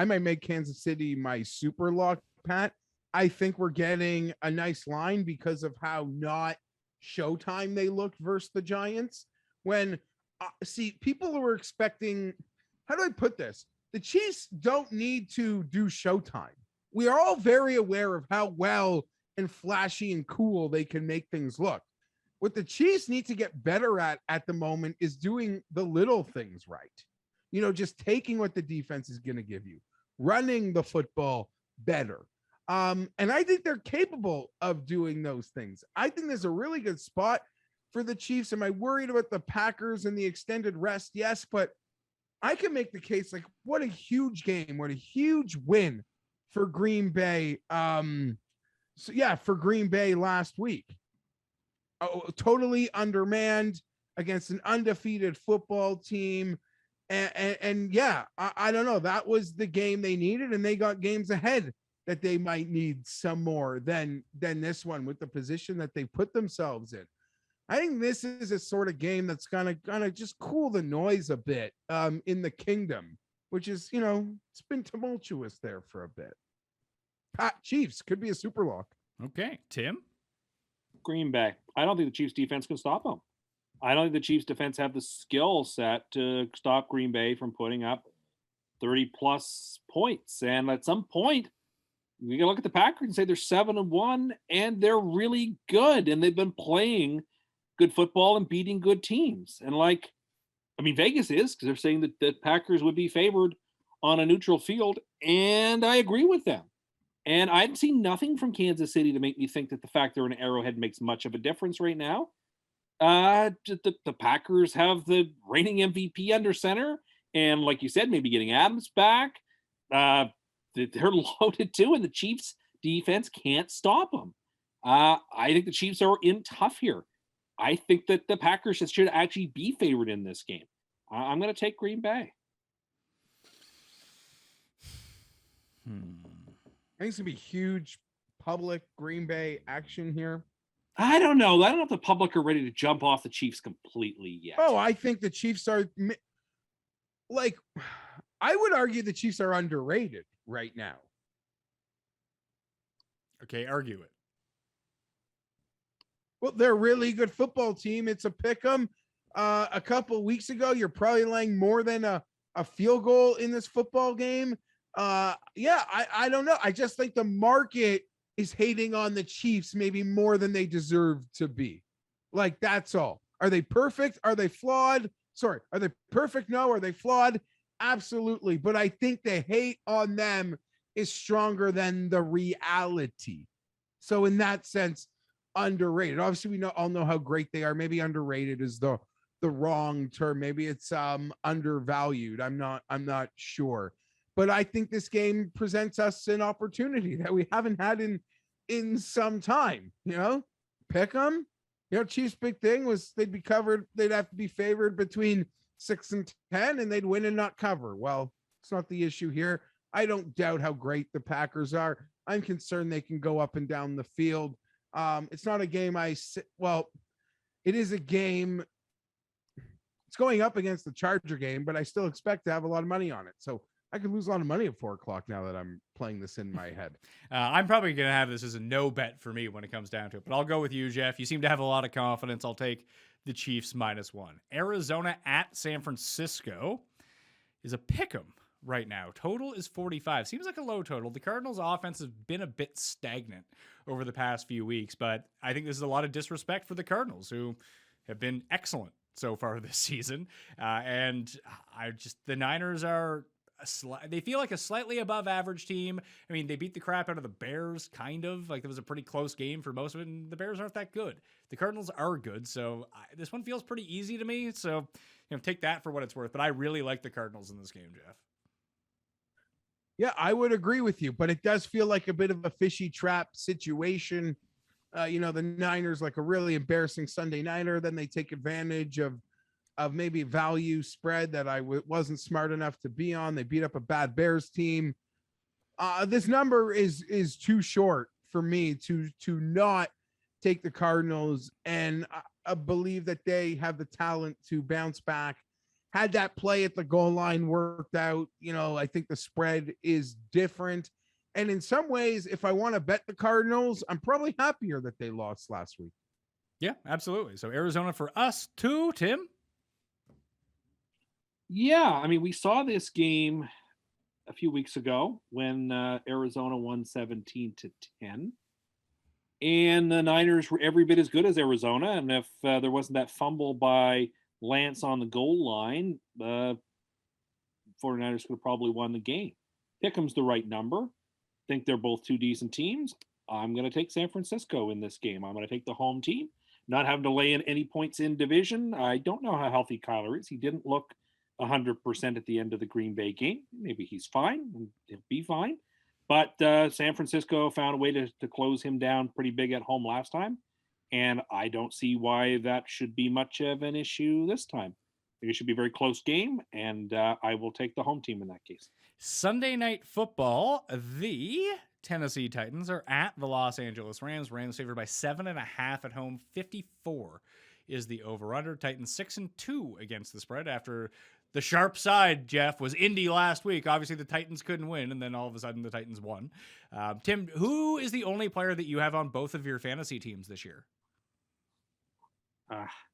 might make Kansas City my super lock, Pat. I think we're getting a nice line because of how not Showtime they looked versus the Giants. When people were expecting, how do I put this? The Chiefs don't need to do Showtime. We are all very aware of how well and flashy and cool they can make things look. What the Chiefs need to get better at the moment is doing the little things right. You know, just taking what the defense is going to give you, running the football better. And I think they're capable of doing those things. I think there's a really good spot for the Chiefs. Am I worried about the Packers and the extended rest? Yes, but I can make the case like what a huge game, what a huge win for Green Bay. For Green Bay last week. Totally undermanned against an undefeated football team. And I don't know. That was the game they needed, and they got games ahead that they might need some more than this one with the position that they put themselves in. I think this is a sort of game that's gonna just cool the noise a bit in the kingdom, which is, it's been tumultuous there for a bit. Chiefs could be a super lock. Okay, Tim? Green Bay. I don't think the Chiefs defense can stop them. I don't think the Chiefs defense have the skill set to stop Green Bay from putting up 30 plus points. And at some point, we can look at the Packers and say they're 7-1 and they're really good. And they've been playing good football and beating good teams. And Vegas is, because they're saying that the Packers would be favored on a neutral field. And I agree with them. And I've seen nothing from Kansas City to make me think that the fact they're in Arrowhead makes much of a difference right now. The Packers have the reigning MVP under center. And like you said, maybe getting Adams back. They're loaded too, and the Chiefs defense can't stop them. I think the Chiefs are in tough here. I think that the Packers should actually be favored in this game. I'm going to take Green Bay. I think it's going to be huge public Green Bay action here. I don't know. I don't know if the public are ready to jump off the Chiefs completely yet. Oh, I think the Chiefs are I would argue the Chiefs are underrated right now. Okay, argue it. Well, they're a really good football team. It's a pick 'em. A couple weeks ago, you're probably laying more than a field goal in this football game. I don't know. I just think the market is hating on the Chiefs maybe more than they deserve to be. Like, that's all. Are they perfect? Are they flawed? Sorry. Are they perfect? No. Are they flawed? Absolutely. But I think the hate on them is stronger than the reality. So in that sense, underrated. Obviously, we all know how great they are. Maybe underrated is the wrong term. Maybe it's undervalued. I'm not sure. But I think this game presents us an opportunity that we haven't had in some time. Pick them. Chiefs' big thing was they'd be covered. They'd have to be favored between 6 and 10, and they'd win and not cover. Well, it's not the issue here. I don't doubt how great the Packers are. I'm concerned they can go up and down the field. It's not a game it is a game. It's going up against the Charger game, but I still expect to have a lot of money on it. So I could lose a lot of money at 4:00 now that I'm playing this in my head. I'm probably going to have this as a no bet for me when it comes down to it, but I'll go with you, Geoff. You seem to have a lot of confidence. I'll take the Chiefs -1. Arizona at San Francisco is a pick 'em right now. Total is 45. Seems like a low total. The Cardinals' offense has been a bit stagnant over the past few weeks, but I think this is a lot of disrespect for the Cardinals, who have been excellent so far this season. And the Niners are they feel like a slightly above average team. I mean, they beat the crap out of the Bears, kind of. Like, it was a pretty close game for most of it, and the Bears aren't that good. The Cardinals are good, so this one feels pretty easy to me. So, take that for what it's worth. But I really like the Cardinals in this game, Geoff. Yeah, I would agree with you, but it does feel like a bit of a fishy trap situation. The Niners, like a really embarrassing Sunday nighter, then they take advantage of maybe value spread that I wasn't smart enough to be on. They beat up a bad Bears team. This number is too short for me to not take the Cardinals, and I believe that they have the talent to bounce back. Had that play at the goal line worked out, I think the spread is different. And in some ways, if I want to bet the Cardinals, I'm probably happier that they lost last week. Yeah, absolutely. So Arizona for us too, Tim. Yeah, I mean, we saw this game a few weeks ago when Arizona won 17-10. And the Niners were every bit as good as Arizona. And if there wasn't that fumble by Lance on the goal line, 49ers could have probably won the game. Pickham's the right number. Think they're both two decent teams. I'm going to take San Francisco in this game. I'm going to take the home team, not having to lay in any points in division. I don't know how healthy Kyler is. He didn't look 100% at the end of the Green Bay game. Maybe he's fine and he'll be fine. But San Francisco found a way to close him down pretty big at home last time. And I don't see why that should be much of an issue this time. I think it should be a very close game, and I will take the home team in that case. Sunday Night Football, the Tennessee Titans are at the Los Angeles Rams. Rams favored by 7.5 at home. 54 is the over-under. Titans 6-2 against the spread after the sharp side, Geoff, was Indy last week. Obviously, the Titans couldn't win, and then all of a sudden the Titans won. Tim, who is the only player that you have on both of your fantasy teams this year?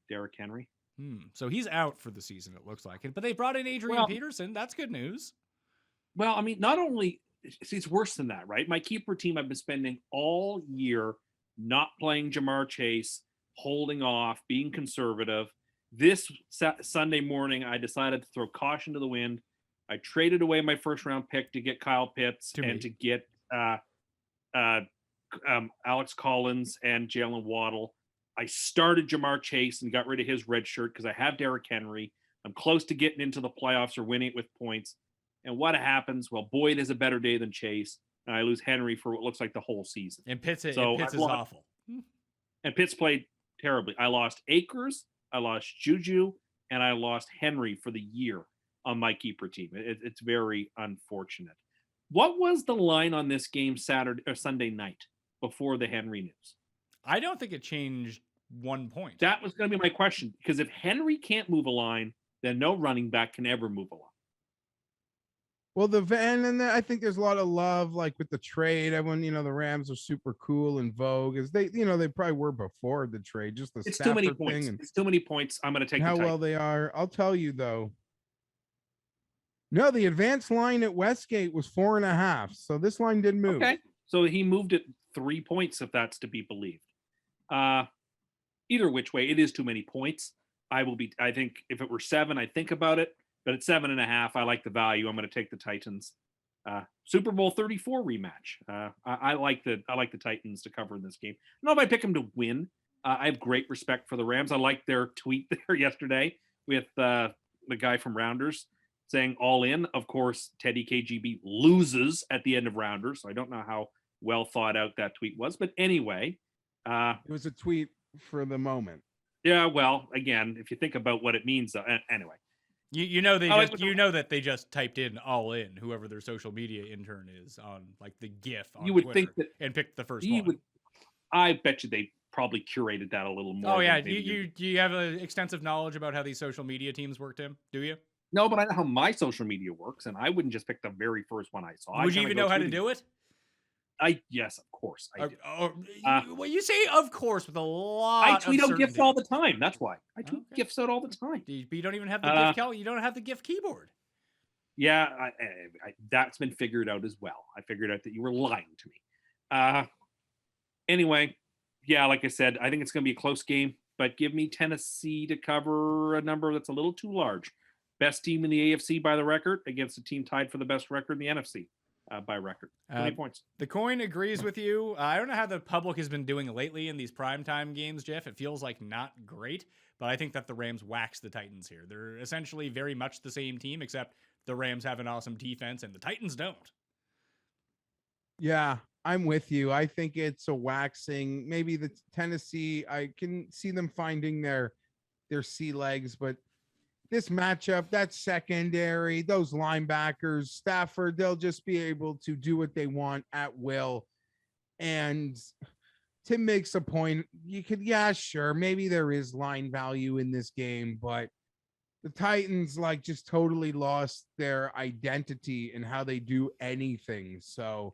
Derrick Henry. So he's out for the season, it looks like. But they brought in Adrian Peterson. That's good news. Well, I mean, not only it's worse than that, right? My keeper team, I've been spending all year not playing Jamar Chase, holding off, being conservative. This Sunday morning, I decided to throw caution to the wind. I traded away my first round pick to get Kyle Pitts to get Alex Collins and Jalen Waddle. I started Jamar Chase and got rid of his red shirt because I have Derrick Henry. I'm close to getting into the playoffs or winning it with points. And what happens? Well, Boyd has a better day than Chase, and I lose Henry for what looks like the whole season. And Pitts is awful. And Pitts played terribly. I lost Akers, I lost Juju, and I lost Henry for the year on my keeper team. It's very unfortunate. What was the line on this game Saturday or Sunday night before the Henry news? I don't think it changed 1 point. That was going to be my question, because if Henry can't move a line, then no running back can ever move a line. Well, I think there's a lot of love, like with the trade. Everyone, the Rams are super cool and vogue, as they probably were before the trade. Just the it's Stafford too many points. thing. It's too many points. I'm going to take how well they are. I'll tell you though. No, the advanced line at Westgate was 4.5, so this line didn't move. Okay, so he moved it 3 points, if that's to be believed. Either which way, it is too many points. I think if it were 7, I'd think about it. But at 7.5, I like the value. I'm going to take the Titans. Super Bowl 34 rematch. I like the Titans to cover in this game. I don't know if I pick them to win. I have great respect for the Rams. I liked their tweet there yesterday with the guy from Rounders saying all in. Of course, Teddy KGB loses at the end of Rounders. So I don't know how well thought out that tweet was. But anyway. It was a tweet for the moment. Yeah, well, again, if you think about what it means, anyway. That they just typed in all in, whoever their social media intern is, on like the GIF on you would Twitter, think that and picked the first one. I bet you they probably curated that a little more. Oh yeah, you have an extensive knowledge about how these social media teams work, Tim? Do you? No, but I know how my social media works, and I wouldn't just pick the very first one I saw. Would you even know how to do it? Yes, of course I do. Well, you say of course with a lot. I tweet out GIFs all the time. That's why I tweet GIFs out all the time. But you don't even have the GIF. You don't have the GIF keyboard. Yeah, that's been figured out as well. I figured out that you were lying to me. Anyway, yeah, like I said, I think it's going to be a close game, but give me Tennessee to cover a number that's a little too large. best team in the AFC by the record against a team tied for the best record in the NFC by record. 20 points. The coin agrees with you. I don't know how the public has been doing lately in these primetime games, Geoff. It feels like not great, but I think that the Rams wax the Titans here. They're essentially very much the same team, except the Rams have an awesome defense and the Titans don't. Yeah, I'm with you. I think it's a waxing. Maybe the Tennessee, I can see them finding their sea legs, but this matchup, that secondary, those linebackers, Stafford, they'll just be able to do what they want at will. And Tim makes a point. You could, yeah, sure, maybe there is line value in this game, but the Titans like just totally lost their identity in how they do anything. So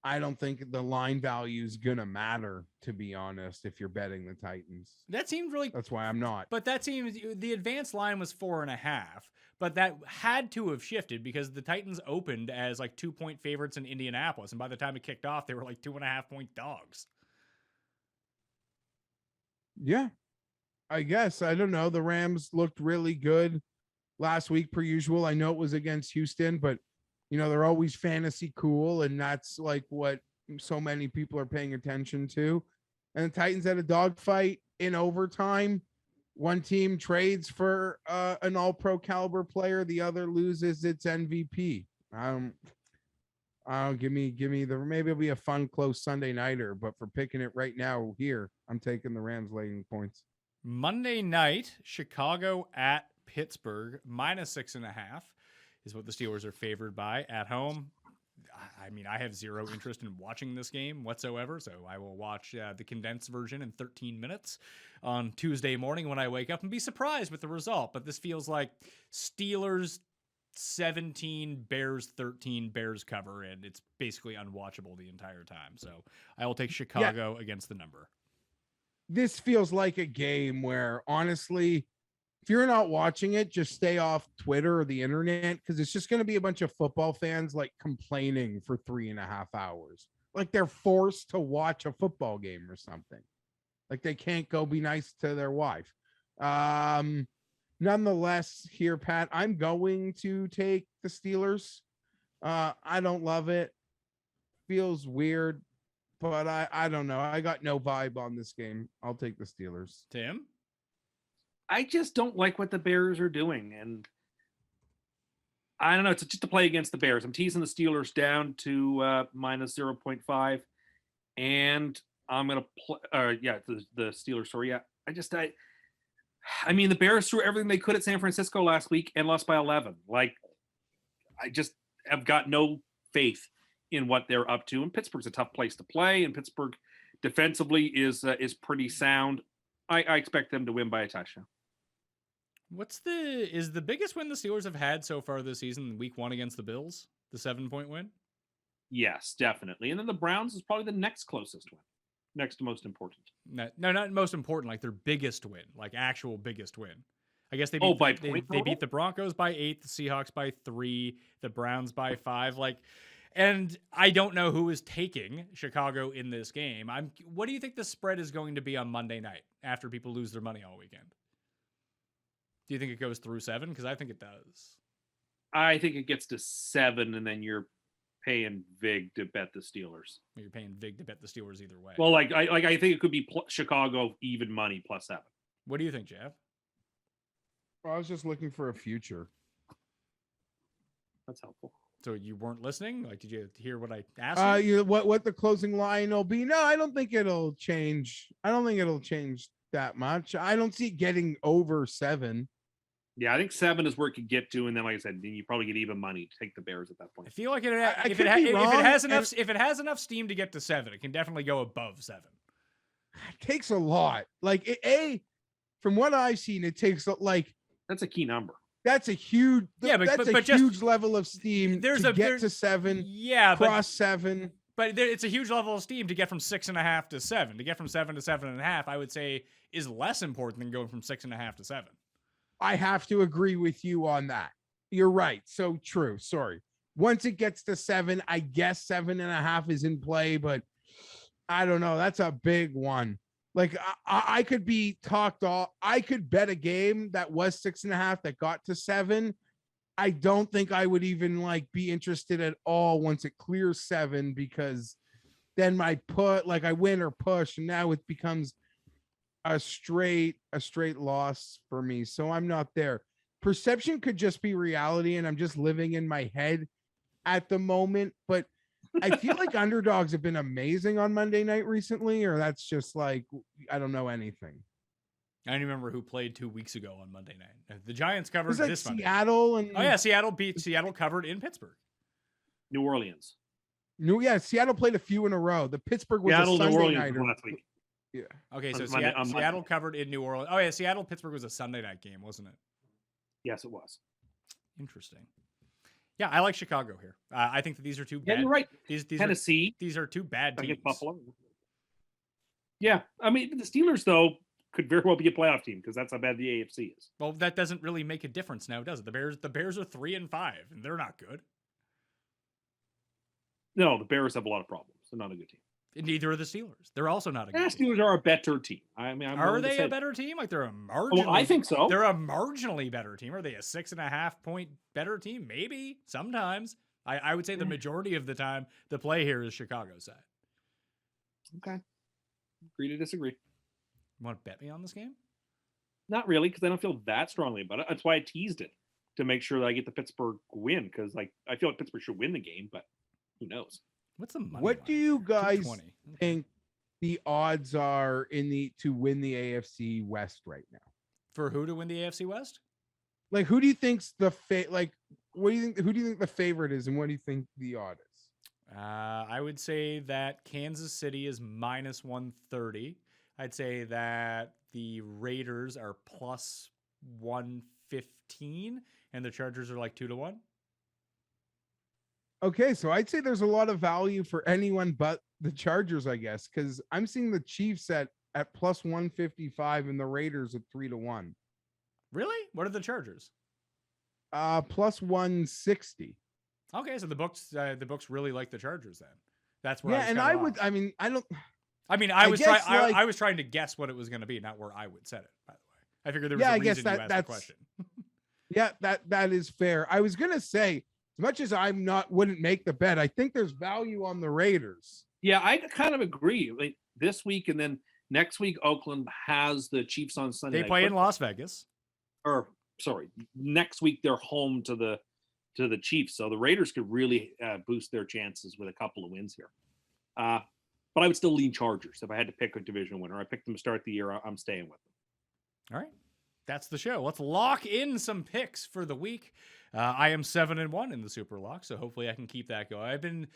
I don't think the line value is going to matter, to be honest, if you're betting the Titans. That seemed really... That's why I'm not. But that seems... The advanced line was 4.5, but that had to have shifted because the Titans opened as like 2-point favorites in Indianapolis, and by the time it kicked off, they were like 2.5-point dogs. Yeah, I guess. I don't know. The Rams looked really good last week, per usual. I know it was against Houston, but you know, they're always fantasy cool, and that's like what so many people are paying attention to. And the Titans had a dogfight in overtime. One team trades for an all-pro caliber player. The other loses its MVP. Give me the, maybe it'll be a fun, close Sunday nighter, but for picking it right now here, I'm taking the Rams laying points. Monday night, Chicago at Pittsburgh, -6.5. Is what the Steelers are favored by at home. I mean, I have zero interest in watching this game whatsoever, so I will watch the condensed version in 13 minutes on Tuesday morning when I wake up and be surprised with the result. But this feels like Steelers 17, Bears 13, Bears cover, and it's basically unwatchable the entire time. So I will take Chicago against the number. This feels like a game where, honestly, if you're not watching it, just stay off Twitter or the internet, because it's just going to be a bunch of football fans like complaining for 3.5 hours. Like they're forced to watch a football game or something. Like they can't go be nice to their wife. Nonetheless, here, Pat, I'm going to take the Steelers. I don't love it. Feels weird, but I don't know. I got no vibe on this game. I'll take the Steelers. Tim? I just don't like what the Bears are doing. And I don't know. It's just to play against the Bears. I'm teasing the Steelers down to -0.5. And I'm going to play, the Steelers, sorry. Yeah. I mean, the Bears threw everything they could at San Francisco last week and lost by 11. Like, I just have got no faith in what they're up to. And Pittsburgh's a tough place to play. And Pittsburgh defensively is pretty sound. I expect them to win by a touchdown. Is the biggest win the Steelers have had so far this season week 1 against the Bills? The 7-point win? Yes, definitely. And then the Browns is probably the next closest win. Next to most important. No, not most important, like their biggest win, like actual biggest win. I guess they beat the Broncos by 8, the Seahawks by 3, the Browns by 5. And I don't know who is taking Chicago in this game. What do you think the spread is going to be on Monday night after people lose their money all weekend? Do you think it goes through 7? Because I think it does. I think it gets to 7, and then you're paying Vig to bet the Steelers. You're paying Vig to bet the Steelers either way. Well, I think it could be Chicago even money +7. What do you think, Geoff? Well, I was just looking for a future. That's helpful. So you weren't listening? Like, did you hear what I asked you? What the closing line will be? No, I don't think it'll change. I don't think it'll change that much. I don't see it getting over 7. Yeah, I think 7 is where it could get to, and then, like I said, then you probably get even money to take the Bears at that point. I feel like if it has enough steam to get to 7, it can definitely go above 7. It takes a lot. Like from what I've seen, it takes like that's a key number. That's a huge huge level of steam to get to 7. Yeah, cross 7. But it's a huge level of steam to get from 6.5 to 7. To get from 7 to 7.5, I would say, is less important than going from 6.5 to 7. I have to agree with you on that. You're right. So true. Sorry. Once it gets to 7, I guess 7.5 is in play, but I don't know. That's a big one. Like I could be talked off. I could bet a game that was 6.5 that got to 7. I don't think I would even like be interested at all once it clears 7, because then my put, like, I win or push, and now it becomes a straight loss for me. So I'm not there. Perception could just be reality, and I'm just living in my head at the moment. But I feel like underdogs have been amazing on Monday night recently, or that's just like, I don't know anything. I don't remember who played 2 weeks ago on Monday night. The Giants covered Is that this Monday. Seattle and Oh yeah, Seattle covered in Pittsburgh. New Orleans. Seattle played a few in a row. The Pittsburgh was Seattle, a New Sunday Orleans nighter. last week. Yeah. Okay, so On Monday- on Seattle Monday. covered in New Orleans. Oh yeah, Seattle Pittsburgh was a Sunday night game, wasn't it? Yes, it was. Interesting. Yeah, I like Chicago here. I think that these are two Yeah, bad. you're right. These Tennessee these are two bad teams. against Buffalo. Yeah, I mean the Steelers though could very well be a playoff team because that's how bad the AFC is. Well, that doesn't really make a difference now, does it? The Bears are 3-5, and they're not good. No, the Bears have a lot of problems. They're not a good team. And neither are the Steelers. They're also not a good The team. Steelers are a better team. I mean, I'm Are willing to they say a that. better team? Like they're a marginally. Well, I think so. They're a marginally better team. Are they a 6.5 point better team? Maybe sometimes. I would say the majority of the time the play here is Chicago's side. Okay. Agree to disagree. You want to bet me on this game? Not really, because I don't feel that strongly about it. That's why I teased it to make sure that I get the Pittsburgh win, because like I feel like Pittsburgh should win the game, but who knows? What's the money What line? do you guys 220. think the odds are to win the AFC West right now? For who to win the AFC West? Like, who do you think's the what do you think? Who do you think the favorite is, and what do you think the odd is? I would say that Kansas City is minus 130. I'd say that the Raiders are plus 115, and the Chargers are like 2-1. Okay, so I'd say there's a lot of value for anyone but the Chargers, I guess, because I'm seeing the Chiefs at plus 155 and the Raiders at 3-1. Really? What are the Chargers? Plus 160. Okay, so the books really like the Chargers then. That's where Yeah, and I would. off. I mean, I don't. I was guess, like- I was trying to guess what it was going to be, not where I would set it. By the way, I figured there was Yeah, a I reason guess you that- asked the that's- question. Yeah, that is fair. I was gonna say, as much as wouldn't make the bet, I think there's value on the Raiders. Yeah, I kind of agree. Like this week and then next week, Oakland has the Chiefs on Sunday. They night play in football. Las Vegas. Or sorry, next week they're home to the Chiefs, so the Raiders could really boost their chances with a couple of wins here. But I would still lean Chargers if I had to pick a division winner. I picked them to start the year. I'm staying with them. All right. That's the show. Let's lock in some picks for the week. I am 7-1 in the SuperLock, so hopefully I can keep that going. I've been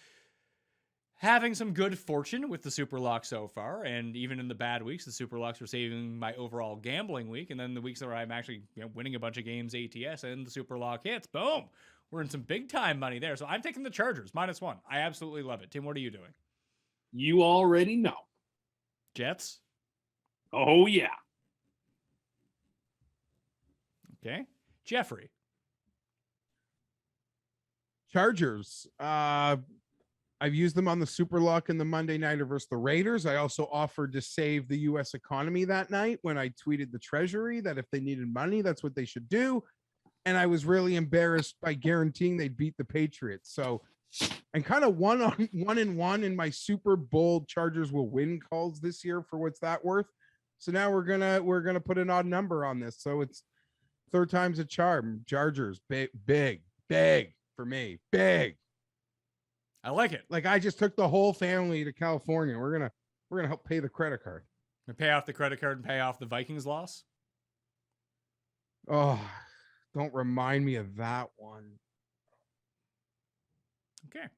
having some good fortune with the SuperLock so far, and even in the bad weeks, the SuperLocks are saving my overall gambling week, and then the weeks where I'm actually winning a bunch of games ATS and the SuperLock hits, boom, we're in some big time money there. So I'm taking the Chargers -1. I absolutely love it. Tim, what are you doing? You already know. Jets? Oh yeah. Okay. Jeffrey? Chargers. I've used them on the SuperLock in the Monday Nighter versus the Raiders. I also offered to save the U.S. economy that night when I tweeted the Treasury that if they needed money, that's what they should do. And I was really embarrassed by guaranteeing they'd beat the Patriots. So I'm kind of 1-1 in my super bold Chargers will win calls this year for what's that worth. So now we're gonna put an odd number on this. So it's third time's a charm. Chargers, big for me, big. I like it. Like I just took the whole family to California. We're gonna help pay the credit card. We pay off the credit card and pay off the Vikings loss. Oh, don't remind me of that one. Okay.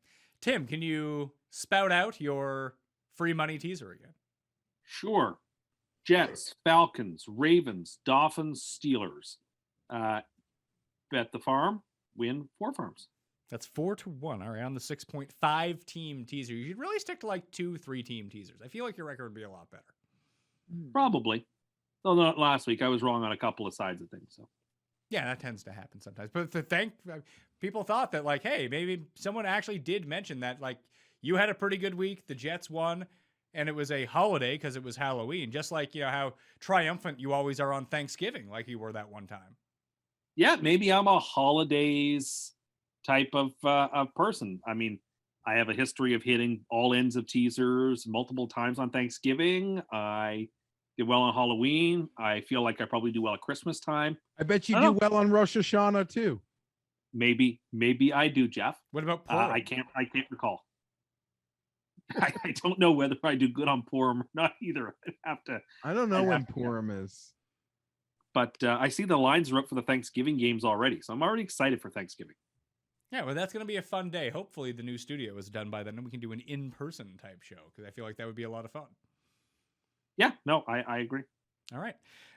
Tim, can you spout out your free money teaser again? Sure. Jets, Falcons, Ravens, Dolphins, Steelers. Bet the farm, win 4 farms. That's 4-1. All right, on the 6.5 team teaser. You should really stick to like 2-3 team teasers. I feel like your record would be a lot better. Probably. Though not last week. I was wrong on a couple of sides of things. So Yeah, that tends to happen sometimes. But people thought that like, hey, maybe someone actually did mention that like you had a pretty good week, the Jets won, and it was a holiday because it was Halloween, just like, how triumphant you always are on Thanksgiving, like you were that one time. Yeah, maybe I'm a holidays type of person. I mean, I have a history of hitting all ends of teasers multiple times on Thanksgiving. I did well on Halloween. I feel like I probably do well at Christmas time. I bet you I do don't well on Rosh Hashanah too. Maybe I do, Jeff. What about Purim? I can't recall. I don't know whether I do good on Purim or not either. I don't know I'd when have to- Purim is. But I see the lines are up for the Thanksgiving games already, so I'm already excited for Thanksgiving. Yeah, well, that's going to be a fun day. Hopefully the new studio is done by then and we can do an in-person type show because I feel like that would be a lot of fun. Yeah, no, I agree. All right.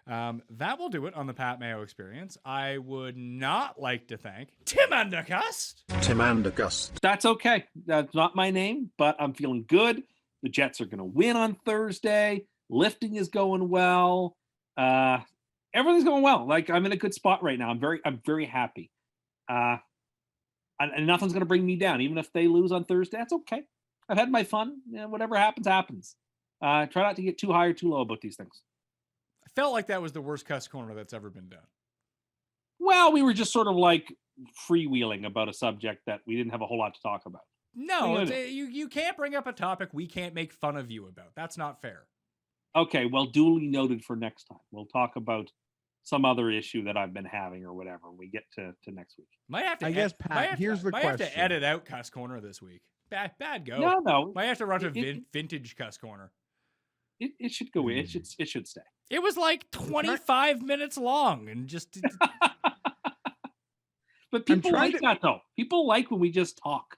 That will do it on the Pat Mayo Experience. I would not like to thank Tim Undercust. Tim and August. That's okay. That's not my name, but I'm feeling good. The Jets are going to win on Thursday. Lifting is going well. Everything's going well. Like, I'm in a good spot right now. I'm very happy. And nothing's going to bring me down. Even if they lose on Thursday, that's okay. I've had my fun. Whatever happens, happens. Try not to get too high or too low about these things. I felt like that was the worst Cust Corner that's ever been done. Well, we were just sort of like freewheeling about a subject that we didn't have a whole lot to talk about. No, you can't bring up a topic we can't make fun of you about. That's not fair. Okay, well, duly noted for next time. We'll talk about some other issue that I've been having or whatever when we get to next week. Might have to. I guess, Pat, here's the might have to question. edit out Cust Corner this week. Bad go. No. Might have to run to vintage Cust Corner. It should go in. It should stay. It was like 25 minutes long and just. But people trying like to- that though. People like when we just talk.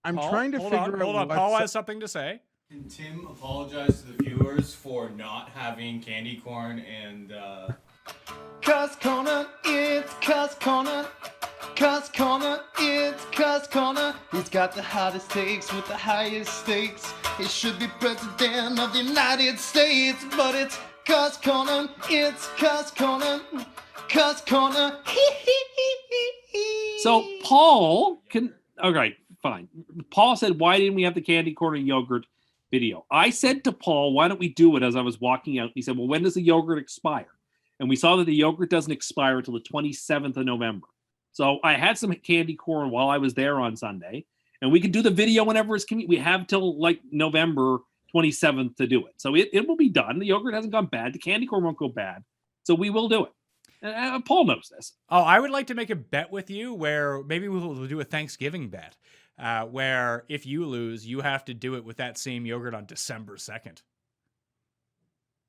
I'm Paul, trying to hold figure on, out hold on. what Paul has something to say. Can Tim apologize to the viewers for not having candy corn and Cust Corner, it's Cust Corner. Cust Corner, it's Cust Corner. He's got the hottest takes with the highest stakes. He should be president of the United States, but it's Cust Corner, it's Cust Corner. Cust Corner. So Paul can. All right, fine. Paul said, "Why didn't we have the candy corn and yogurt video?" I said to Paul, "Why don't we do it?" As I was walking out, he said, "Well, when does the yogurt expire?" And we saw that the yogurt doesn't expire until the 27th of November. So I had some candy corn while I was there on Sunday, and we can do the video whenever it's convenient. We have till like November 27th to do it. So it will be done. The yogurt hasn't gone bad. The candy corn won't go bad. So we will do it. Paul knows this. Oh, I would like to make a bet with you where maybe we'll do a Thanksgiving bet where if you lose, you have to do it with that same yogurt on December 2nd.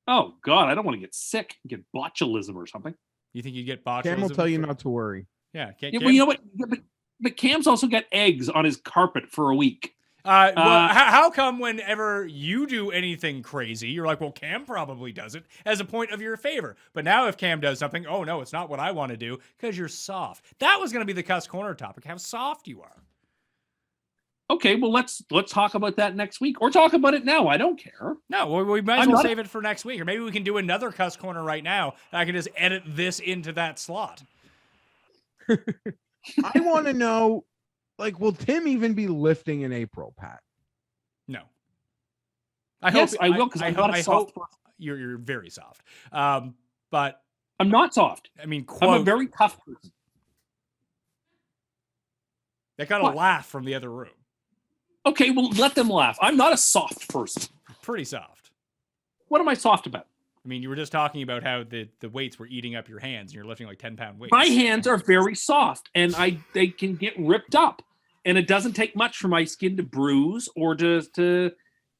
Oh, God, I don't want to get sick, get botulism or something. You think you'd get botulism? Cam will tell you not to worry. Yeah. Yeah, well, you know what? But Cam's also got eggs on his carpet for a week. How come whenever you do anything crazy, you're like, well, Cam probably does it as a point of your favor. But now if Cam does something, oh, no, it's not what I want to do because you're soft. That was going to be the Cust Corner topic, how soft you are. Okay, well, let's talk about that next week. Or talk about it now. I don't care. No, we might as well save it for next week. Or maybe we can do another Cust Corner right now. And I can just edit this into that slot. I want to know, like, will Tim even be lifting in April, Pat? No. I will, because I'm not a soft person. You're very soft. But I'm not soft. I mean, I'm a very tough person. They got a laugh from the other room. Okay, well, let them laugh. I'm not a soft person. Pretty soft. What am I soft about? I mean, you were just talking about how the weights were eating up your hands and you're lifting like 10-pound weights. My hands are very soft and they can get ripped up. And it doesn't take much for my skin to bruise or to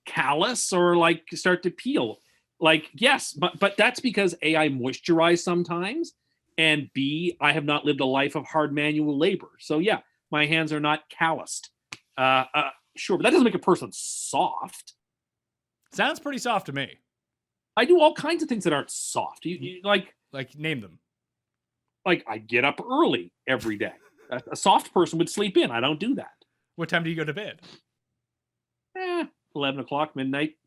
callus or like start to peel. Like, yes, but that's because A, I moisturize sometimes, and B, I have not lived a life of hard manual labor. So yeah, my hands are not calloused. Sure, but that doesn't make a person soft. Sounds pretty soft to me. I do all kinds of things that aren't soft. You like name them. Like I get up early every day. A soft person would sleep in. I don't do that. What time do you go to bed? 11 o'clock, midnight.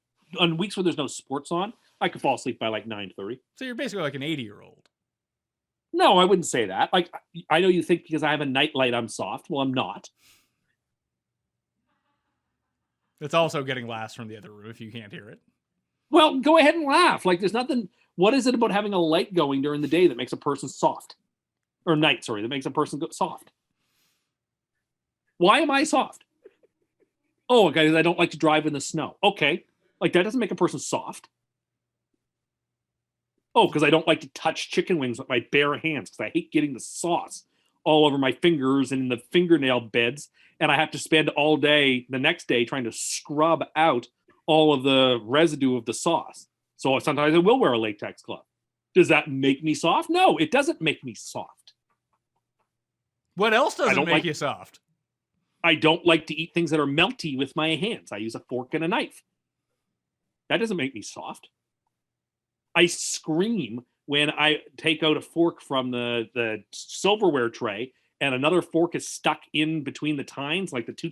On weeks where there's no sports on, I could fall asleep by like 9:30. So you're basically like an 80-year-old. No, I wouldn't say that. Like, I know you think because I have a nightlight I'm soft. Well, I'm not. It's also getting laughs from the other room if you can't hear it. Well, go ahead and laugh. Like, there's nothing. What is it about having a light going during the day that makes a person soft? Or night, sorry, that makes a person soft? Why am I soft? Oh, guys, I don't like to drive in the snow. Okay. Like, that doesn't make a person soft. Oh, because I don't like to touch chicken wings with my bare hands because I hate getting the sauce all over my fingers and in the fingernail beds. And I have to spend all day the next day trying to scrub out all of the residue of the sauce. So sometimes I will wear a latex glove. Does that make me soft? No, it doesn't make me soft. What else doesn't don't make like- you soft? I don't like to eat things that are melty with my hands. I use a fork and a knife. That doesn't make me soft. I scream when I take out a fork from the silverware tray and another fork is stuck in between the tines, like the two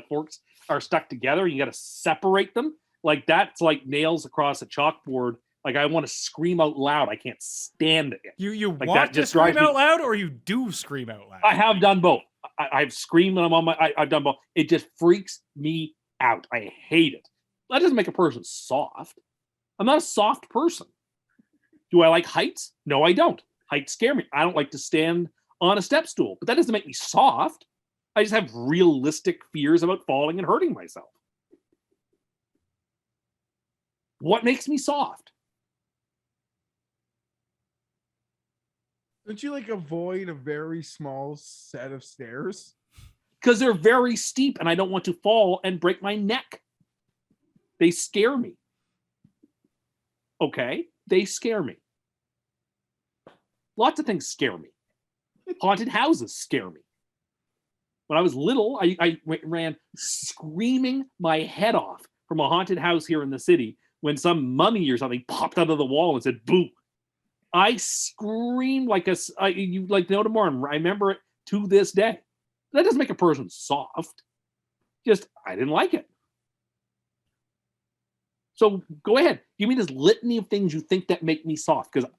forks are stuck together. You got to separate them. Like that's like nails across a chalkboard. Like I want to scream out loud. I can't stand it. You Like, want that to just scream drives me- out loud, or you do scream out loud? I have done both. I've screamed when I'm on my. I've done both. It just freaks me out. I hate it. That doesn't make a person soft. I'm not a soft person. Do I like heights? No, I don't. Heights scare me. I don't like to stand on a step stool, but that doesn't make me soft. I just have realistic fears about falling and hurting myself. What makes me soft? Don't you like avoid a very small set of stairs? Because they're very steep and I don't want to fall and break my neck. They scare me. Okay? They scare me. Lots of things scare me. Haunted houses scare me. When I was little, I ran screaming my head off from a haunted house here in the city when some mummy or something popped out of the wall and said, boo. I screamed like you like no tomorrow. I remember it to this day. That doesn't make a person soft. Just, I didn't like it. So go ahead. Give me this litany of things you think that make me soft. Because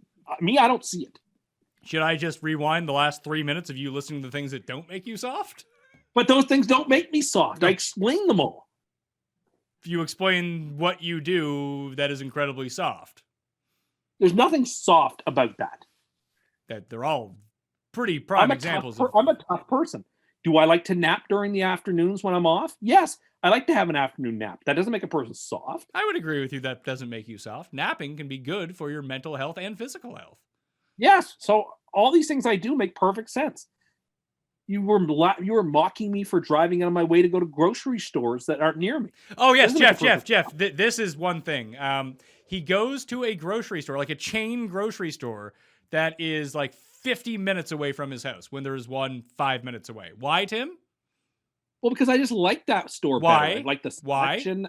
me, I don't see it. Should I just rewind the last 3 minutes of you listening to things that don't make you soft? But those things don't make me soft. I explain them all. If you explain what you do, that is incredibly soft. There's nothing soft about that. That they're all pretty prime examples. I'm a tough person. Do I like to nap during the afternoons when I'm off? Yes, I like to have an afternoon nap. That doesn't make a person soft. I would agree with you that doesn't make you soft. Napping can be good for your mental health and physical health. Yes, so all these things I do make perfect sense. You were mocking me for driving on my way to go to grocery stores that aren't near me. Oh yes, Doesn't make a Jeff. This is one thing. He goes to a grocery store, like a chain grocery store, that is like 50 minutes away from his house when there's one 5 minutes away. Why, Tim? Well, because I just like that store Why? better. I like the selection.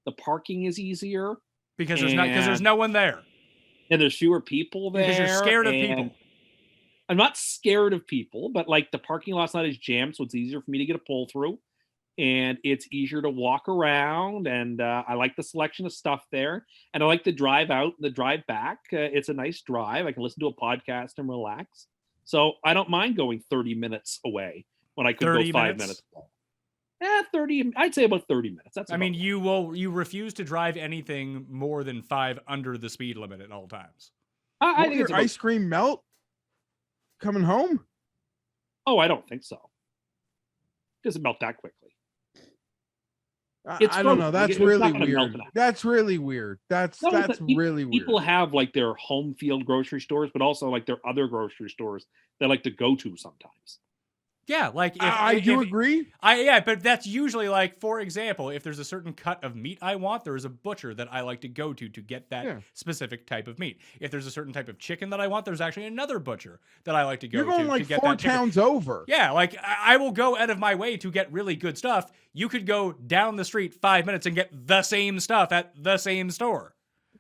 The parking is easier. Because there's no one there. And there's fewer people there. Because you're scared of and people. I'm not scared of people, but like the parking lot's not as jammed, so it's easier for me to get a pull through. And it's easier to walk around, and I like the selection of stuff there. And I like the drive out and the drive back. It's a nice drive. I can listen to a podcast and relax. So I don't mind going 30 minutes away when I could go 5 minutes. 30. I'd say about 30 minutes. That's. I mean, you refuse to drive anything more than 5 under the speed limit at all times. I think your it's about, ice cream melt coming home? Oh, I don't think so. It doesn't melt that quickly. I don't know. That's It's not really gonna melt weird. in that. That's really weird. That's really weird. People have like their home field grocery stores, but also like their other grocery stores they like to go to sometimes. Yeah, like if, I do agree. But that's usually like, for example, if there's a certain cut of meat I want, there is a butcher that I like to go to get that specific type of meat. If there's a certain type of chicken that I want, there's actually another butcher that I like to go to. You're going like to get 4 that chicken. towns over. Yeah, like I will go out of my way to get really good stuff. You could go down the street 5 minutes and get the same stuff at the same store.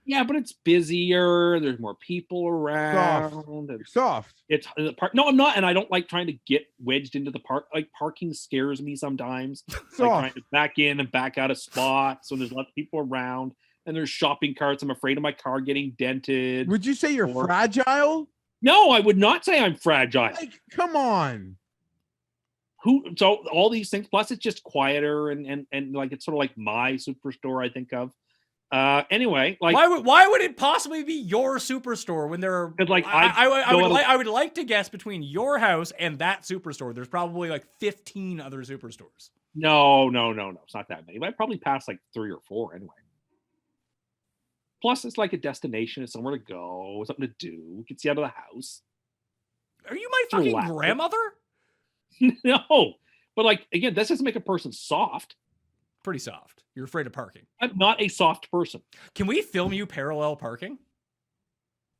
Yeah, but it's busier. There's more people around. Soft. It's no, I'm not, and I don't like trying to get wedged into the park. Like parking scares me sometimes. Like trying to back in and back out of spots when there's lots of people around and there's shopping carts. I'm afraid of my car getting dented. Would you say you're fragile? No, I would not say I'm fragile. Like, come on. So all these things, plus it's just quieter and like it's sort of like my superstore I think of. Anyway, like why would it possibly be your superstore when there are like I would like to guess between your house and that superstore there's probably like 15 other superstores. No, it's not that many. But I probably passed like 3 or 4 anyway. Plus, it's like a destination. It's somewhere to go, something to do. Get you out of the house. Are you my fucking Relax. grandmother? No, but like again, this doesn't make a person soft. Pretty soft. You're afraid of parking. I'm not a soft person. Can we film you parallel parking?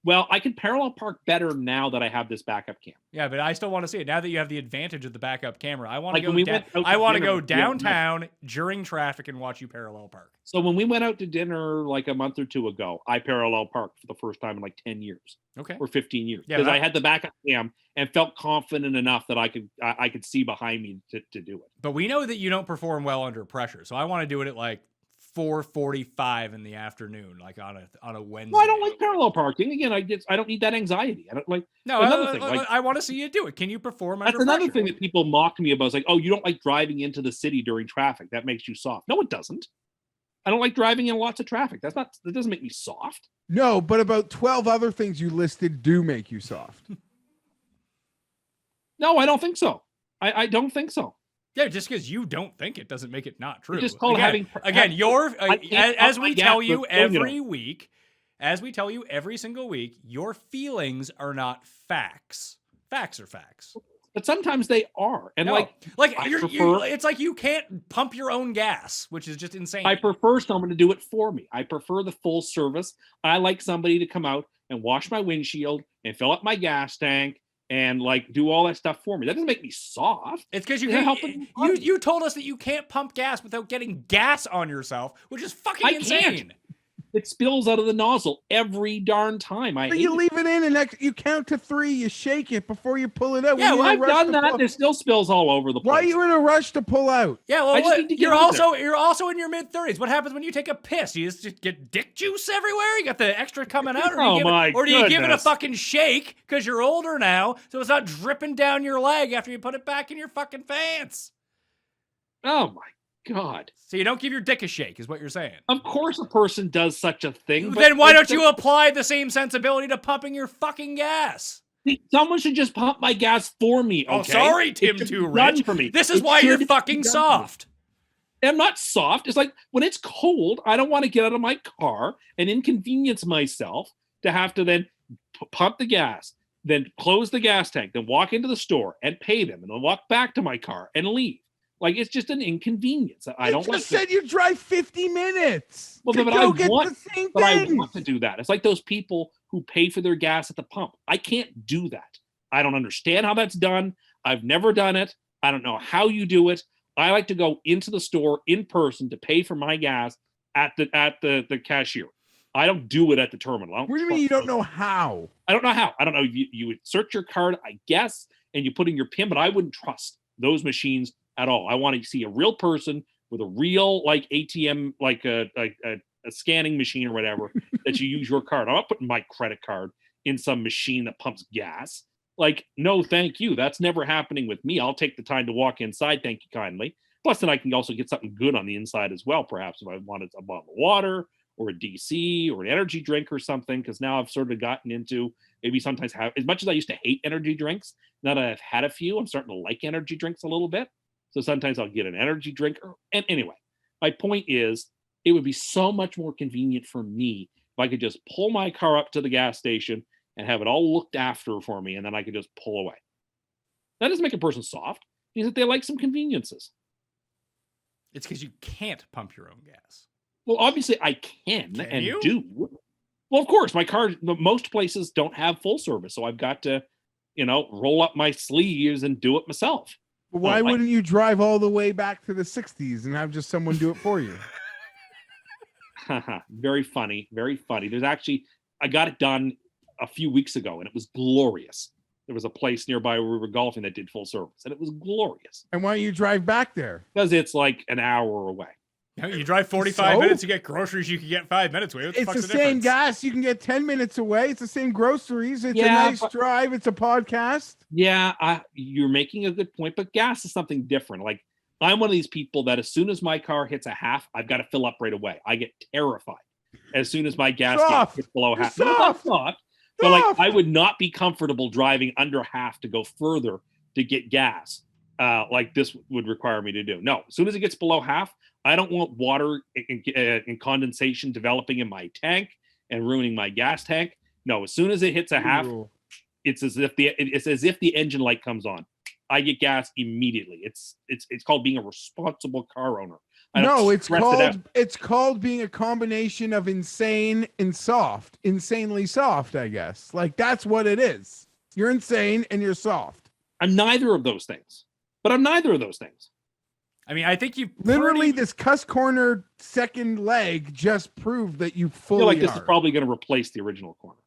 Well, I can parallel park better now that I have this backup cam. Yeah, but I still want to see it. Now that you have the advantage of the backup camera, I want to Like go downtown during traffic and watch you parallel park. So when we went out to dinner like a month or 2 ago, I parallel parked for the first time in like 10 years. Okay. Or 15 years. Yeah, Because I had the backup cam and felt confident enough that I could see behind me to do it. But we know that you don't perform well under pressure. So I want to do it at like 4:45 in the afternoon, like on a Wednesday. Well, I don't like parallel parking. Again, I don't need that anxiety. I don't like. No, another thing. Like, I want to see you do it. Can you perform under that's another pressure? thing that people mock me about. Is like, oh, you don't like driving into the city during traffic. That makes you soft. No, it doesn't. I don't like driving in lots of traffic. That doesn't make me soft. No, but about 12 other things you listed do make you soft. No, I don't think so. I don't think so. Yeah, just because you don't think it doesn't make it not true. It's just called again. As we tell you every week, as we tell you every single week, your feelings are not facts. Facts are facts. But sometimes they are, and it's like you can't pump your own gas, which is just insane. I prefer someone to do it for me. I prefer the full service. I like somebody to come out and wash my windshield and fill up my gas tank and like do all that stuff for me. That doesn't make me soft. It's because you told us that you can't pump gas without getting gas on yourself, which is fucking insane. Can't. It spills out of the nozzle every darn time. You leave it in and you count to 3, you shake it before you pull it out. Yeah, well, I've done that. And it still spills all over the place. Why are you in a rush to pull out? Yeah, well, you're also in your mid-30s. What happens when you take a piss? You just get dick juice everywhere? You got the extra coming out? Or do you give it a fucking shake because you're older now, so it's not dripping down your leg after you put it back in your fucking pants? Oh, my God. So you don't give your dick a shake, is what you're saying. Of course a person does such a thing. Then why don't you apply the same sensibility to pumping your fucking gas? Someone should just pump my gas for me, okay? Oh, sorry, Tim Too Rich. For me. This is why you're fucking soft. I'm not soft. It's like when it's cold, I don't want to get out of my car and inconvenience myself to have to then pump the gas, then close the gas tank, then walk into the store and pay them, and then walk back to my car and leave. Like, it's just an inconvenience. I don't like. Said you drive 50 minutes. Well, but I want to do that. It's like those people who pay for their gas at the pump. I can't do that. I don't understand how that's done. I've never done it. I don't know how you do it. I like to go into the store in person to pay for my gas at the cashier. I don't do it at the terminal. What do you mean you don't know how? I don't know how. I don't know. You insert your card, I guess, and you put in your PIN, but I wouldn't trust those machines at all. I want to see a real person with a real like ATM, like a scanning machine or whatever that you use your card. I'm not putting my credit card in some machine that pumps gas. Like, no, thank you. That's never happening with me. I'll take the time to walk inside. Thank you kindly. Plus, then I can also get something good on the inside as well. Perhaps if I wanted a bottle of water or a DC or an energy drink or something, because now I've sort of gotten into maybe sometimes have, as much as I used to hate energy drinks, now that I've had a few, I'm starting to like energy drinks a little bit. So sometimes I'll get an energy drink. And anyway, my point is, it would be so much more convenient for me if I could just pull my car up to the gas station and have it all looked after for me, and then I could just pull away. That doesn't make a person soft. It means that they like some conveniences. It's because you can't pump your own gas. Well, obviously I can you? do. Well, of course, my car, most places don't have full service, so I've got to, roll up my sleeves and do it myself. Why wouldn't you drive all the way back to the 60s and have just someone do it for you? Very funny. Very funny. There's actually, I got it done a few weeks ago and it was glorious. There was a place nearby where we were golfing that did full service and it was glorious. And why don't you drive back there? Because it's like an hour away. You drive 45 So? minutes, you get groceries you can get 5 minutes with. What It's fuck's the same difference? gas. You can get 10 minutes away. It's the same groceries. It's a Yeah, nice but- drive. It's a podcast. Yeah, you're making a good point, but gas is something different. Like I'm one of these people that as soon as my car hits a half, I've got to fill up right away. I get terrified as soon as my gas Soft. gets below You're half. No, that's soft. not. But like Soft. I would not be comfortable driving under half to go further to get gas. Like this would require me to do. No, as soon as it gets below half, I don't want water and condensation developing in my tank and ruining my gas tank. No, as soon as it hits a half, it's as if the engine light comes on. I get gas immediately. It's called being a responsible car owner. I don't No, it's stress it out. called being a combination of insane and soft. Insanely soft, I guess. Like that's what it is. You're insane and you're soft. I'm neither of those things. But I'm neither of those things. I mean, I think you Literally, this Cust Corner second leg just proved that you I fully feel like this are. is probably going to replace the original corner.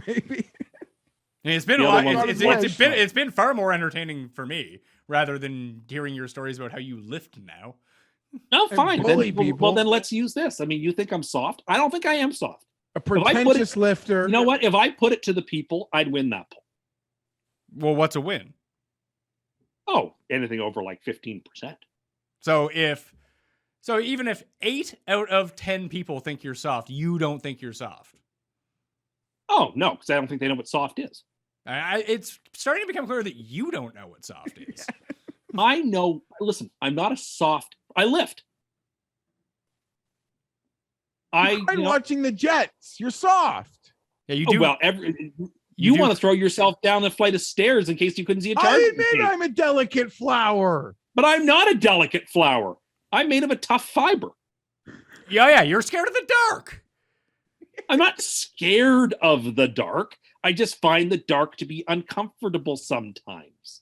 Maybe. I mean, it's been The a other lot. one's It's been far more entertaining for me rather than hearing your stories about how you lift now. No, And fine. bully Then, people. well, then let's use this. I mean, you think I'm soft? I don't think I am soft. A I put it- pretentious lifter. You know what? If I put it to the people, I'd win that poll. Well, what's a win? Oh, anything over like 15%. So even if 8 out of 10 people think you're soft, you don't think you're soft. Oh, no, because I don't think they know what soft is. It's starting to become clear that you don't know what soft is. I know. Listen, I'm not a soft. I lift. You tried watching the Jets. You're soft. Yeah, you Oh, do. well, you do- want to throw yourself down a flight of stairs in case you couldn't see a I target. admit I'm a delicate flower. But I'm not a delicate flower. I'm made of a tough fiber. yeah, you're scared of the dark. I'm not scared of the dark. I just find the dark to be uncomfortable sometimes.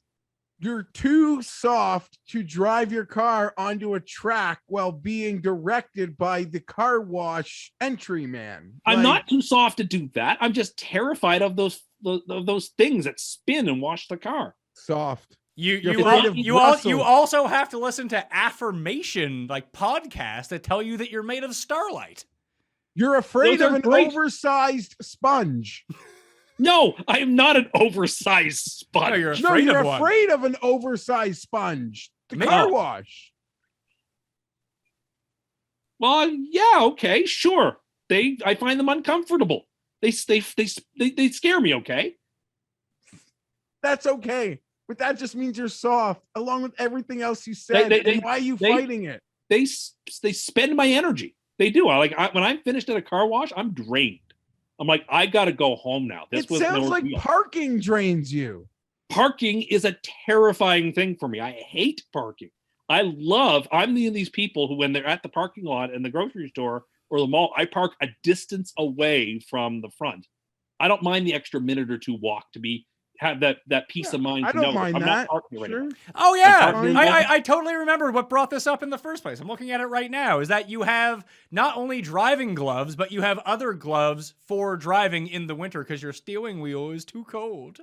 You're too soft to drive your car onto a track while being directed by the car wash entry man. I'm Like, not too soft to do that. I'm just terrified of those things that spin and wash the car. soft. You You're afraid of you Russell. also have to listen to affirmation like podcasts that tell you that you're made of starlight. You're afraid Those of are an great. oversized sponge. No, I am not an oversized sponge. No, you're No, afraid you're of one. afraid of an oversized sponge. The Me- car No. wash. Well, yeah, okay, sure. I find them uncomfortable. They scare me. Okay. That's okay. But that just means you're soft, along with everything else you said. they- and why are you they- fighting it? They spend my energy. They do. When I'm finished at a car wash, I'm drained. I'm like, I got to go home now. This It was sounds no like deal. parking drains you. Parking is a terrifying thing for me. I hate parking. I'm one of these people who, when they're at the parking lot in the grocery store or the mall, I park a distance away from the front. I don't mind the extra minute or two walk to have that peace of mind. I to don't know mind I'm that. not parking right Sure. now. Oh yeah, parking I totally remember what brought this up in the first place. I'm looking at it right now. Is that you have not only driving gloves, but you have other gloves for driving in the winter because your steering wheel is too cold.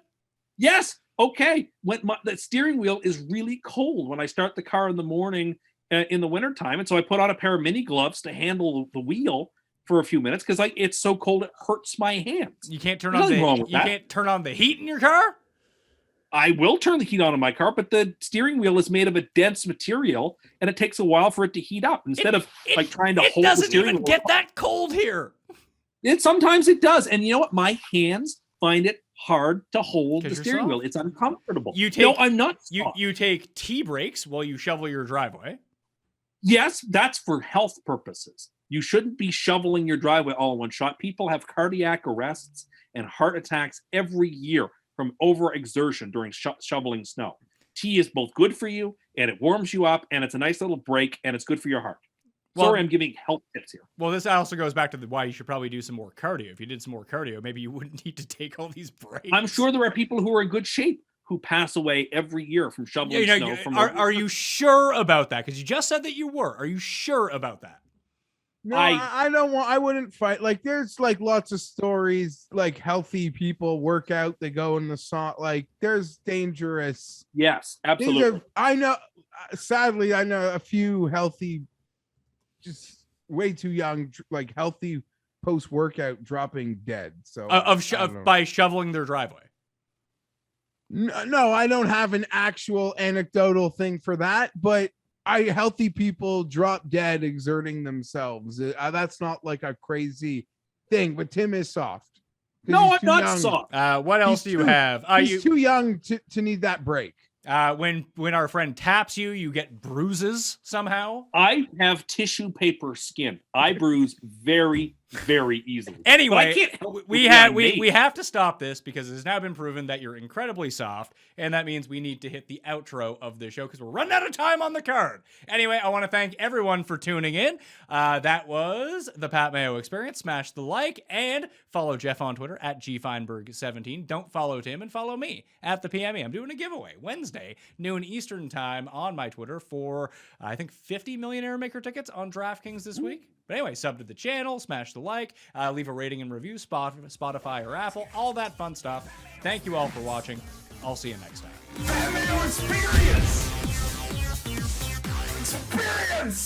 Yes. Okay. The steering wheel is really cold when I start the car in the morning in the wintertime. And so I put on a pair of mini gloves to handle the wheel for a few minutes because it's so cold it hurts my hands. You can't turn There's on nothing wrong with you that. can't turn on the heat in your car. I will turn the heat on in my car, but the steering wheel is made of a dense material and it takes a while for it to heat up. Instead of trying to It hold the doesn't steering even wheel. get that cold here. Sometimes it does. And you know what? My hands find it hard to hold 'Cause the you're steering wheel. soft. It's uncomfortable. You no, take- I'm not. You soft. you take tea breaks while you shovel your driveway. Yes, that's for health purposes. You shouldn't be shoveling your driveway all in one shot. People have cardiac arrests and heart attacks every year from overexertion during shoveling snow. Tea is both good for you and it warms you up and it's a nice little break and it's good for your heart. Well- Sorry, I'm giving health tips here. Well, this also goes back to why you should probably do some more cardio. If you did some more cardio, maybe you wouldn't need to take all these breaks. I'm sure there are people who are in good shape who pass away every year from shoveling snow. Are you sure about that? Because you just said that you were. Are you sure about that? No, I don't want. I wouldn't fight. Like, there's like lots of stories, like healthy people work out, they go in the sun. Like, there's dangerous. Yes, These absolutely. I know. Sadly, I know a few healthy just way too young, like healthy post workout, dropping dead. So by shoveling their driveway. No, I don't have an actual anecdotal thing for that, but healthy people drop dead exerting themselves. That's not like a crazy thing, but Tim is soft. No, I'm not young. soft. What else do you have? He's too young to need that break. When our friend taps you, you get bruises somehow. I have tissue paper skin. I bruise very, very easily. Anyway, But I can't help we have to stop this because it has now been proven that you're incredibly soft, and that means we need to hit the outro of the show because we're running out of time on the card. Anyway, I want to thank everyone for tuning in. That was the Pat Mayo Experience. Smash the like and follow Geoff on Twitter at gfienberg17. Don't follow Tim and follow me at the PME. I'm doing a giveaway Wednesday, noon Eastern time on my Twitter for I think 50 Millionaire Maker tickets on DraftKings this week. But anyway, sub to the channel, smash the like, leave a rating and review, Spotify or Apple, all that fun stuff. Thank you all for watching. I'll see you next time. Pat Mayo Experience! Experience!